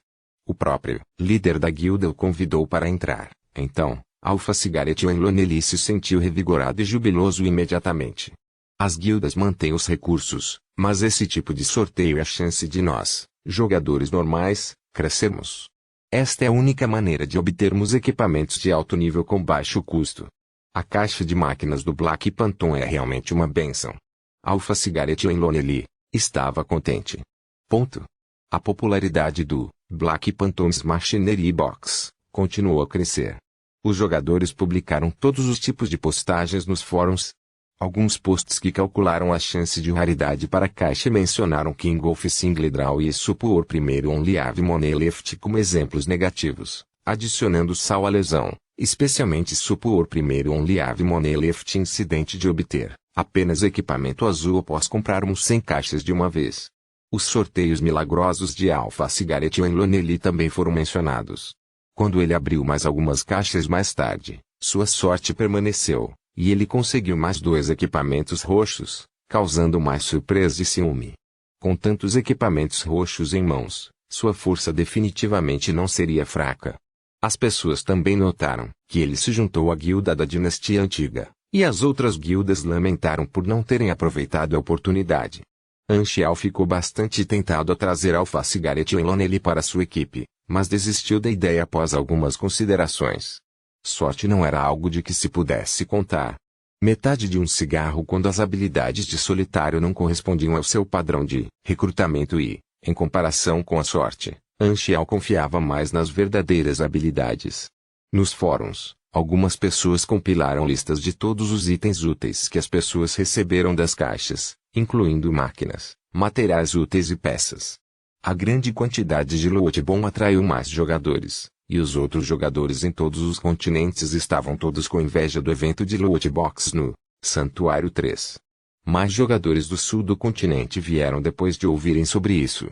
O próprio líder da guilda o convidou para entrar, então, Alpha Cigarette Lonely se sentiu revigorado e jubiloso imediatamente. As guildas mantêm os recursos, mas esse tipo de sorteio é a chance de nós, jogadores normais, crescermos. Esta é a única maneira de obtermos equipamentos de alto nível com baixo custo. A caixa de máquinas do Black Phantom é realmente uma bênção. Alpha Cigarette em Lonely estava contente. Ponto. A popularidade do Black Phantom's Machinery Box continuou a crescer. Os jogadores publicaram todos os tipos de postagens nos fóruns. Alguns posts que calcularam a chance de raridade para a caixa mencionaram King of Single Draw e Super Primeiro Only Have Money Left como exemplos negativos, adicionando sal à lesão, especialmente Super Primeiro Only Have Money Left incidente de obter apenas equipamento azul após comprarmos 100 caixas de uma vez. Os sorteios milagrosos de Alpha Cigarette e Lonely também foram mencionados. Quando ele abriu mais algumas caixas mais tarde, sua sorte permaneceu, e ele conseguiu mais 2 equipamentos roxos, causando mais surpresa e ciúme. Com tantos equipamentos roxos em mãos, sua força definitivamente não seria fraca. As pessoas também notaram que ele se juntou à guilda da dinastia antiga, e as outras guildas lamentaram por não terem aproveitado a oportunidade. Anxial ficou bastante tentado a trazer Alpha Cigarette e Lonely para sua equipe, mas desistiu da ideia após algumas considerações. Sorte não era algo de que se pudesse contar. Metade de um cigarro quando as habilidades de solitário não correspondiam ao seu padrão de recrutamento e, em comparação com a sorte, Anxial confiava mais nas verdadeiras habilidades. Nos fóruns, algumas pessoas compilaram listas de todos os itens úteis que as pessoas receberam das caixas, incluindo máquinas, materiais úteis e peças. A grande quantidade de loot bom atraiu mais jogadores, e os outros jogadores em todos os continentes estavam todos com inveja do evento de loot box no Santuário 3. Mais jogadores do sul do continente vieram depois de ouvirem sobre isso.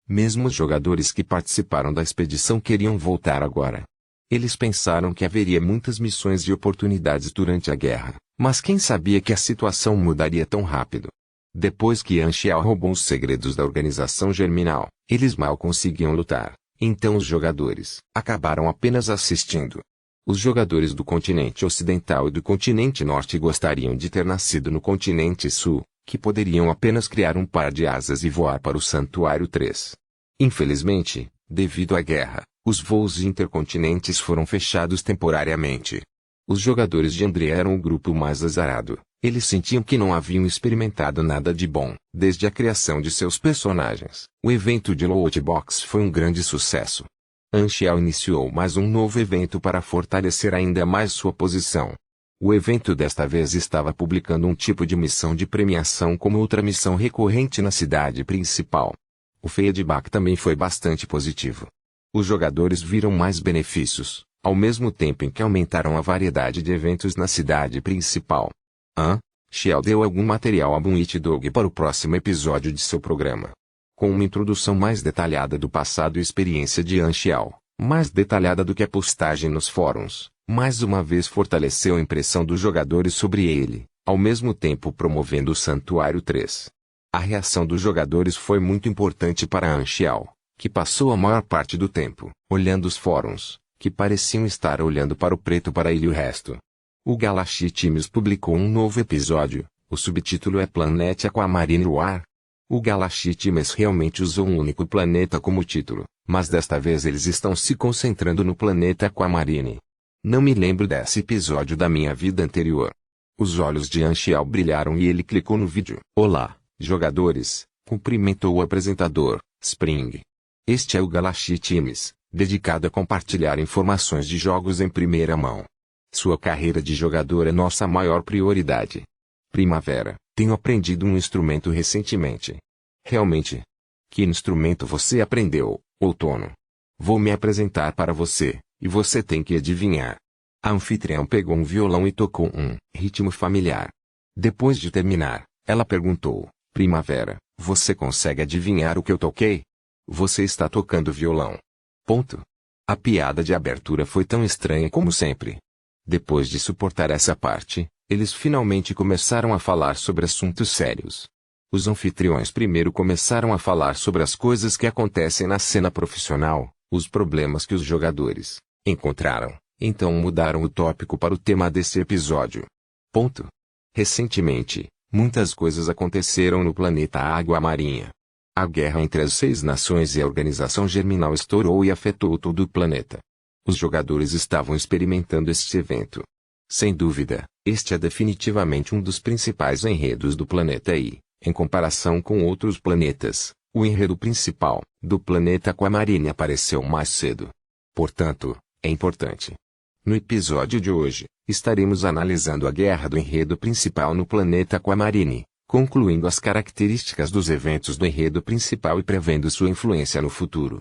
Mesmo os jogadores que participaram da expedição queriam voltar agora. Eles pensaram que haveria muitas missões e oportunidades durante a guerra, mas quem sabia que a situação mudaria tão rápido? Depois que Anxial roubou os segredos da organização germinal, eles mal conseguiam lutar, então os jogadores acabaram apenas assistindo. Os jogadores do continente ocidental e do continente norte gostariam de ter nascido no continente sul, que poderiam apenas criar um par de asas e voar para o Santuário 3. Infelizmente, devido à guerra, os voos intercontinentes foram fechados temporariamente. Os jogadores de André eram o grupo mais azarado. Eles sentiam que não haviam experimentado nada de bom, desde a criação de seus personagens. O evento de Loot Box foi um grande sucesso. Anxial iniciou mais um novo evento para fortalecer ainda mais sua posição. O evento desta vez estava publicando um tipo de missão de premiação como outra missão recorrente na cidade principal. O feedback também foi bastante positivo. Os jogadores viram mais benefícios, ao mesmo tempo em que aumentaram a variedade de eventos na cidade principal. Xiao deu algum material a Bunwich Dog para o próximo episódio de seu programa. Com uma introdução mais detalhada do passado e experiência de Anxiao, mais detalhada do que a postagem nos fóruns, mais uma vez fortaleceu a impressão dos jogadores sobre ele, ao mesmo tempo promovendo o Santuário 3. A reação dos jogadores foi muito importante para Anxiao, que passou a maior parte do tempo olhando os fóruns, que pareciam estar olhando para o preto para ele e o resto. O Galaxy Times publicou um novo episódio, o subtítulo é Planet Aquamarine War. O Galaxy Times realmente usou um único planeta como título, mas desta vez eles estão se concentrando no planeta Aquamarine. Não me lembro desse episódio da minha vida anterior. Os olhos de Anxiao brilharam e ele clicou no vídeo. Olá, jogadores, cumprimentou o apresentador, Spring. Este é o Galaxy Times, dedicado a compartilhar informações de jogos em primeira mão. Sua carreira de jogador é nossa maior prioridade. Primavera, tenho aprendido um instrumento recentemente. Realmente? Que instrumento você aprendeu, outono? Vou me apresentar para você, e você tem que adivinhar. A anfitriã pegou um violão e tocou um ritmo familiar. Depois de terminar, ela perguntou, Primavera, você consegue adivinhar o que eu toquei? Você está tocando violão. Ponto. A piada de abertura foi tão estranha como sempre. Depois de suportar essa parte, eles finalmente começaram a falar sobre assuntos sérios. Os anfitriões primeiro começaram a falar sobre as coisas que acontecem na cena profissional, os problemas que os jogadores encontraram, então mudaram o tópico para o tema desse episódio. Ponto. Recentemente, muitas coisas aconteceram no planeta Água Marinha. A guerra entre as 6 nações e a organização germinal estourou e afetou todo o planeta. Os jogadores estavam experimentando este evento. Sem dúvida, este é definitivamente um dos principais enredos do planeta e, em comparação com outros planetas, o enredo principal do planeta Aquamarine apareceu mais cedo. Portanto, é importante. No episódio de hoje, estaremos analisando a guerra do enredo principal no planeta Aquamarine, concluindo as características dos eventos do enredo principal e prevendo sua influência no futuro.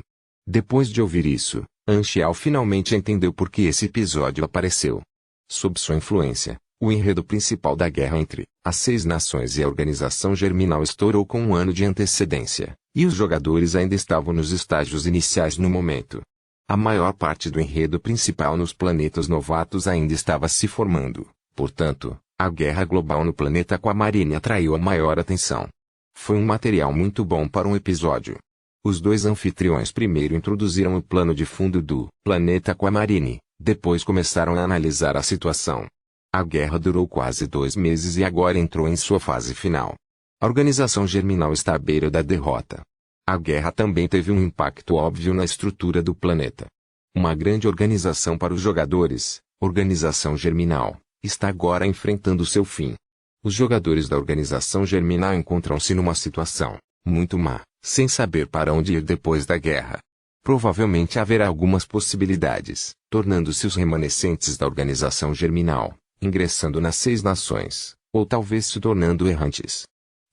Depois de ouvir isso, Anchial finalmente entendeu por que esse episódio apareceu. Sob sua influência, o enredo principal da guerra entre as 6 nações e a organização germinal estourou com um ano de antecedência, e os jogadores ainda estavam nos estágios iniciais no momento. A maior parte do enredo principal nos planetas novatos ainda estava se formando, portanto, a guerra global no planeta Aquamarine atraiu a maior atenção. Foi um material muito bom para um episódio. Os dois anfitriões primeiro introduziram o plano de fundo do planeta Aquamarine, depois começaram a analisar a situação. A guerra durou quase 2 meses e agora entrou em sua fase final. A organização germinal está à beira da derrota. A guerra também teve um impacto óbvio na estrutura do planeta. Uma grande organização para os jogadores, Organização Germinal, está agora enfrentando seu fim. Os jogadores da Organização Germinal encontram-se numa situação muito má, sem saber para onde ir depois da guerra. Provavelmente haverá algumas possibilidades, tornando-se os remanescentes da Organização Germinal, ingressando nas 6 nações, ou talvez se tornando errantes.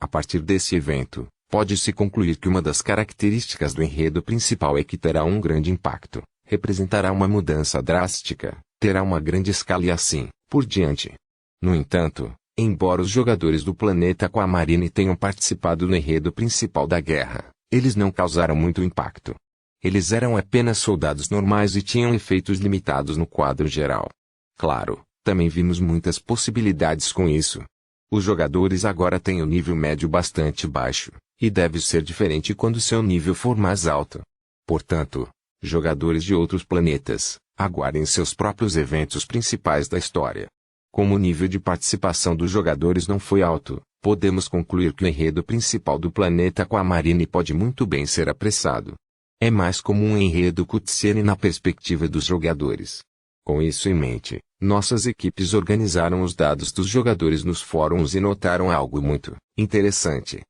A partir desse evento, pode-se concluir que uma das características do enredo principal é que terá um grande impacto, representará uma mudança drástica, terá uma grande escala e assim, por diante. No entanto, embora os jogadores do planeta Aquamarine tenham participado no enredo principal da guerra, eles não causaram muito impacto. Eles eram apenas soldados normais e tinham efeitos limitados no quadro geral. Claro, também vimos muitas possibilidades com isso. Os jogadores agora têm o nível médio bastante baixo, e deve ser diferente quando seu nível for mais alto. Portanto, jogadores de outros planetas, aguardem seus próprios eventos principais da história. Como o nível de participação dos jogadores não foi alto, podemos concluir que o enredo principal do planeta Aquamarine pode muito bem ser apressado. É mais como um enredo cutscene na perspectiva dos jogadores. Com isso em mente, nossas equipes organizaram os dados dos jogadores nos fóruns e notaram algo muito interessante.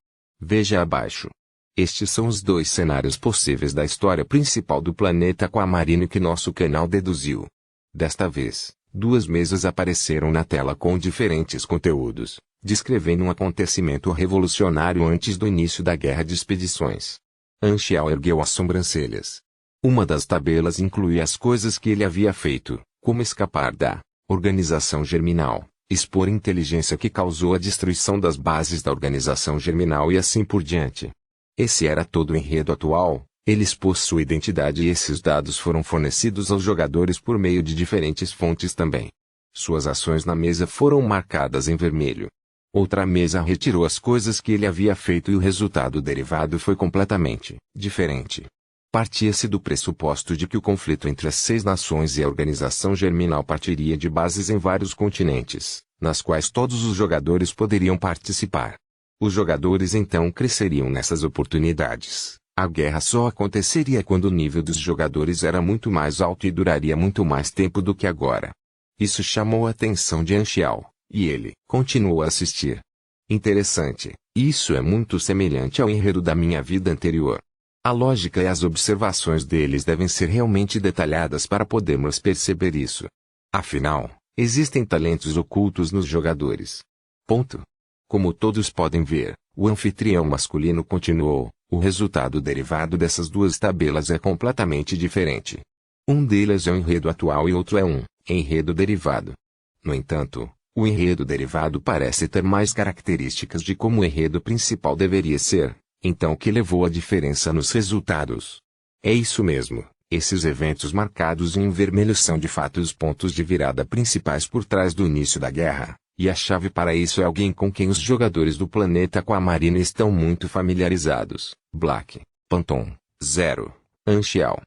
Veja abaixo. Estes são os 2 cenários possíveis da história principal do planeta Aquamarine que nosso canal deduziu. Desta vez, 2 mesas apareceram na tela com diferentes conteúdos, descrevendo um acontecimento revolucionário antes do início da Guerra de Expedições. Anchial ergueu as sobrancelhas. Uma das tabelas incluía as coisas que ele havia feito, como escapar da Organização Germinal, expor inteligência que causou a destruição das bases da Organização Germinal e assim por diante. Esse era todo o enredo atual, ele expôs sua identidade e esses dados foram fornecidos aos jogadores por meio de diferentes fontes também. Suas ações na mesa foram marcadas em vermelho. Outra mesa retirou as coisas que ele havia feito e o resultado derivado foi completamente diferente. Partia-se do pressuposto de que o conflito entre as 6 nações e a Organização Germinal partiria de bases em vários continentes, nas quais todos os jogadores poderiam participar. Os jogadores então cresceriam nessas oportunidades. A guerra só aconteceria quando o nível dos jogadores era muito mais alto e duraria muito mais tempo do que agora. Isso chamou a atenção de Anchial, e ele continuou a assistir. Interessante, isso é muito semelhante ao enredo da minha vida anterior. A lógica e as observações deles devem ser realmente detalhadas para podermos perceber isso. Afinal, existem talentos ocultos nos jogadores. Ponto. Como todos podem ver, o anfitrião masculino continuou, o resultado derivado dessas 2 tabelas é completamente diferente. Um deles é o enredo atual e outro é um enredo derivado. No entanto, o enredo derivado parece ter mais características de como o enredo principal deveria ser, então o que levou à diferença nos resultados? É isso mesmo, esses eventos marcados em vermelho são de fato os pontos de virada principais por trás do início da guerra, e a chave para isso é alguém com quem os jogadores do planeta Aquamarine estão muito familiarizados, Black, Panton, Zero, Anchial.